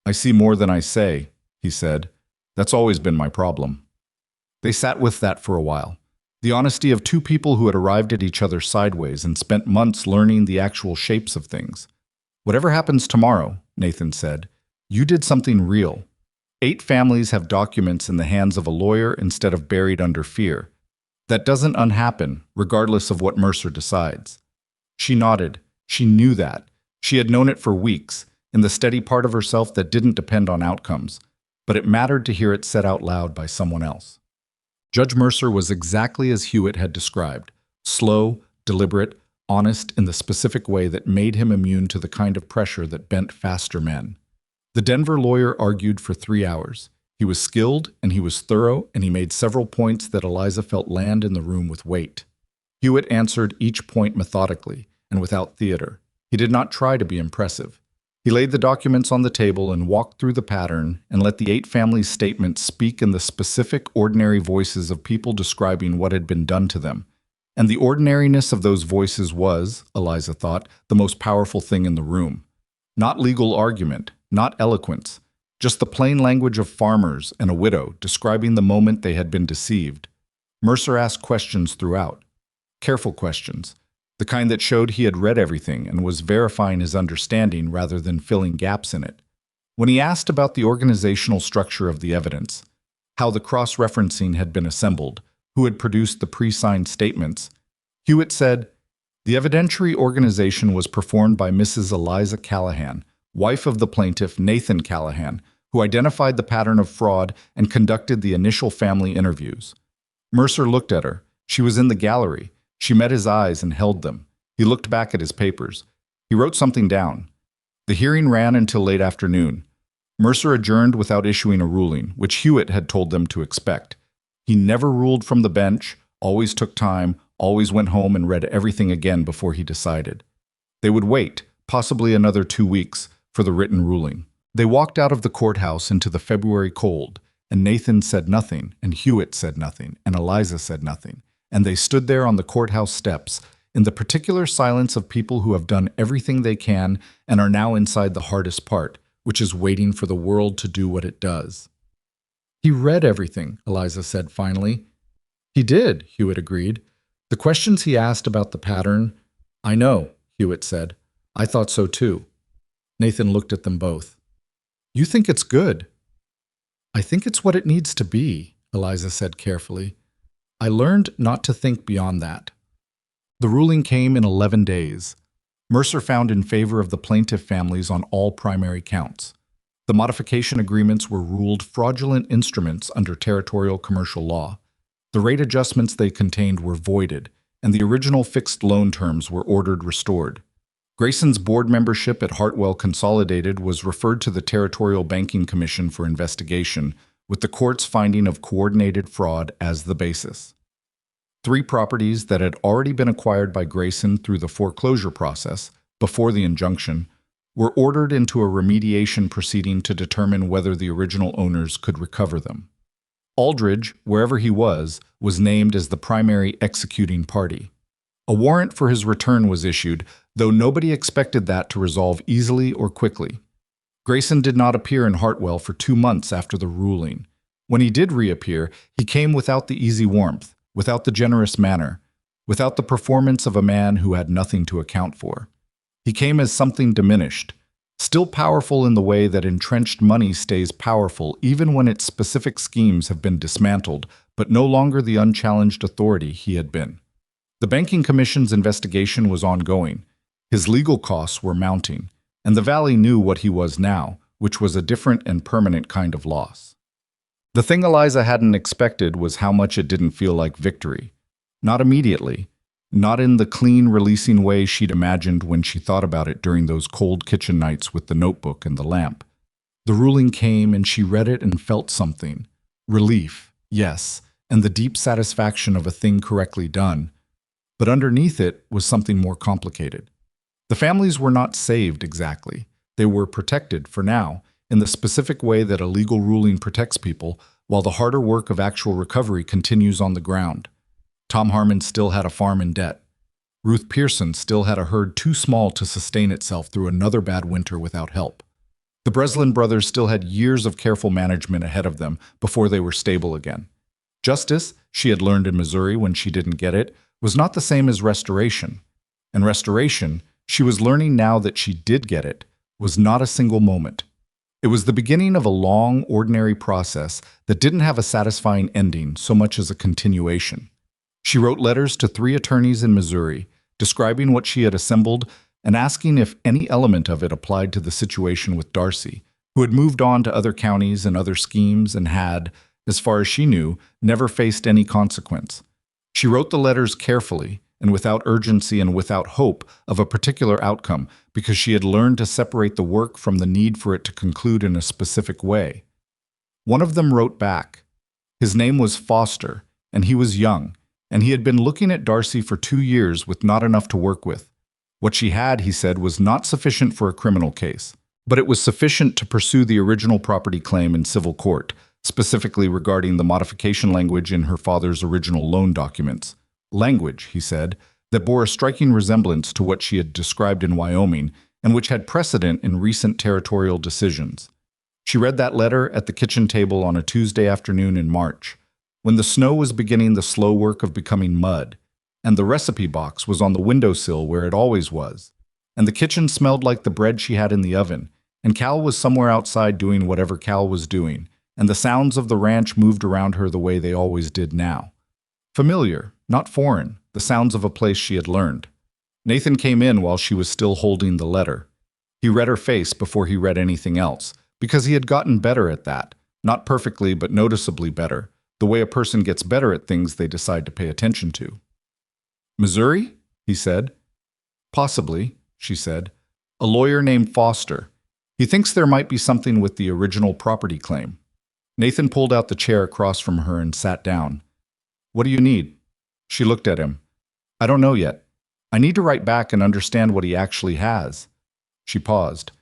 "I see more than I say," he said. "That's always been my problem." They sat with that for a while. The honesty of 2 people who had arrived at each other sideways and spent months learning the actual shapes of things. "Whatever happens tomorrow," Nathan said, "you did something real. 8 families have documents in the hands of a lawyer instead of buried under fear. That doesn't unhappen, regardless of what Mercer decides." She nodded. She knew that. She had known it for weeks, in the steady part of herself that didn't depend on outcomes, but it mattered to hear it said out loud by someone else. Judge Mercer was exactly as Hewitt had described, slow, deliberate, honest in the specific way that made him immune to the kind of pressure that bent faster men. The Denver lawyer argued for 3 hours. He was skilled, and he was thorough, and he made several points that Eliza felt land in the room with weight. Hewitt answered each point methodically and without theater. He did not try to be impressive. He laid the documents on the table and walked through the pattern and let the 8 families' statements speak in the specific, ordinary voices of people describing what had been done to them. And the ordinariness of those voices was, Eliza thought, the most powerful thing in the room. Not legal argument, not eloquence, just the plain language of farmers and a widow describing the moment they had been deceived. Mercer asked questions throughout. Careful questions, the kind that showed he had read everything and was verifying his understanding rather than filling gaps in it. When he asked about the organizational structure of the evidence, how the cross-referencing had been assembled, who had produced the pre-signed statements, Hewitt said, "The evidentiary organization was performed by Mrs. Eliza Callahan, wife of the plaintiff Nathan Callahan, who identified the pattern of fraud and conducted the initial family interviews." Mercer looked at her. She was in the gallery. She met his eyes and held them. He looked back at his papers. He wrote something down. The hearing ran until late afternoon. Mercer adjourned without issuing a ruling, which Hewitt had told them to expect. He never ruled from the bench, always took time, always went home and read everything again before he decided. They would wait, possibly another 2 weeks, for the written ruling. They walked out of the courthouse into the February cold, and Nathan said nothing, and Hewitt said nothing, and Eliza said nothing. And they stood there on the courthouse steps, in the particular silence of people who have done everything they can and are now inside the hardest part, which is waiting for the world to do what it does. "He read everything," Eliza said finally. "He did," Hewitt agreed. "The questions he asked about the pattern—" "I know," Hewitt said. "I thought so too." Nathan looked at them both. "You think it's good?" "I think it's what it needs to be," Eliza said carefully. "I learned not to think beyond that." The ruling came in 11 days. Mercer found in favor of the plaintiff families on all primary counts. The modification agreements were ruled fraudulent instruments under territorial commercial law. The rate adjustments they contained were voided, and the original fixed loan terms were ordered restored. Grayson's board membership at Hartwell Consolidated was referred to the Territorial Banking Commission for investigation, with the court's finding of coordinated fraud as the basis. 3 properties that had already been acquired by Grayson through the foreclosure process, before the injunction, were ordered into a remediation proceeding to determine whether the original owners could recover them. Aldridge, wherever he was named as the primary executing party. A warrant for his return was issued, though nobody expected that to resolve easily or quickly. Grayson did not appear in Hartwell for 2 months after the ruling. When he did reappear, he came without the easy warmth, without the generous manner, without the performance of a man who had nothing to account for. He came as something diminished, still powerful in the way that entrenched money stays powerful even when its specific schemes have been dismantled, but no longer the unchallenged authority he had been. The Banking Commission's investigation was ongoing. His legal costs were mounting, and the Valley knew what he was now, which was a different and permanent kind of loss. The thing Eliza hadn't expected was how much it didn't feel like victory. Not immediately. Not in the clean, releasing way she'd imagined when she thought about it during those cold kitchen nights with the notebook and the lamp. The ruling came and she read it and felt something. Relief, yes, and the deep satisfaction of a thing correctly done. But underneath it was something more complicated. The families were not saved exactly. They were protected, for now, in the specific way that a legal ruling protects people, while the harder work of actual recovery continues on the ground. Tom Harmon still had a farm in debt. Ruth Pearson still had a herd too small to sustain itself through another bad winter without help. The Breslin brothers still had years of careful management ahead of them before they were stable again. Justice, she had learned in Missouri when she didn't get it, was not the same as restoration. And restoration, she was learning now that she did get it, was not a single moment. It was the beginning of a long, ordinary process that didn't have a satisfying ending so much as a continuation. She wrote letters to 3 attorneys in Missouri, describing what she had assembled and asking if any element of it applied to the situation with Darcy, who had moved on to other counties and other schemes and had, as far as she knew, never faced any consequence. She wrote the letters carefully and without urgency and without hope of a particular outcome because she had learned to separate the work from the need for it to conclude in a specific way. One of them wrote back. His name was Foster, and he was young, and he had been looking at Darcy for 2 years with not enough to work with. What she had, he said, was not sufficient for a criminal case, but it was sufficient to pursue the original property claim in civil court, specifically regarding the modification language in her father's original loan documents. Language, he said, that bore a striking resemblance to what she had described in Wyoming and which had precedent in recent territorial decisions. She read that letter at the kitchen table on a Tuesday afternoon in March, when the snow was beginning the slow work of becoming mud, and the recipe box was on the windowsill where it always was, and the kitchen smelled like the bread she had in the oven, and Cal was somewhere outside doing whatever Cal was doing, and the sounds of the ranch moved around her the way they always did now. Familiar, not foreign, the sounds of a place she had learned. Nathan came in while she was still holding the letter. He read her face before he read anything else, because he had gotten better at that, not perfectly but noticeably better, the way a person gets better at things they decide to pay attention to. Missouri? He said. Possibly, she said. A lawyer named Foster. He thinks there might be something with the original property claim. Nathan pulled out the chair across from her and sat down. What do you need? She looked at him. I don't know yet. I need to write back and understand what he actually has. She paused.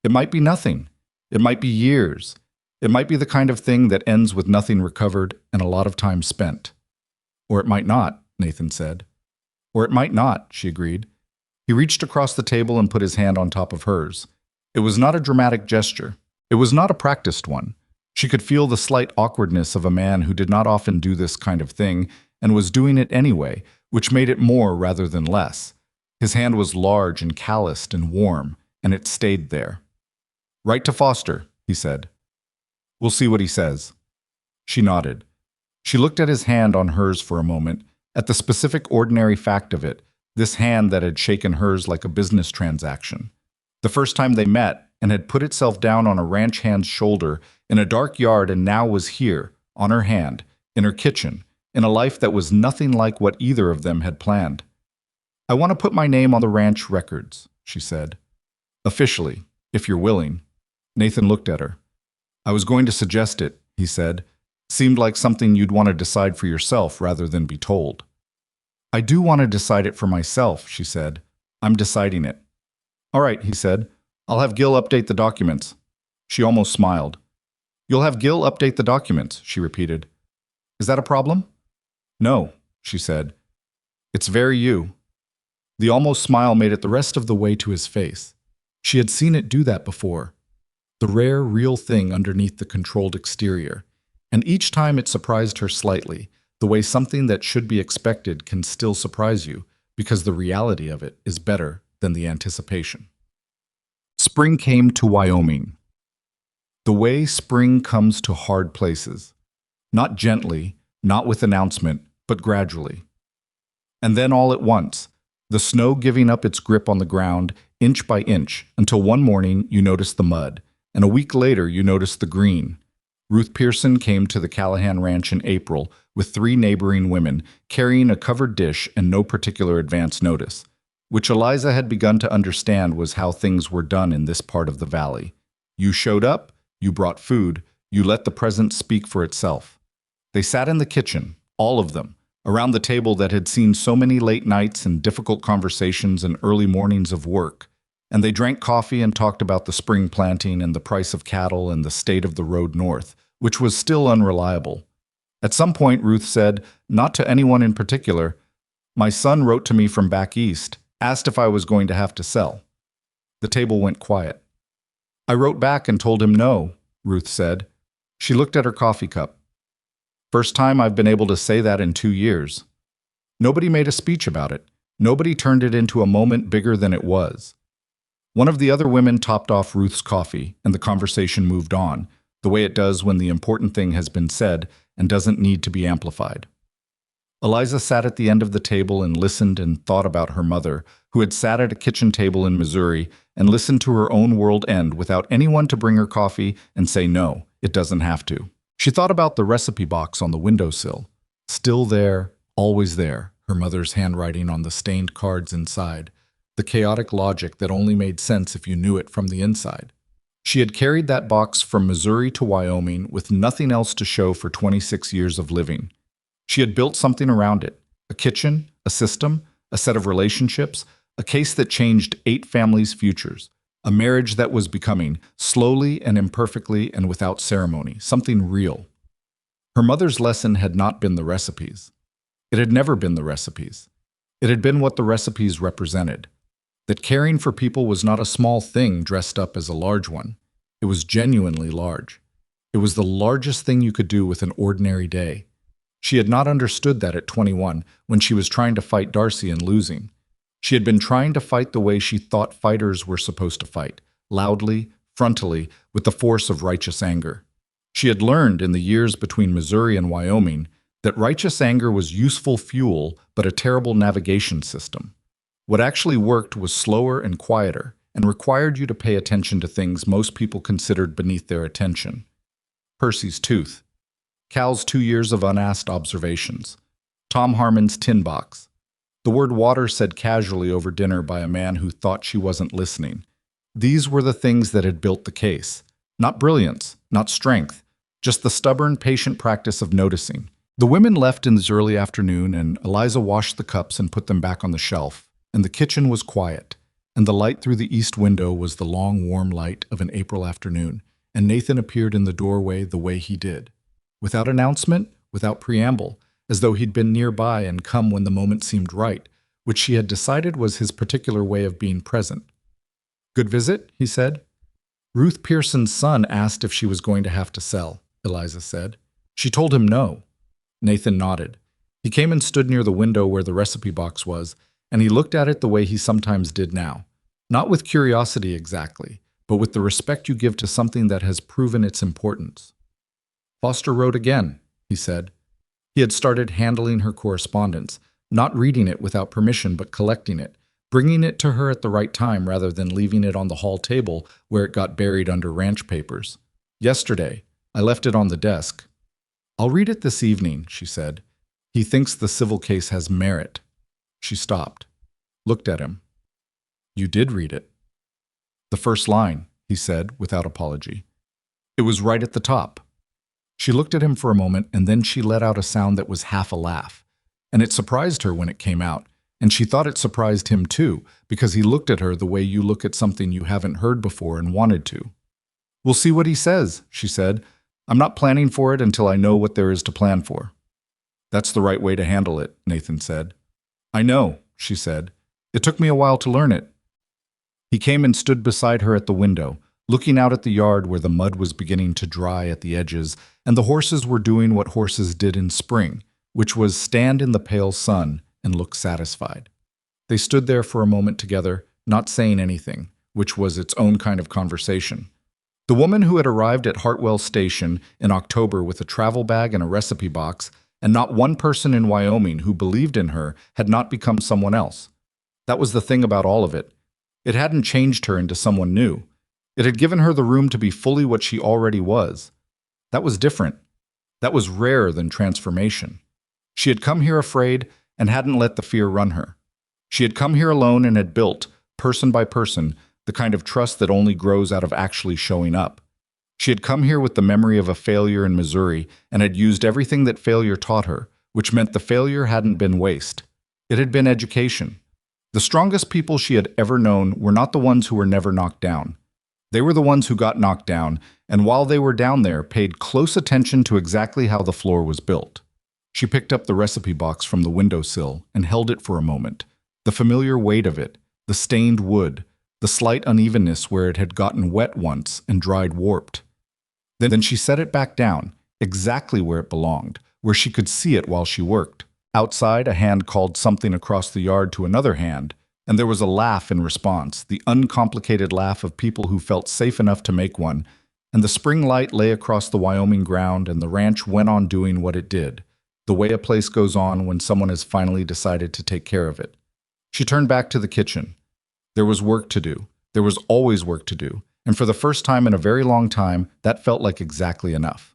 It might be nothing. It might be years. It might be the kind of thing that ends with nothing recovered and a lot of time spent. Or it might not, Nathan said. Or it might not, she agreed. He reached across the table and put his hand on top of hers. It was not a dramatic gesture. It was not a practiced one. She could feel the slight awkwardness of a man who did not often do this kind of thing and was doing it anyway, which made it more rather than less. His hand was large and calloused and warm, and it stayed there. Write to Foster, he said. We'll see what he says. She nodded. She looked at his hand on hers for a moment, at the specific ordinary fact of it, this hand that had shaken hers like a business transaction. The first time they met, and had put itself down on a ranch hand's shoulder in a dark yard and now was here, on her hand, in her kitchen, in a life that was nothing like what either of them had planned. I want to put my name on the ranch records, she said. Officially, if you're willing. Nathan looked at her. I was going to suggest it, he said. Seemed like something you'd want to decide for yourself rather than be told. I do want to decide it for myself, she said. I'm deciding it. All right, he said. I'll have Gil update the documents. She almost smiled. You'll have Gil update the documents, she repeated. Is that a problem? No, she said. It's very you. The almost smile made it the rest of the way to his face. She had seen it do that before. The rare, real thing underneath the controlled exterior. And each time it surprised her slightly, the way something that should be expected can still surprise you, because the reality of it is better than the anticipation. Spring came to Wyoming. The way spring comes to hard places. Not gently, not with announcement, but gradually. And then all at once, the snow giving up its grip on the ground, inch by inch, until one morning you noticed the mud, and a week later you noticed the green. Ruth Pearson came to the Callahan Ranch in April with 3 neighboring women, carrying a covered dish and no particular advance notice, which Eliza had begun to understand was how things were done in this part of the valley. You showed up, you brought food, you let the present speak for itself. They sat in the kitchen, all of them, around the table that had seen so many late nights and difficult conversations and early mornings of work, and they drank coffee and talked about the spring planting and the price of cattle and the state of the road north, which was still unreliable. At some point, Ruth said, not to anyone in particular, my son wrote to me from back east, asked if I was going to have to sell. The table went quiet. I wrote back and told him no, Ruth said. She looked at her coffee cup. First time I've been able to say that in 2 years. Nobody made a speech about it. Nobody turned it into a moment bigger than it was. One of the other women topped off Ruth's coffee, and the conversation moved on, the way it does when the important thing has been said and doesn't need to be amplified. Eliza sat at the end of the table and listened and thought about her mother, who had sat at a kitchen table in Missouri and listened to her own world end without anyone to bring her coffee and say no, it doesn't have to. She thought about the recipe box on the windowsill. Still there, always there, her mother's handwriting on the stained cards inside, the chaotic logic that only made sense if you knew it from the inside. She had carried that box from Missouri to Wyoming with nothing else to show for 26 years of living. She had built something around it, a kitchen, a system, a set of relationships, A case that changed 8 families' futures. A marriage that was becoming, slowly and imperfectly and without ceremony, something real. Her mother's lesson had not been the recipes. It had never been the recipes. It had been what the recipes represented. That caring for people was not a small thing dressed up as a large one. It was genuinely large. It was the largest thing you could do with an ordinary day. She had not understood that at 21, when she was trying to fight Darcy and losing. She had been trying to fight the way she thought fighters were supposed to fight, loudly, frontally, with the force of righteous anger. She had learned in the years between Missouri and Wyoming that righteous anger was useful fuel but a terrible navigation system. What actually worked was slower and quieter, and required you to pay attention to things most people considered beneath their attention. Percy's tooth. Cal's 2 years of unasked observations. Tom Harmon's tin box. The word water said casually over dinner by a man who thought she wasn't listening. These were the things that had built the case. Not brilliance, not strength, just the stubborn, patient practice of noticing. The women left in the early afternoon, and Eliza washed the cups and put them back on the shelf, and the kitchen was quiet, and the light through the east window was the long, warm light of an April afternoon, and Nathan appeared in the doorway the way he did. Without announcement, without preamble, as though he'd been nearby and come when the moment seemed right, which she had decided was his particular way of being present. "Good visit?" he said. "Ruth Pearson's son asked if she was going to have to sell," Eliza said. "She told him no." Nathan nodded. He came and stood near the window where the recipe box was, and he looked at it the way he sometimes did now. Not with curiosity exactly, but with the respect you give to something that has proven its importance. "Foster wrote again," he said. He had started handling her correspondence, not reading it without permission but collecting it, bringing it to her at the right time rather than leaving it on the hall table where it got buried under ranch papers. "Yesterday. I left it on the desk." "I'll read it this evening," she said. "He thinks the civil case has merit." She stopped, looked at him. "You did read it." "The first line," he said without apology. "It was right at the top." She looked at him for a moment, and then she let out a sound that was half a laugh. And it surprised her when it came out, and she thought it surprised him too, because he looked at her the way you look at something you haven't heard before and wanted to. "We'll see what he says," she said. "I'm not planning for it until I know what there is to plan for." "That's the right way to handle it," Nathan said. "I know," she said. "It took me a while to learn it." He came and stood beside her at the window, looking out at the yard where the mud was beginning to dry at the edges, and the horses were doing what horses did in spring, which was stand in the pale sun and look satisfied. They stood there for a moment together, not saying anything, which was its own kind of conversation. The woman who had arrived at Hartwell Station in October with a travel bag and a recipe box, and not one person in Wyoming who believed in her, had not become someone else. That was the thing about all of it. It hadn't changed her into someone new. It had given her the room to be fully what she already was. That was different. That was rarer than transformation. She had come here afraid and hadn't let the fear run her. She had come here alone and had built, person by person, the kind of trust that only grows out of actually showing up. She had come here with the memory of a failure in Missouri and had used everything that failure taught her, which meant the failure hadn't been waste. It had been education. The strongest people she had ever known were not the ones who were never knocked down. They were the ones who got knocked down, and while they were down there, paid close attention to exactly how the floor was built. She picked up the recipe box from the windowsill and held it for a moment. The familiar weight of it, the stained wood, the slight unevenness where it had gotten wet once and dried warped. Then she set it back down, exactly where it belonged, where she could see it while she worked. Outside, a hand called something across the yard to another hand, and there was a laugh in response, the uncomplicated laugh of people who felt safe enough to make one, and the spring light lay across the Wyoming ground, and the ranch went on doing what it did, the way a place goes on when someone has finally decided to take care of it. She turned back to the kitchen. There was work to do. There was always work to do, and for the first time in a very long time, that felt like exactly enough.